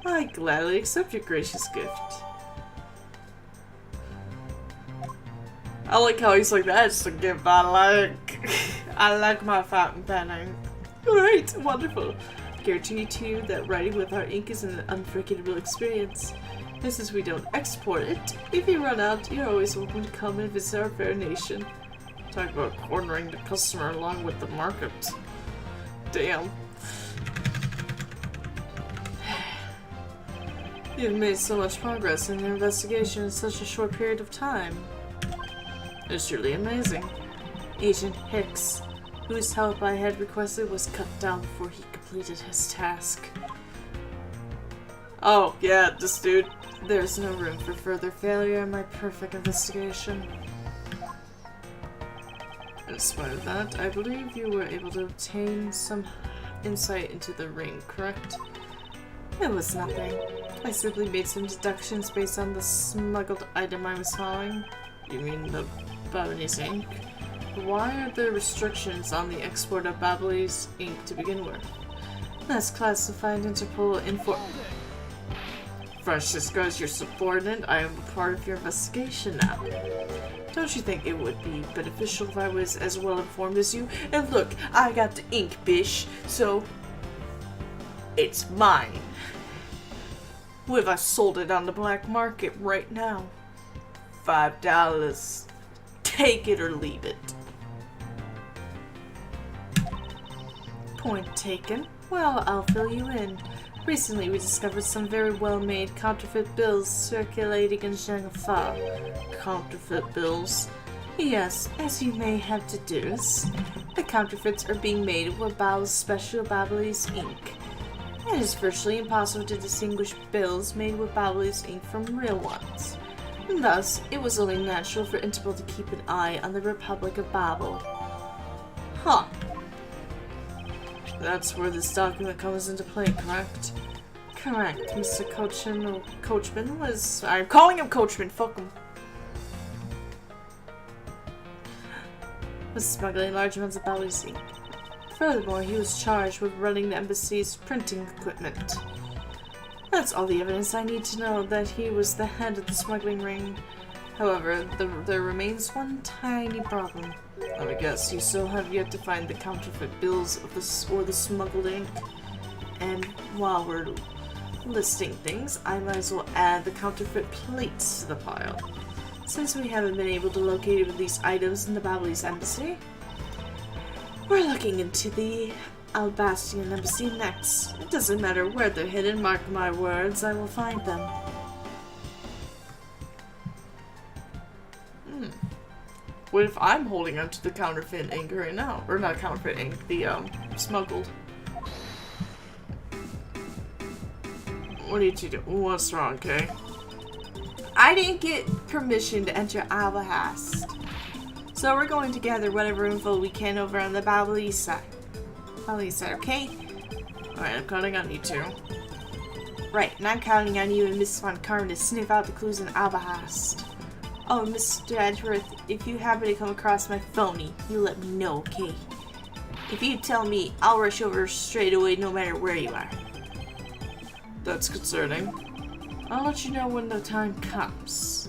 S1: I gladly accept your gracious gift. I like how he's like, that's a gift I like. I like my fountain pen ink. Great, wonderful. Guarantee to you that writing with our ink is an unforgettable experience. And since we don't export it, if you run out, you're always welcome to come and visit our fair nation. Talk about cornering the customer along with the market. Damn. You've made so much progress in your investigation in such a short period of time. It's truly amazing. Agent Hicks, whose help I had requested, was cut down before he completed his task. Oh, yeah, this dude. There's no room for further failure in my perfect investigation. In spite of that, I believe you were able to obtain some insight into the ring, correct? It was nothing. I simply made some deductions based on the smuggled item I was following. You mean the Babbly's ink? Why are there restrictions on the export of Babbly's ink to begin with? That's classified Interpol info. Francisco is your subordinate. I am a part of your investigation now. Don't you think it would be beneficial if I was as well informed as you? And look, I got the ink, bish, so it's mine. What if I sold it on the black market right now? $5. Take it or leave it. Point taken. Well, I'll fill you in. Recently, we discovered some very well-made counterfeit bills circulating in Zhangfa. Counterfeit bills? Yes, as you may have deduced, the counterfeits are being made with Bao's special Babbly's ink. It is virtually impossible to distinguish bills made with Babbly's ink from real ones. And thus, it was only natural for Interpol to keep an eye on the Republic of Babel. Huh. That's where this document comes into play, correct? Correct. Mr. Coachman was... I'm calling him Coachman, fuck him. Was smuggling large amounts of Babbly's ink. Furthermore, he was charged with running the embassy's printing equipment. That's all the evidence I need to know that he was the head of the smuggling ring. However, there remains one tiny problem. Let me guess, you still have yet to find the counterfeit bills of the smuggled ink. And while we're listing things, I might as well add the counterfeit plates to the pile. Since we haven't been able to locate these items in the Babbly's embassy, we're looking into the Albastian embassy next. It doesn't matter where they're hidden, mark my words, I will find them. What if I'm holding onto the counterfeit ink right now? Or not counterfeit ink, the smuggled. What did you do? What's wrong, Kay? I didn't get permission to enter Albahast. So we're going to gather whatever info we can over on the Babbly side. Babbly side, okay? Alright, I'm counting on you two. Right, and I'm counting on you and Miss Von Karn to sniff out the clues in Albahast. Oh, Mr. Edgeworth, if you happen to come across my phony, you let me know, okay? If you tell me, I'll rush over straight away no matter where you are. That's concerning. I'll let you know when the time comes.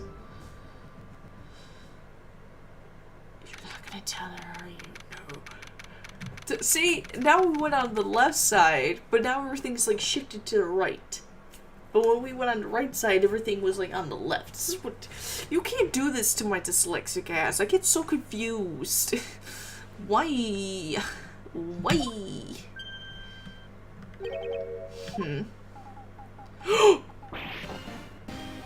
S1: You're not gonna tell her, are you? No. See, now we went on the left side, but now everything's like shifted to the right. But when we went on the right side, everything was like on the left. This is what... You can't do this to my dyslexic ass. I get so confused. Why? Why?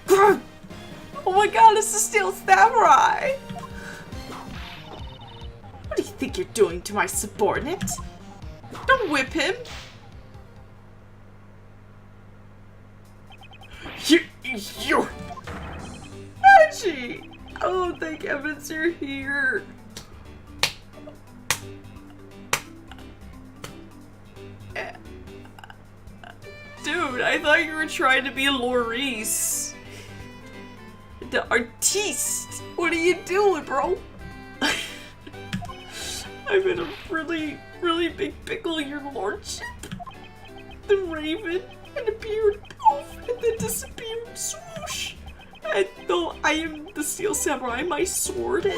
S1: Oh my god, it's the Steel Samurai! What do you think you're doing to my subordinate? Don't whip him! You! Archie! Oh, thank heavens you're here! Dude, I thought you were trying to be Laurice. The artiste. What are you doing, bro? I'm in a really, really big pickle, your lordship. The raven and the beard poof and then disappeared swoosh. And though I am the steel samurai, my sword.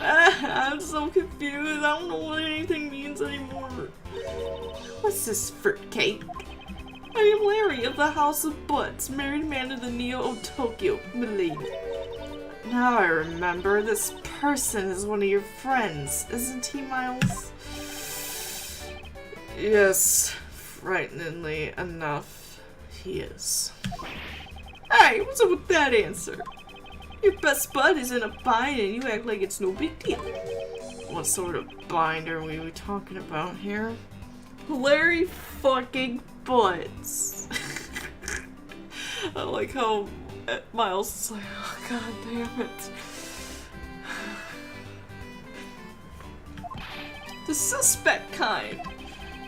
S1: I'm so confused. I don't know what anything means anymore. What's this fruitcake? I am Larry of the House of Butts, married man of the Neo of Tokyo, believe. Now I remember, this person is one of your friends, isn't he, Miles? Yes, frighteningly enough, he is. Hey, what's up with that answer? Your best bud is in a bind and you act like it's no big deal. What sort of bind are we talking about here? Larry fucking Butts. I like how Miles is like, oh god damn it. The suspect kind.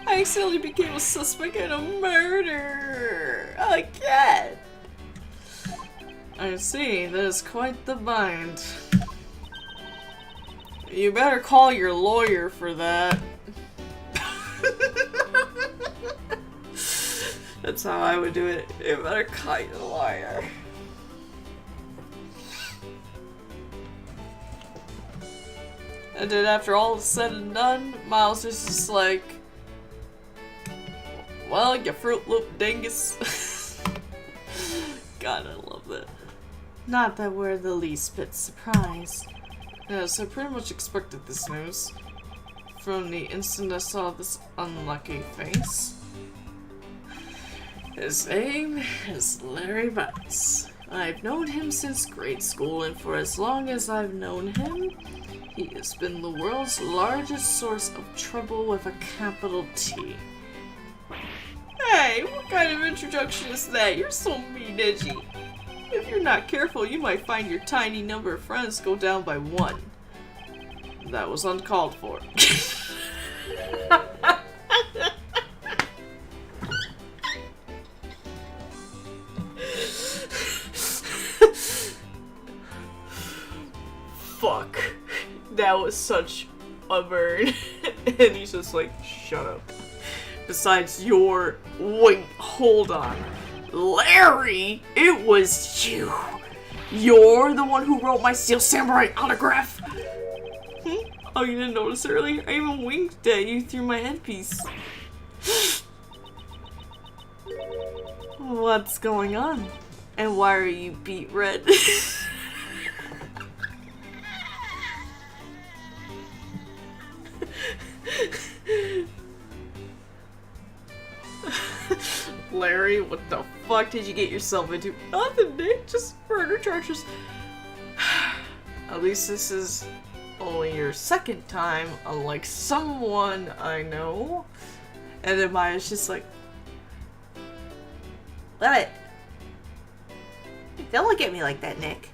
S1: I accidentally became a suspect in a murder. Again. I see, that is quite the bind. You better call your lawyer for that. That's how I would do it. You better call your lawyer. And then after all is said and done, Miles is just like, well, you Fruit Loop dingus. God, I love that. Not that we're the least bit surprised. Yes, I pretty much expected this news. From the instant I saw this unlucky face. His name is Larry Butts. I've known him since grade school, and for as long as I've known him, he has been the world's largest source of trouble with a capital T. Hey, what kind of introduction is that? You're so mean, Edgy. If you're not careful, you might find your tiny number of friends go down by one. That was uncalled for. Fuck. That was such a burn. And he's just like, shut up. Besides your... Wait, hold on. Larry, it was you. You're the one who wrote my Steel Samurai autograph. Oh, you didn't notice earlier? I even winked at you through my headpiece. What's going on? And why are you beet red? Larry, what the fuck did you get yourself into? Nothing, Nick. Just murder charges. At least this is only your second time, unlike someone I know. And then Maya's just like, what? Don't look at me like that, Nick.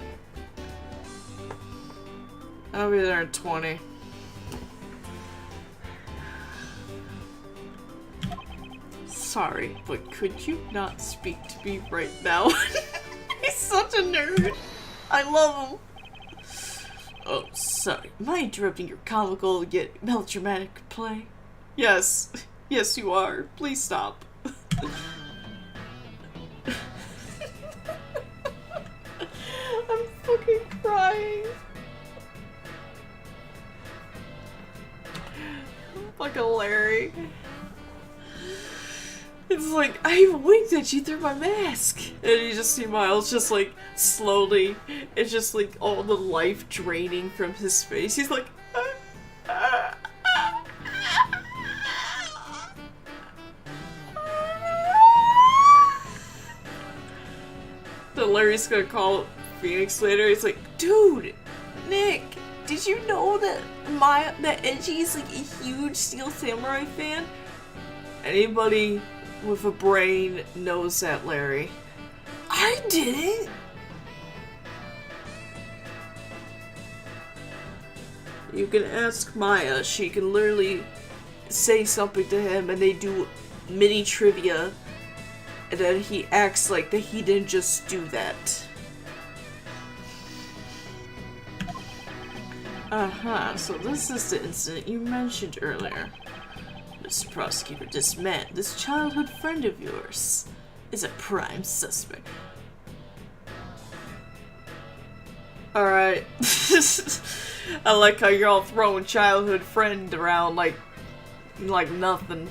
S1: I'll be there in 20. Sorry, but could you not speak to me right now? He's such a nerd. I love him. Oh, sorry. Am I interrupting your comical yet melodramatic play? Yes. Yes, you are. Please stop. I'm fucking crying. Fucking Larry. It's like, I winked at you through my mask. And you just see Miles just like, slowly, it's just like all the life draining from his face. He's like, Then Larry's gonna call Phoenix later. He's like, dude, Nick, did you know that Edgy is like a huge Steel Samurai fan? Anybody with a brain knows that, Larry. I didn't! You can ask Maya. She can literally say something to him and they do mini trivia And then he acts like that he didn't just do that. So this is the incident you mentioned earlier. Mr. Prosecutor, this childhood friend of yours is a prime suspect. Alright. I like how you're all throwing childhood friend around like nothing.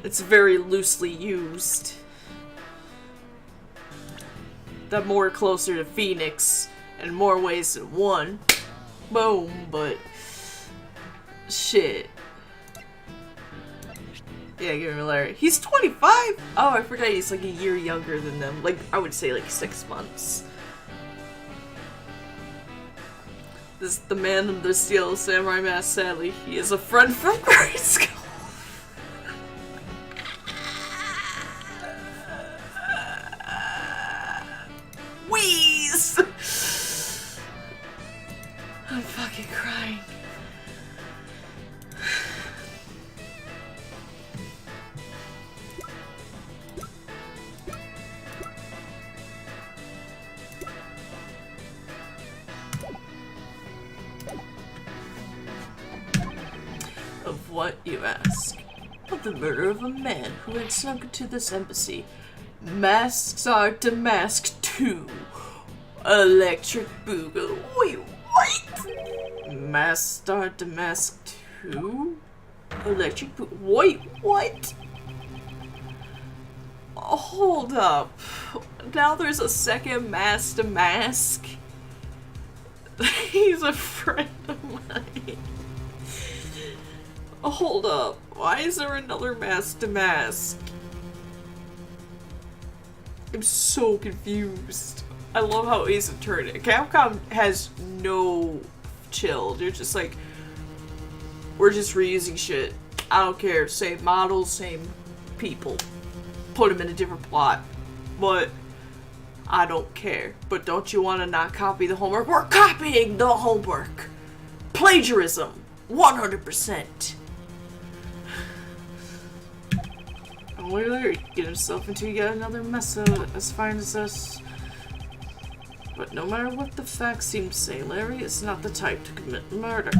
S1: It's very loosely used. That more closer to Phoenix in more ways than one. Boom, but shit. Yeah, give me Larry. He's 25? Oh, I forgot he's like a year younger than them. Like, I would say like 6 months. This the man in the steel samurai mask, sadly. He is a friend from grade school. Wheeze! I'm fucking crying. Of what, you ask? Of the murder of a man who had snuck into this embassy. Masks are to mask 2. Electric Boogaloo. Wait, what? Masks are to mask 2? Electric Boogaloo. Wait, what? Oh, hold up. Now there's a second mask to mask? He's a friend of mine. Oh, hold up. Why is there another mask to mask? I'm so confused. I love how Ace Attorney. Capcom has no chill. They're just like, we're just reusing shit. I don't care. Same models, same people. Put them in a different plot. But I don't care. But don't you want to not copy the homework? We're copying the homework. Plagiarism. 100%. Wait, Larry, get himself into yet another mess as fine as this. But no matter what the facts seem to say, Larry is not the type to commit murder.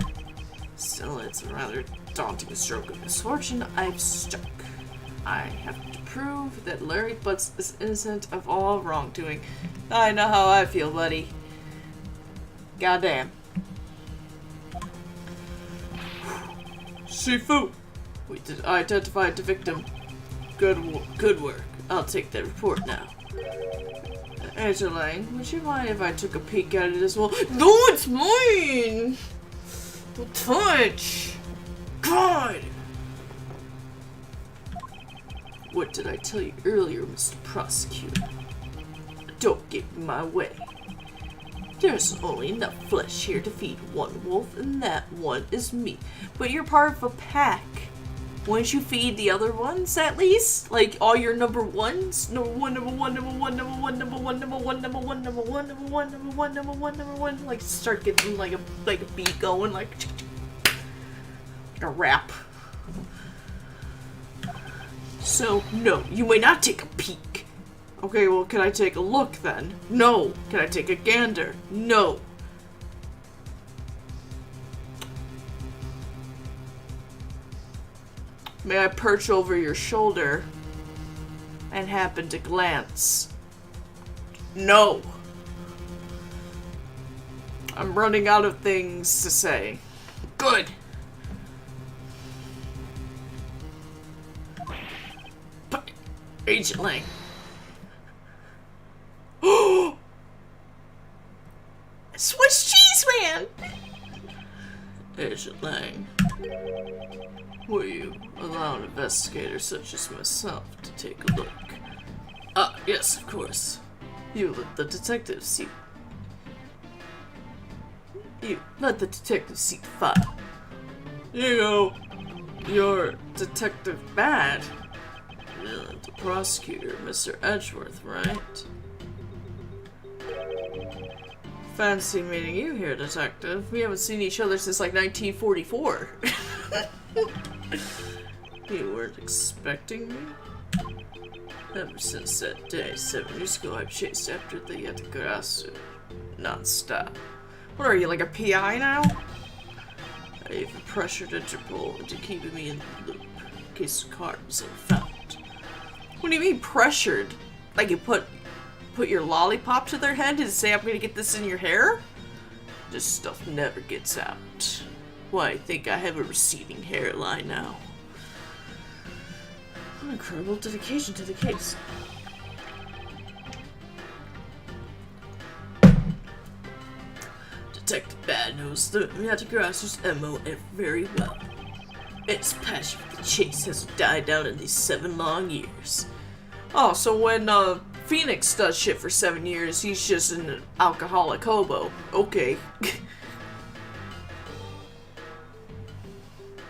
S1: Still, it's a rather daunting stroke of misfortune I've struck. I have to prove that Larry Butts is innocent of all wrongdoing. I know how I feel, buddy. Goddamn. Shifu! We identified the victim. Good work. I'll take that report now. Angela, would you mind if I took a peek at it as well? No, it's mine! Don't touch! God! What did I tell you earlier, Mr. Prosecutor? Don't get in my way. There's only enough flesh here to feed one wolf, and that one is me. But you're part of a pack. Wouldn't you feed the other ones at least? Like all your number ones? Number one, number one, number one, number one, number one, number one, number one, number one, number one, number one, number one, number one. Like start getting like a beat going, like a rap. So no, you may not take a peek. Okay, well, can I take a look then? No. Can I take a gander? No. May I perch over your shoulder and happen to glance? No. I'm running out of things to say. Good. But, Agent Lang. Swiss cheese man! Agent Lang. Will you allow an investigator such as myself to take a look? Ah, yes, of course. You let the detective see. You let the detective see the file. You go. You're Detective Bad. The prosecutor, Mr. Edgeworth, right? Fancy meeting you here, Detective. We haven't seen each other since like 1944. You weren't expecting me? Ever since that day 7 years ago, I've chased after the Yatagarasu non-stop. What are you, like a PI now? I even pressured Interpol into keeping me in the loop in case the card was ever found. What do you mean pressured? Like you put your lollipop to their head and say, I'm gonna get this in your hair? This stuff never gets out. Why, I think I have a receding hairline now. What incredible dedication to the case. Detective Bad knows the Yatagarasu's MO very well. Its passion for the chase has died down in these 7 long years. Oh, so when Phoenix does shit for 7 years, he's just an alcoholic hobo. Okay.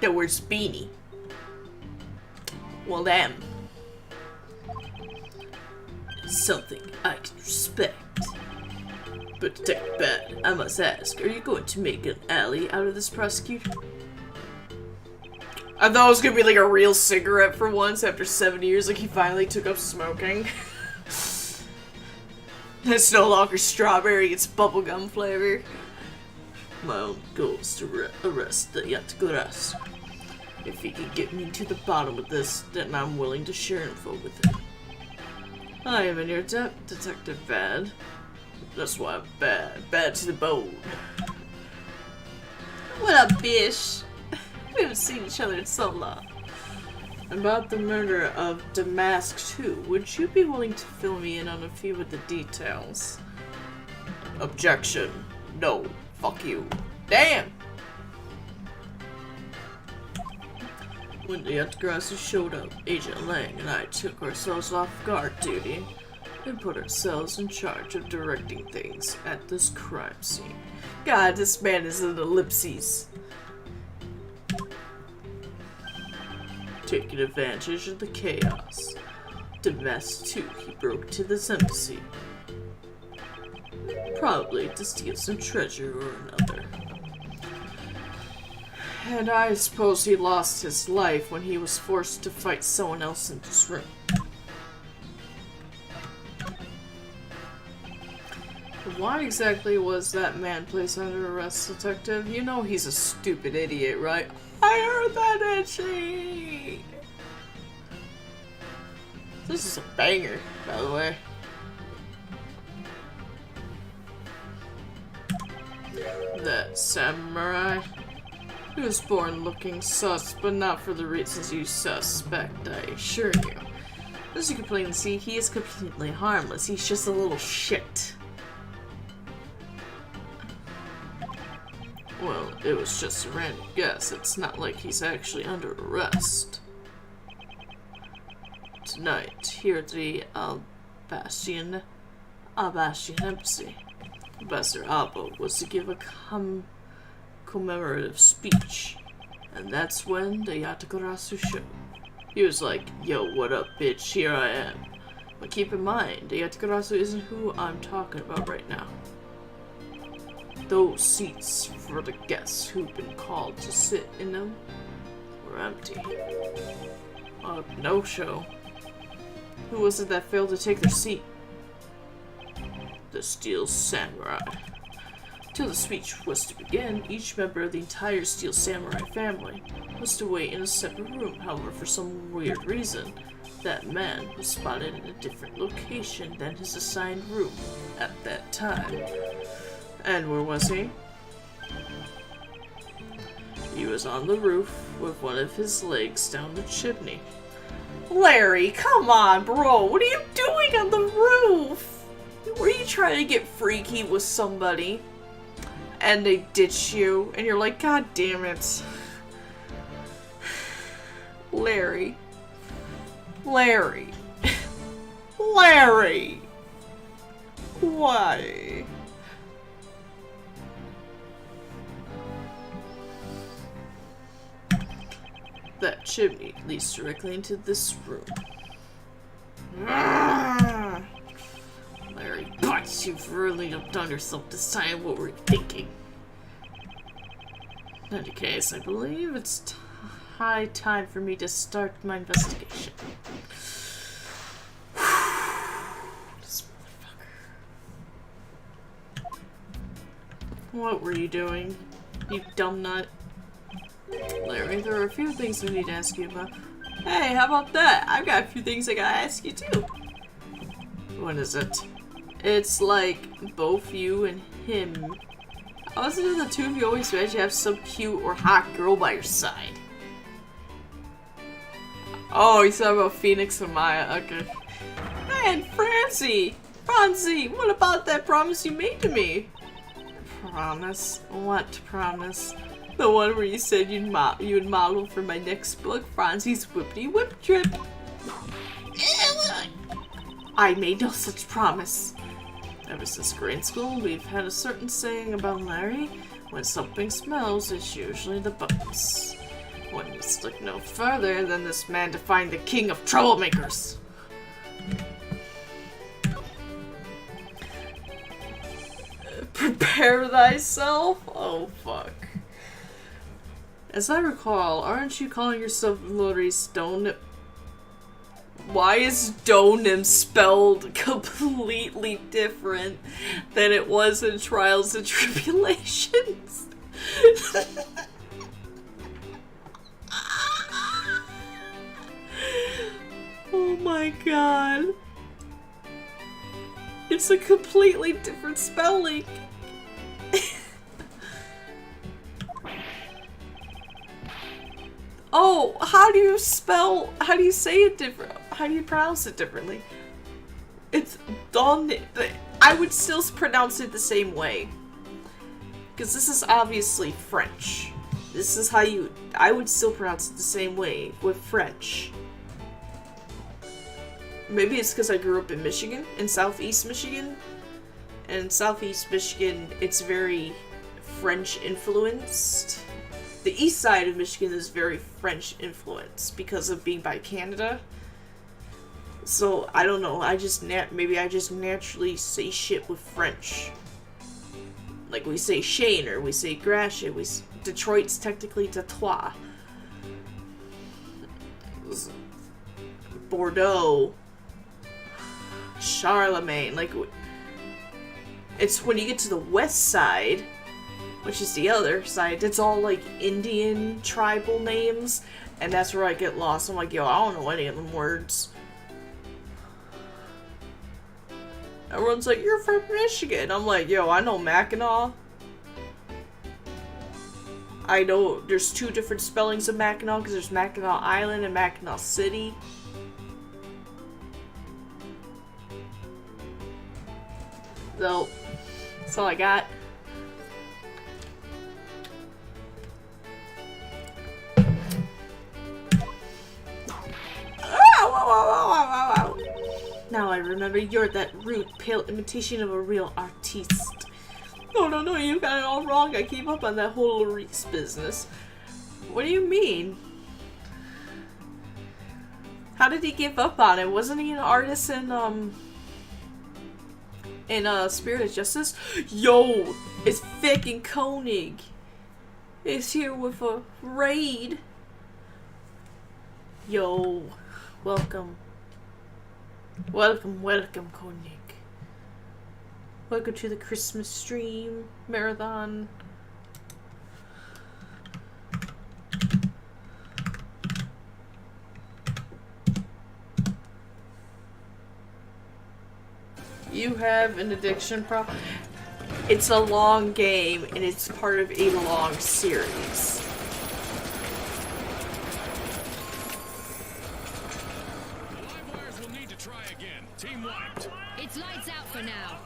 S1: That wears a beanie. Well, damn. It's something I can respect. But Detective Bad, I must ask, are you going to make an alley out of this prosecution? I thought it was gonna be like a real cigarette for once after 7 years, like he finally took up smoking. It's no longer strawberry, it's bubblegum flavor. My only goal is to arrest the Yatagarasu. If he can get me to the bottom of this, then I'm willing to share info with him. I am in your debt, Detective Bad. That's why I'm bad. Bad to the bone. What up, bish? We haven't seen each other in so long. About the murder of Damask 2, would you be willing to fill me in on a few of the details? Objection. No. Fuck you. Damn! When the Yatagarasu showed up, Agent Lang and I took ourselves off guard duty and put ourselves in charge of directing things at this crime scene. God, this man is an ellipses. Taking advantage of the chaos, Damask 2, he broke to this embassy. Probably to steal some treasure or another. And I suppose he lost his life when he was forced to fight someone else in this room. Why exactly was that man placed under arrest, Detective? You know he's a stupid idiot, right? I heard that itchy! This is a banger, by the way. That samurai. He was born looking sus, but not for the reasons you suspect, I assure you. As you can plainly see, he is completely harmless. He's just a little shit. Well, it was just a random guess. It's not like he's actually under arrest. Tonight, here at the Albashian Embassy, Ambassador Albo was to give a commemorative speech, and that's when the Yatagarasu showed. He was like, yo, what up, bitch, here I am. But keep in mind, the Yatagarasu isn't who I'm talking about right now. Those seats for the guests who've been called to sit in them were empty. No-show. Who was it that failed to take their seat? The Steel Samurai. Till the speech was to begin, each member of the entire Steel Samurai family was to wait in a separate room. However, for some weird reason, that man was spotted in a different location than his assigned room at that time. And where was he? He was on the roof with one of his legs down the chimney. Larry, come on, bro. What are you doing on the roof? Were you trying to get freaky with somebody? And they ditch you, and you're like, God damn it. Larry. Larry. Larry. Why? That chimney leads directly into this room. Larry, but you've really done yourself this time. What were you thinking? In any case, I believe it's high time for me to start my investigation. What were you doing, you dumb nut? Larry, there are a few things we need to ask you about. Hey, how about that? I've got a few things I gotta ask you too. What is it? It's like both you and him. How is it that the two of you always manage to have some cute or hot girl by your side? Oh, he's talking about Phoenix and Maya. Okay. And Francie! Francie, what about that promise you made to me? Promise? What promise? The one where you said you would model for my next book, Francie's Whippity Whip Trip. I made no such promise. Ever since grade school, we've had a certain saying about Larry. When something smells, it's usually the bones. One must look no further than this man to find the king of troublemakers. Prepare thyself? Oh, fuck. As I recall, aren't you calling yourself Lori Stone? Why is Donem spelled completely different than it was in Trials and Tribulations? Oh my god. It's a completely different spelling. Oh, how do you say it different? How do you pronounce it differently? It's Don. I would still pronounce it the same way. Because this is obviously French. This is how I would still pronounce it the same way with French. Maybe it's because I grew up in Michigan, in Southeast Michigan. And in Southeast Michigan, it's very French influenced. The east side of Michigan is very French influenced because of being by Canada. So, I don't know, maybe I just naturally say shit with French. Like, we say Shane, or we say Grache, Detroit's technically Detroit. Bordeaux. Charlemagne, like, it's when you get to the west side, which is the other side, it's all like Indian tribal names, and that's where I get lost. I'm like, yo, I don't know any of them words. Everyone's like, you're from Michigan. I'm like, yo, I know Mackinac. I know there's two different spellings of Mackinac, because there's Mackinac Island and Mackinac City. So, that's all I got. Now I remember you're that rude, pale imitation of a real artiste. No, you got it all wrong. I gave up on that whole Larice business. What do you mean? How did he give up on it? Wasn't he an artist in Spirit of Justice? Yo, it's fucking Koenig. It's here with a raid. Yo, welcome. Welcome, Koenig. Welcome to the Christmas stream marathon. You have an addiction problem. It's a long game, and it's part of a long series.
S7: It's lights out for now.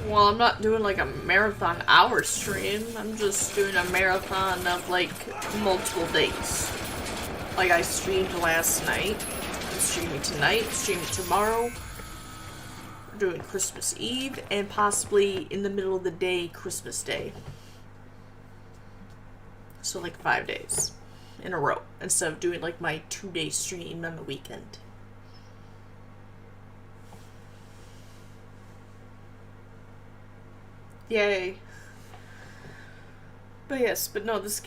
S1: Well, I'm not doing like a marathon hour stream. I'm just doing a marathon of like multiple days. Like I streamed last night. I'm streaming tonight, streaming tomorrow. We're doing Christmas Eve and possibly in the middle of the day, Christmas Day. So like 5 days in a row instead of doing like my 2-day stream on the weekend. Yay. But yes, but no, this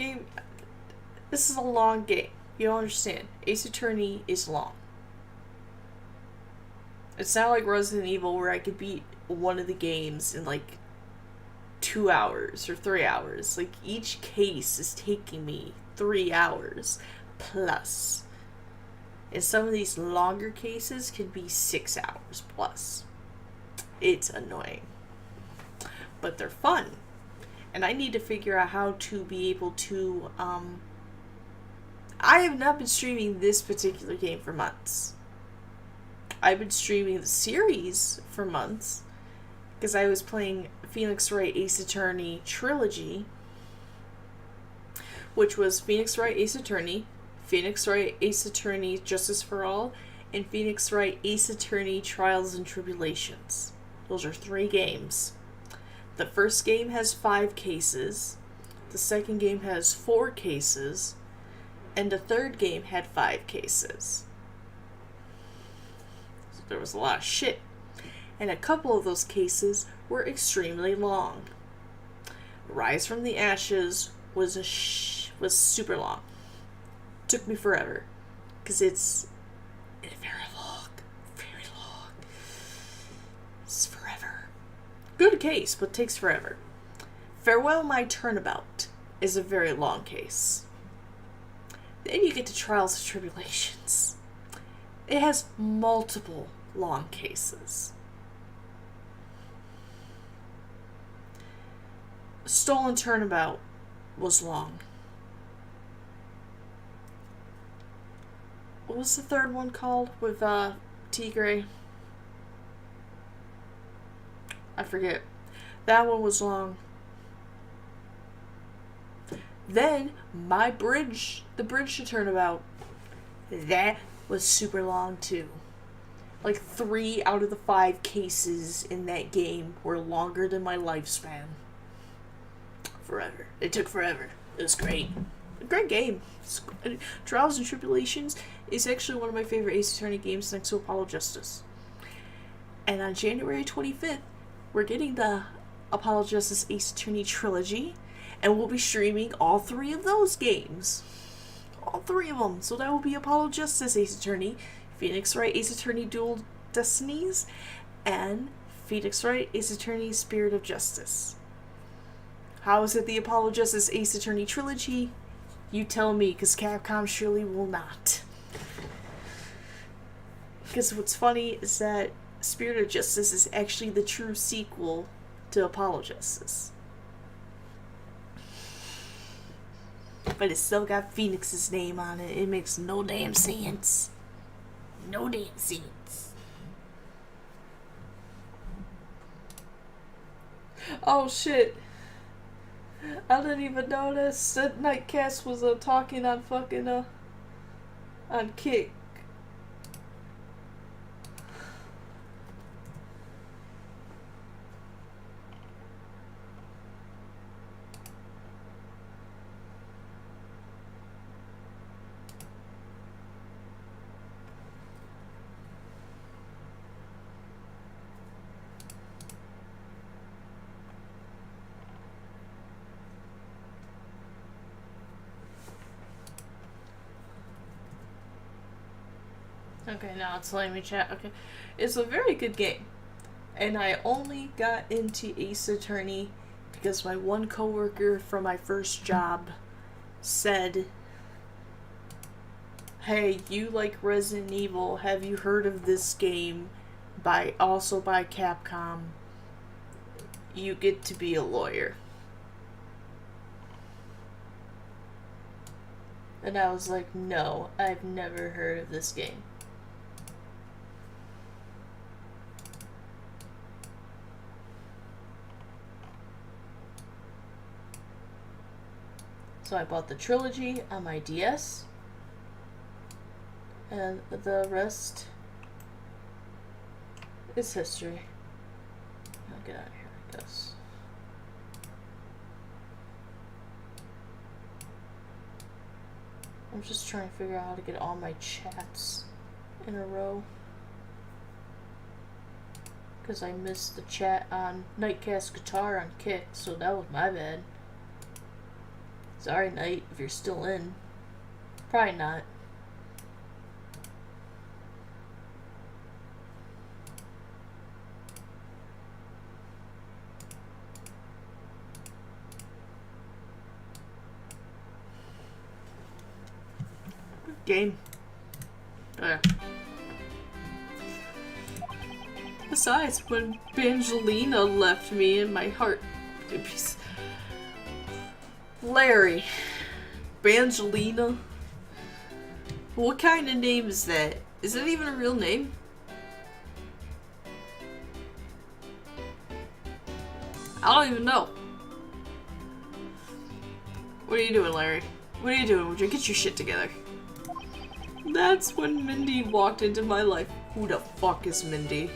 S1: is a long game. You don't understand. Ace Attorney is long. It's not like Resident Evil where I could beat one of the games in like 2 hours or 3 hours. Like, each case is taking me 3 hours plus. And some of these longer cases can be 6 hours plus. It's annoying. But they're fun. And I need to figure out how to be able to, I have not been streaming this particular game for months. I've been streaming the series for months because I was playing Phoenix Wright Ace Attorney Trilogy, which was Phoenix Wright Ace Attorney, Phoenix Wright Ace Attorney Justice for All, and Phoenix Wright Ace Attorney Trials and Tribulations. Those are 3 games. The first game has 5 cases, the second game has 4 cases, and the third game had 5 cases. So there was a lot of shit. And a couple of those cases were extremely long. Rise from the Ashes was super long. Took me forever. Because it's very long. Very long. It's forever. Good case, but takes forever. Farewell My Turnabout is a very long case. Then you get to Trials and Tribulations. It has multiple long cases. Stolen Turnabout was long. What was the third one called with Tigray? I forget. That one was long. Then the Bridge to Turnabout. That was super long too. Like 3 out of the 5 cases in that game were longer than my lifespan. Forever. It took forever. It was great. A great game. Trials and Tribulations is actually one of my favorite Ace Attorney games next to Apollo Justice. And on January 25th, we're getting the Apollo Justice Ace Attorney Trilogy, and we'll be streaming all 3 of those games. All 3 of them. So that will be Apollo Justice Ace Attorney, Phoenix Wright Ace Attorney Dual Destinies, and Phoenix Wright Ace Attorney Spirit of Justice. How is it the Apollo Justice Ace Attorney Trilogy? You tell me, because Capcom surely will not. Because what's funny is that Spirit of Justice is actually the true sequel to Apollo Justice. But it's still got Phoenix's name on it. It makes no damn sense. No damn sense. Oh shit. I didn't even notice that Nightcast was talking on fucking on Kick. Okay, now it's letting me chat. Okay. It's a very good game. And I only got into Ace Attorney because my one coworker from my first job said, "Hey, you like Resident Evil. Have you heard of this game also by Capcom? You get to be a lawyer." And I was like, "No, I've never heard of this game." So I bought the trilogy on my DS, and the rest is history. I'll get out of here, I guess. I'm just trying to figure out how to get all my chats in a row, because I missed the chat on Nightcast Guitar on Kick, so that was my bad. Sorry, Knight, if you're still in. Probably not. game. Yeah. Besides, when Bangelina left me in my heart... Larry. Bangelina? What kind of name is that? Is that even a real name? I don't even know. What are you doing, Larry? What are you doing? Would you get your shit together? That's when Mindy walked into my life. Who the fuck is Mindy?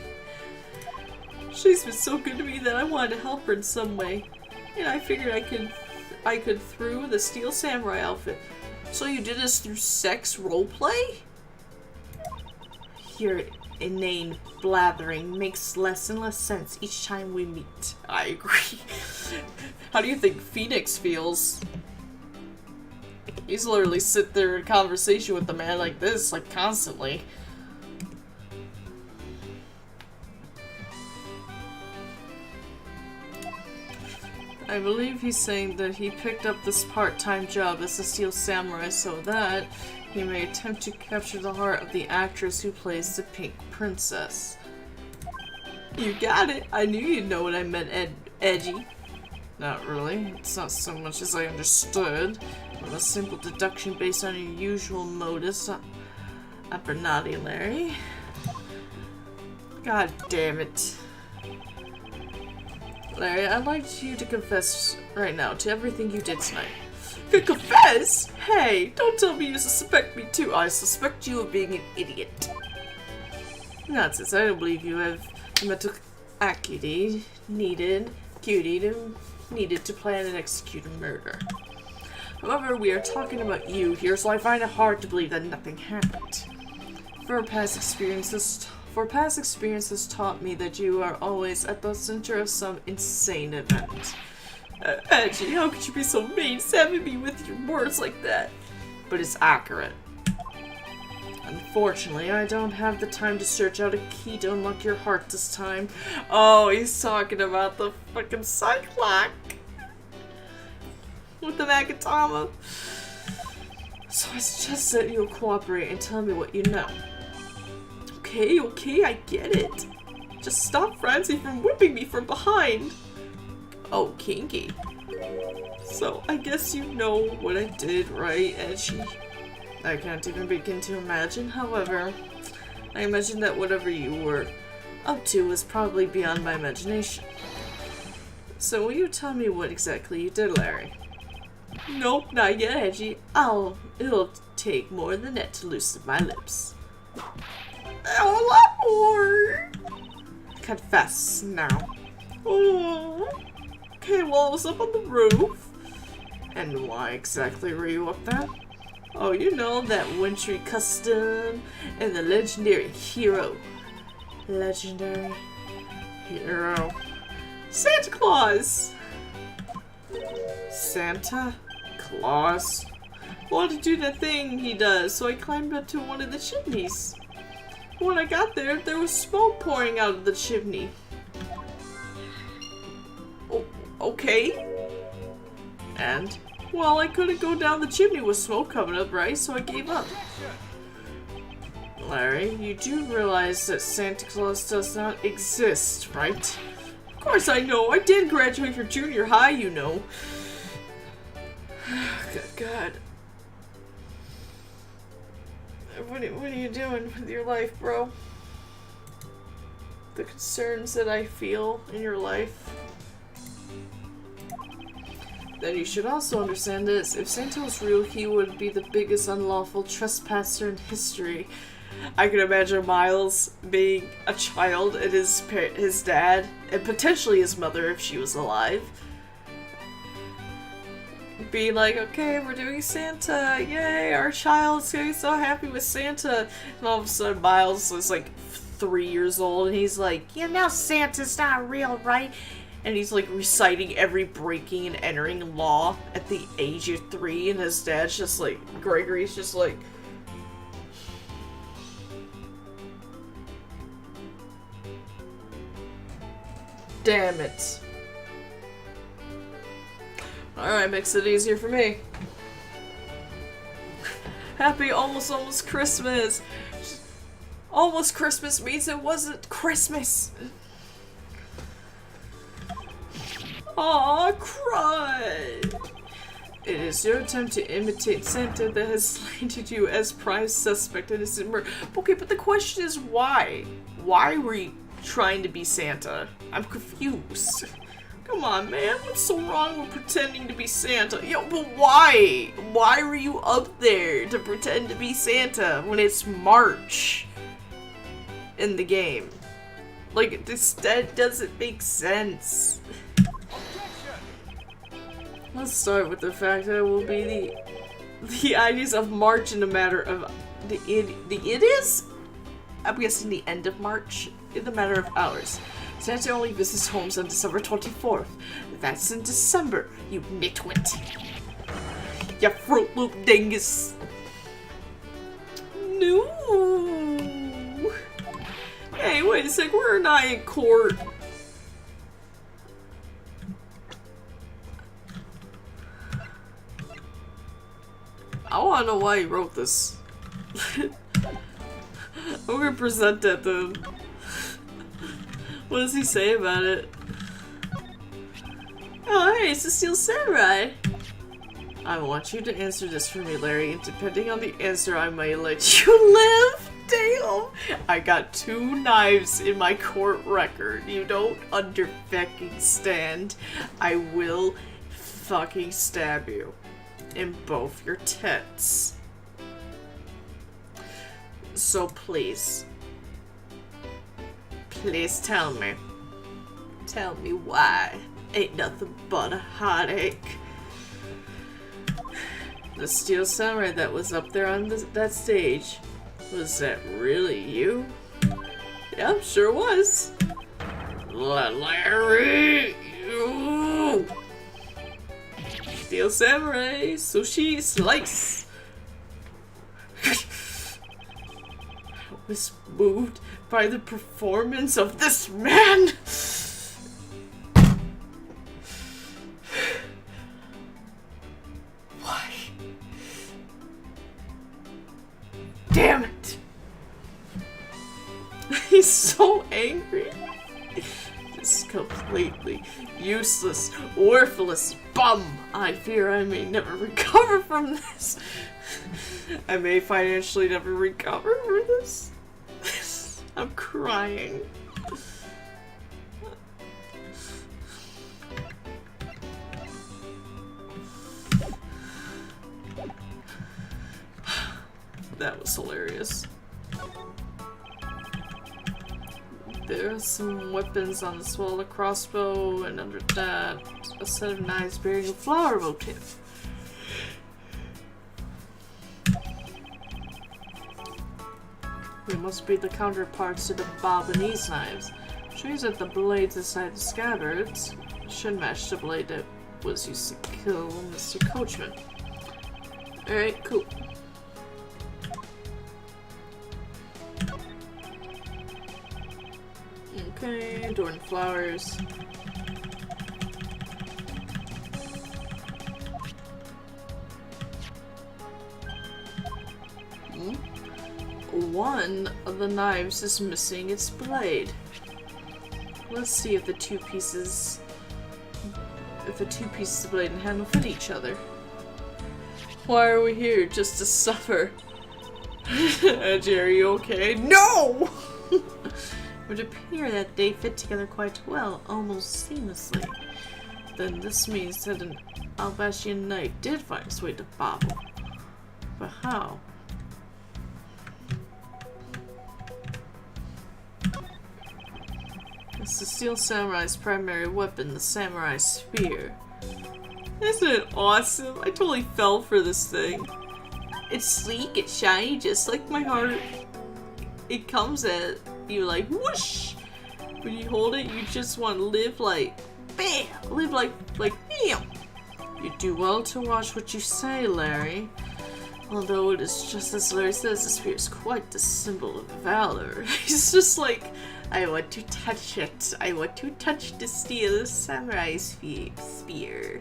S1: She's been so good to me that I wanted to help her in some way. And I figured I could through the Steel Samurai outfit. So you did this through sex roleplay? Your inane blathering makes less and less sense each time we meet. I agree. How do you think Phoenix feels? He's literally sit there in conversation with a man like this, like, constantly. I believe he's saying that he picked up this part-time job as a Steel Samurai so that he may attempt to capture the heart of the actress who plays the Pink Princess. You got it! I knew you'd know what I meant, Edgy. Not really. It's not so much as I understood. From a simple deduction based on your usual modus operandi, Larry. God damn it. Larry, I'd like you to confess right now to everything you did tonight. Confess? Hey, don't tell me you suspect me too. I suspect you of being an idiot. Nonsense, I don't believe you have the mental acuity needed to plan and execute a murder. However, we are talking about you here, so I find it hard to believe that nothing happened. Past experiences taught me that you are always at the center of some insane event. Angie, how could you be so mean, stabbing me with your words like that? But it's accurate. Unfortunately, I don't have the time to search out a key to unlock your heart this time. Oh, he's talking about the fucking Cyclops with the Magatama. So I suggest that you'll cooperate and tell me what you know. Okay, I get it. Just stop Francie from whipping me from behind. Oh, kinky. So, I guess you know what I did, right, Edgy? I can't even begin to imagine. However, I imagine that whatever you were up to was probably beyond my imagination. So, will you tell me what exactly you did, Larry? Nope, not yet, Edgy. It'll take more than that to loosen my lips. A lot more! Confess now. Oh. Okay, well, I was up on the roof. And why exactly were you up there? Oh, you know, that wintry custom and the legendary hero. Legendary hero. Santa Claus! Santa Claus? Wanted to do that thing he does, so I climbed up to one of the chimneys. When I got there, there was smoke pouring out of the chimney. Oh, okay. And, well, I couldn't go down the chimney with smoke coming up, right? So I gave up. Larry, you do realize that Santa Claus does not exist, right? Of course I know. I did graduate from junior high, you know. Good God. What are you doing with your life, bro? The concerns that I feel in your life. Then you should also understand this. If Santa was real, he would be the biggest unlawful trespasser in history. I can imagine Miles being a child and his dad, and potentially his mother if she was alive, be like, okay, we're doing Santa, yay, our child's gonna be so happy with Santa. And all of a sudden Miles is like 3 years old and he's like, you know Santa's not real, right? And he's like reciting every breaking and entering law at the age of 3, and his dad's just like, Gregory's just like, damn it. Alright, makes it easier for me. Happy almost Christmas. Almost Christmas means it wasn't Christmas. Aw, cry. It is your attempt to imitate Santa that has slated you as prime suspect in this murder. Okay, but the question is why? Why were you trying to be Santa? I'm confused. Come on, man. What's so wrong with pretending to be Santa? Yo, but why? Why were you up there to pretend to be Santa when it's March in the game? Like, that doesn't make sense. Let's start with the fact that it will be the ideas of March in a matter of it is? I'm guessing the end of March in the matter of hours. Santa only visits homes on December 24th. That's in December, you nitwit. You Fruit Loop dingus. No. Hey, wait a sec, we're not in court. I wanna know why he wrote this. I'm gonna present that then. What does he say about it? Oh, hey, it's the Steel Samurai. I want you to answer this for me, Larry, and depending on the answer, I may let you live. Damn! I got 2 knives in my court record. You don't understand. I will fucking stab you in both your tits. So please tell me. Tell me why. Ain't nothing but a heartache. The Steel Samurai that was up there on that stage, was that really you? Yeah, sure was. Larry, you. Steel Samurai, sushi slice. I was moved by the performance of this man. Why? Damn it! He's so angry. This completely useless, worthless bum. I fear I may never recover from this. I may financially never recover from this. I'm crying. That was hilarious. There are some weapons on the swallow crossbow, and under that, a set of knives bearing a flower motif. They must be the counterparts to the Balinese knives. Shows that the blades inside the scabbards should match the blade that was used to kill Mr. Coachman. Alright, cool. Okay, adorned flowers. One of the knives is missing its blade. Let's see if the two pieces of blade and handle fit each other. Why are we here? Just to suffer? Edgy, are you okay? No! It would appear that they fit together quite well, almost seamlessly. Then this means that an Albashian knight did find its way to Babel. But how? It's the Steel Samurai's primary weapon, the Samurai Spear. Isn't it awesome? I totally fell for this thing. It's sleek, it's shiny, just like my heart. It comes at you like whoosh! When you hold it, you just want to live like bam! Live like bam! You do well to watch what you say, Larry. Although it is just as Larry says, the spear is quite the symbol of valor. He's just like, I want to touch it. I want to touch the Steel Samurai spear.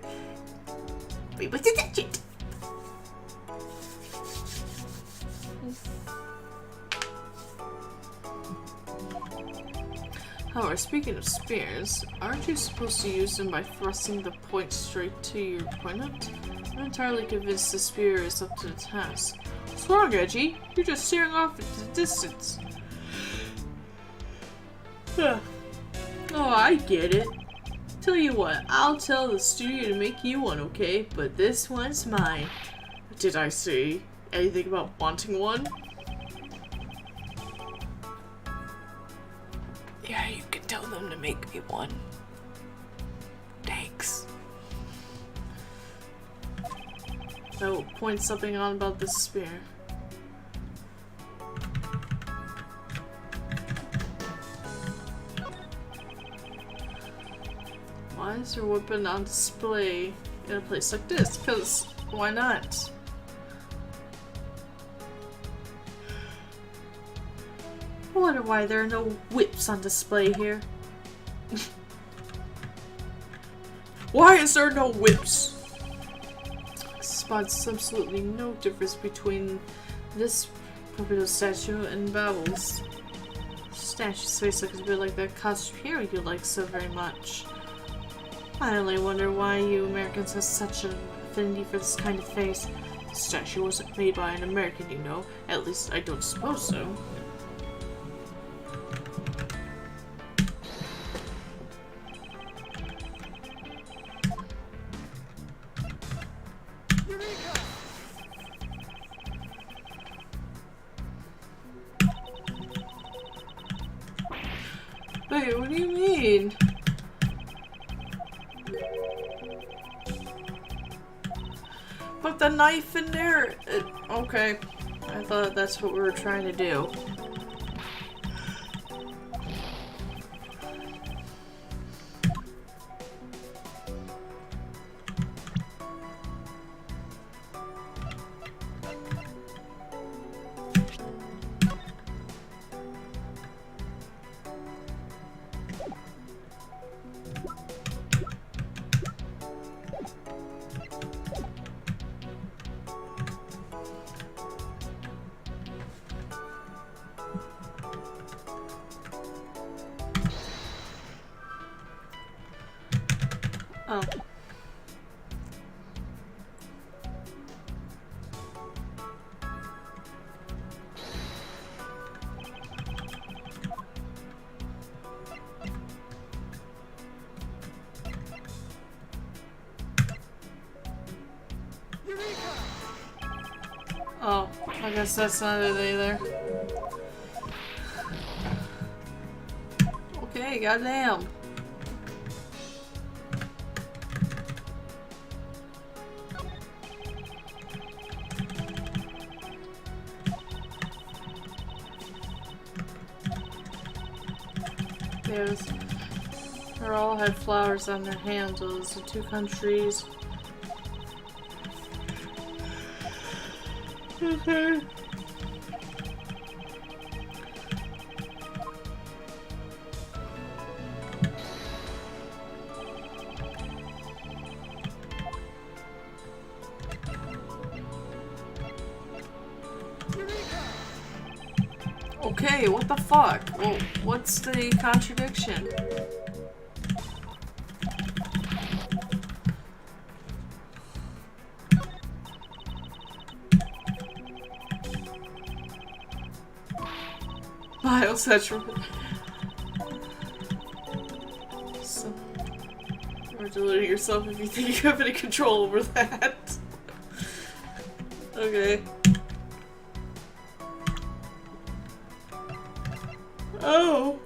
S1: I want to touch it. However, speaking of spears, aren't you supposed to use them by thrusting the point straight to your opponent? I'm not entirely convinced the spear is up to the task. What's wrong, Edgy? You're just staring off into the distance. Oh, I get it. Tell you what, I'll tell the studio to make you one, okay? But this one's mine. Did I say anything about wanting one?
S3: Yeah, you can tell them to make me one. Thanks.
S1: I will point something on about this spear. Why is your weapon on display in a place like this? Because why not? I wonder why there are no whips on display here. Why is there no whips? Spots absolutely no difference between this Pompidou statue and Babel's. Statue's face looks a bit like that costume hero you like so very much. I only wonder why you Americans have such an affinity for this kind of face. The statue wasn't made by an American, you know. At least I don't suppose so. Wait, what do you mean? Put the knife in there. Okay. I thought that's what we were trying to do. Oh. Oh, I guess that's not it either. Okay, goddamn. Yes. They all had flowers on their handles. The two countries. Okay. Okay, what the fuck? Well, what's the contradiction? Biosexual. So, you're deluding yourself if you think you have any control over that. Okay. Oh.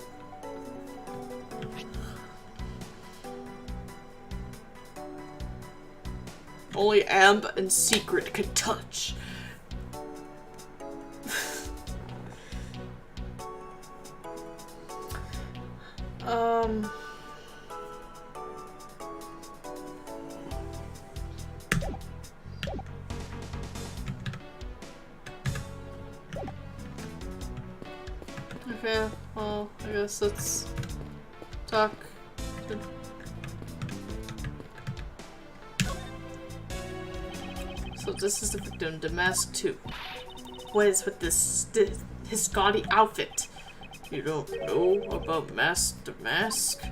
S1: Only Amb and Secret can touch. Okay, well, I guess let's talk. So this is the victim, Damask 2. What is with his gaudy outfit?
S3: You don't know about Mask to Mask?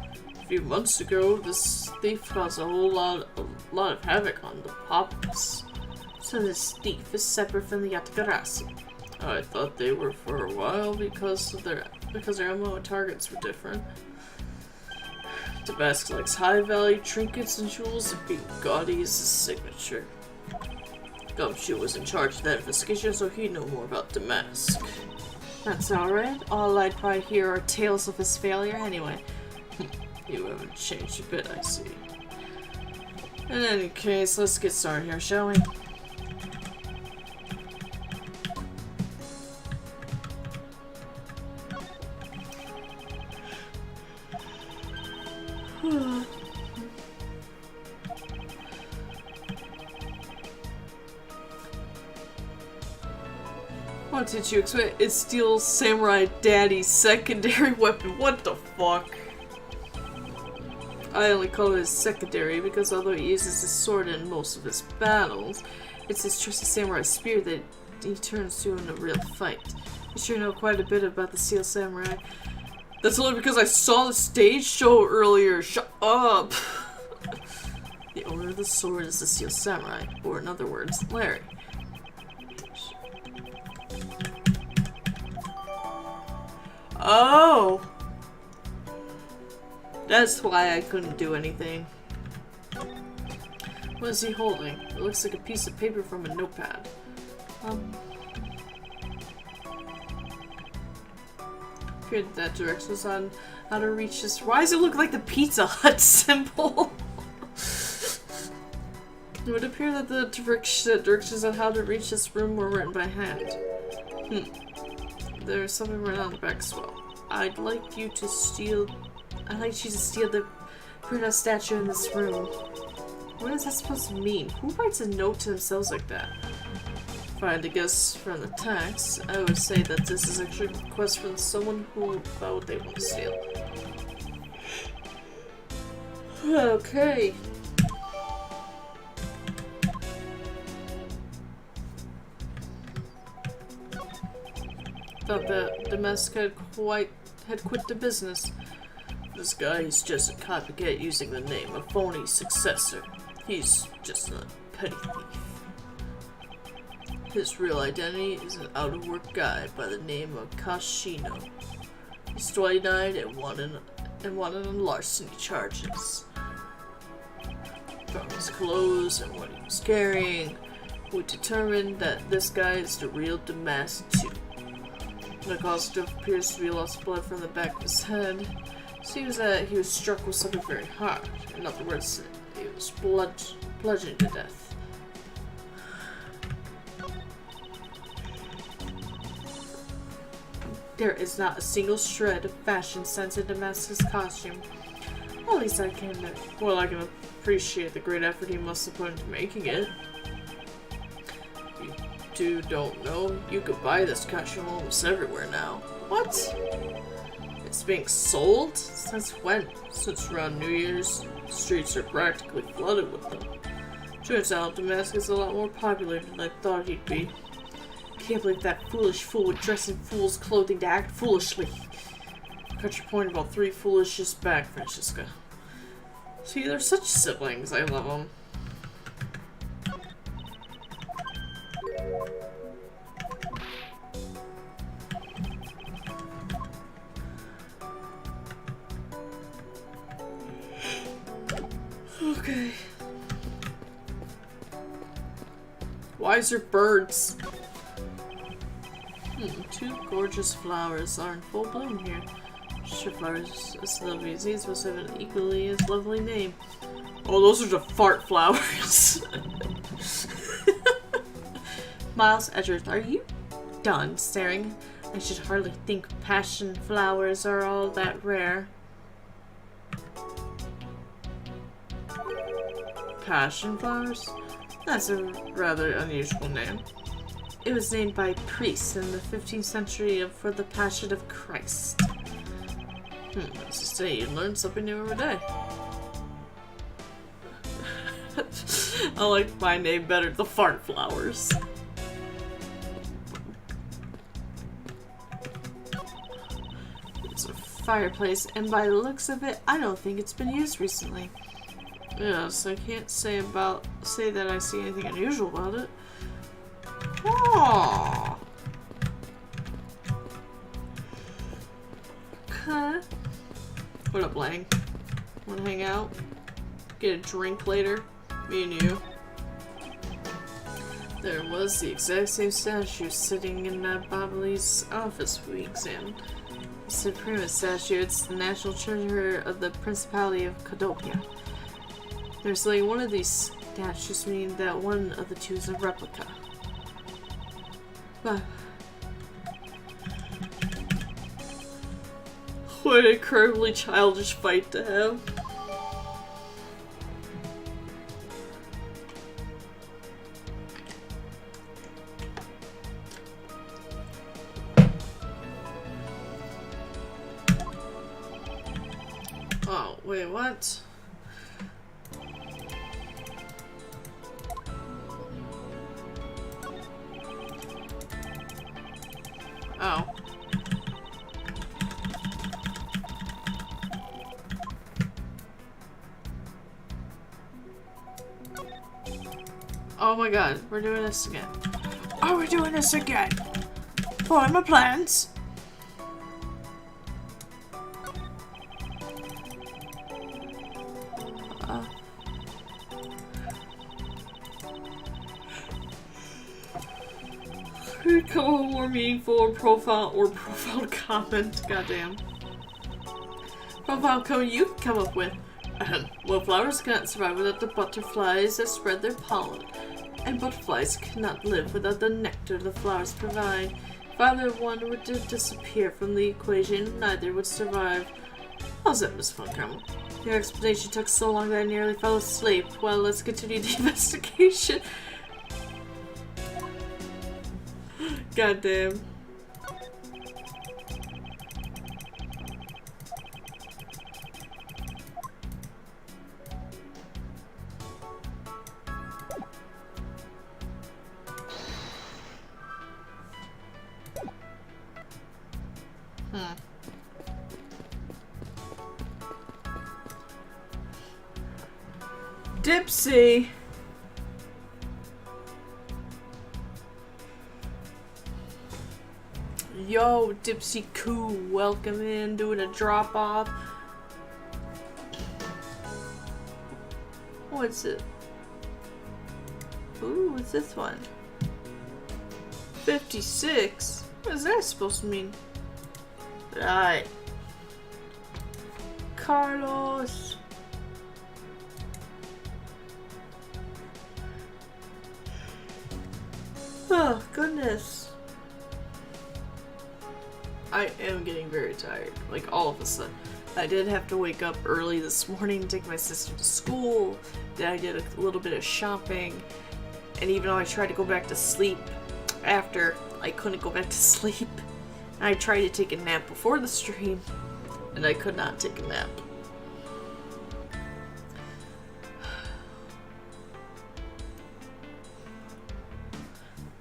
S3: A few months ago, this thief caused a lot of havoc on the Pops.
S1: So this thief is separate from the Yatagarasi.
S3: I thought they were for a while because their ammo and targets were different. Damask likes high-value trinkets and jewels, and being gaudy is his signature. Gumshoe was in charge of that investigation, so he'd know more about Damask.
S1: That's alright. All I'd probably hear are tales of his failure anyway.
S3: You haven't changed a bit, I see. In any case, let's get started here, shall we?
S1: What did you expect? It's Steel Samurai Daddy's secondary weapon. What the fuck? I only call it his secondary because although he uses his sword in most of his battles, it's his trusty samurai spear that he turns to in a real fight. You sure know quite a bit about the Steel Samurai. That's only because I saw the stage show earlier. Shut up! The owner of the sword is the Steel Samurai, or in other words, Larry. Oh! That's why I couldn't do anything.
S3: What is he holding? It looks like a piece of paper from a notepad.
S1: Appeared that directions on how to reach this. Why does it look like the Pizza Hut symbol? It would appear that the directions on how to reach this room were written by hand. There's something written on the back as well. I'd like you to steal the Bruno statue in this room. What is that supposed to mean? Who writes a note to themselves like that? If I had to guess from the text, I would say that this is actually a request from someone who about what they want to steal. Okay. Thought that Damask had quit the business.
S3: This guy is just a copycat using the name, a phony successor. He's just a petty thief. His real identity is an out-of-work guy by the name of Kashino. He's 29 and wanted on larceny charges. From his clothes and what he was carrying, we determined that this guy is the real Damask too. The cause appears to be lost blood from the back of his head. Seems that he was struck with something very hard. In other words, he was bludgeoned to death.
S1: There is not a single shred of fashion sense in Damask's costume. At least I can admit.
S3: Well, I can appreciate the great effort he must have put into making it. You two don't know, you could buy this costume almost everywhere now.
S1: What?
S3: It's being sold? Since when? Since around New Year's, the streets are practically flooded with them. Turns out Damask is a lot more popular than I thought he'd be.
S1: Can't believe that foolish fool would dress in fool's clothing to act foolishly.
S3: Got your point about 3 foolishes back, Francesca. See, they're such siblings. I love them.
S1: Okay. Why is there birds?
S3: 2 gorgeous flowers are in full bloom here. Sure, flowers as lovely as these must have an equally as lovely name.
S1: Oh, those are the fart flowers. Miles Edgeworth, are you done staring? I should hardly think passion flowers are all that rare.
S3: Passion flowers? That's a rather unusual name.
S1: It was named by priests in the 15th century for the Passion of Christ.
S3: As to say, you learn something new every day.
S1: I like my name better, the fart flowers. fireplace, and by the looks of it, I don't think it's been used recently. Yes, I can't say that I see anything unusual about it. Oh. Okay. What up, Lang? Wanna hang out? Get a drink later? Me and you. There was the exact same statue sitting in Bobley's office we examined. The Suprema statue, it's the national treasure of the Principality of Cadopia. There's like one of these statues, meaning that one of the two is a replica. But what an incredibly childish fight to have. Oh, wait, what? Oh. Oh my god, we're doing this again. Are we doing this again? What are my plans? Come up with a more meaningful or profound comment. Goddamn. Profound comment you can come up with. Well, flowers cannot survive without the butterflies that spread their pollen. And butterflies cannot live without the nectar the flowers provide. If either one were to disappear from the equation, neither would survive. How's that, Miss Funkham? Your explanation took so long that I nearly fell asleep. Well, let's continue the investigation. Goddamn. Dipsy. Yo, Dipsy Coo, welcome in, doing a drop off. What's it? Ooh, what's this one? 56? What is that supposed to mean? Right. Carlos. Oh, goodness. I am getting very tired, like all of a sudden. I did have to wake up early this morning to take my sister to school. Then I did a little bit of shopping. And even though I tried to go back to sleep after, I couldn't go back to sleep. And I tried to take a nap before the stream, and I could not take a nap.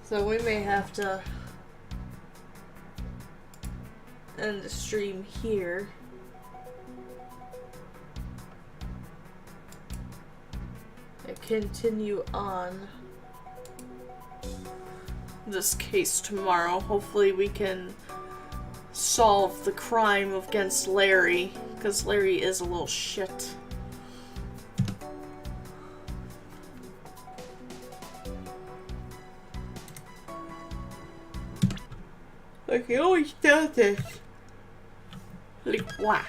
S1: So we may have to end the stream here. And continue on this case tomorrow. Hopefully we can solve the crime against Larry, because Larry is a little shit. I can always do this. Like what?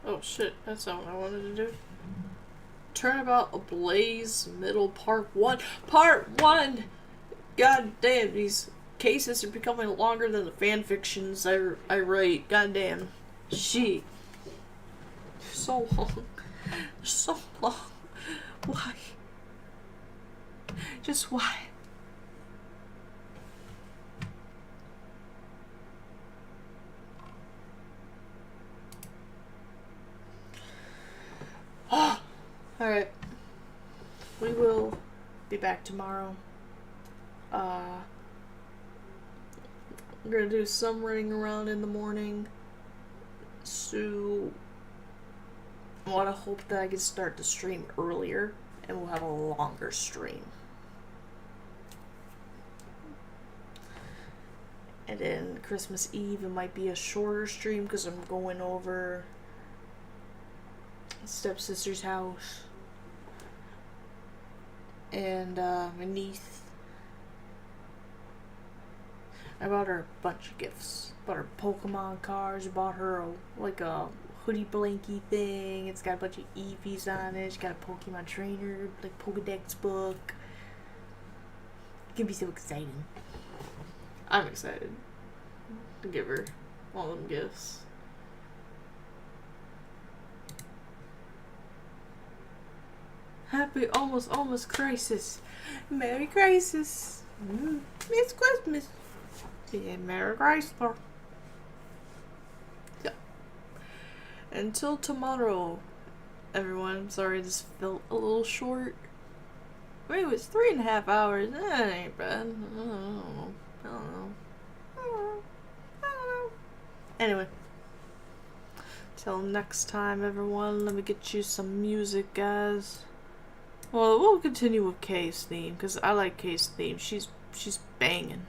S1: Oh shit, that's not what I wanted to do. Turnabout Ablaze Middle Part 1. Part 1! God damn, these cases are becoming longer than the fan fictions I write. God damn. Shit. So long. So long. Why? Just why? Alright. We will be back tomorrow. We're gonna do some running around in the morning. So I wanna hope that I can start the stream earlier and we'll have a longer stream. And then Christmas Eve, it might be a shorter stream because I'm going over stepsister's house and my niece. I bought her a bunch of gifts. Bought her Pokemon cards. Bought her a hoodie blankie thing. It's got a bunch of Eevees on it. She's got a Pokemon trainer, like Pokedex book. It can be so exciting. I'm excited to give her all them gifts. Happy almost crisis. Merry Crisis. It's Christmas. Yeah, Merry Chrysler. Yeah. Until tomorrow, everyone. I'm sorry this felt a little short. I mean, it was 3.5 hours. That ain't bad. I don't know. Anyway. Till next time, everyone. Let me get you some music, guys. Well, we'll continue with Kay's theme, because I like Kay's theme. She's banging.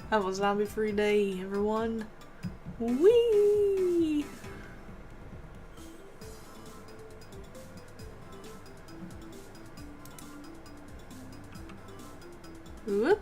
S1: Have a zombie-free day, everyone. Whee! Whoop.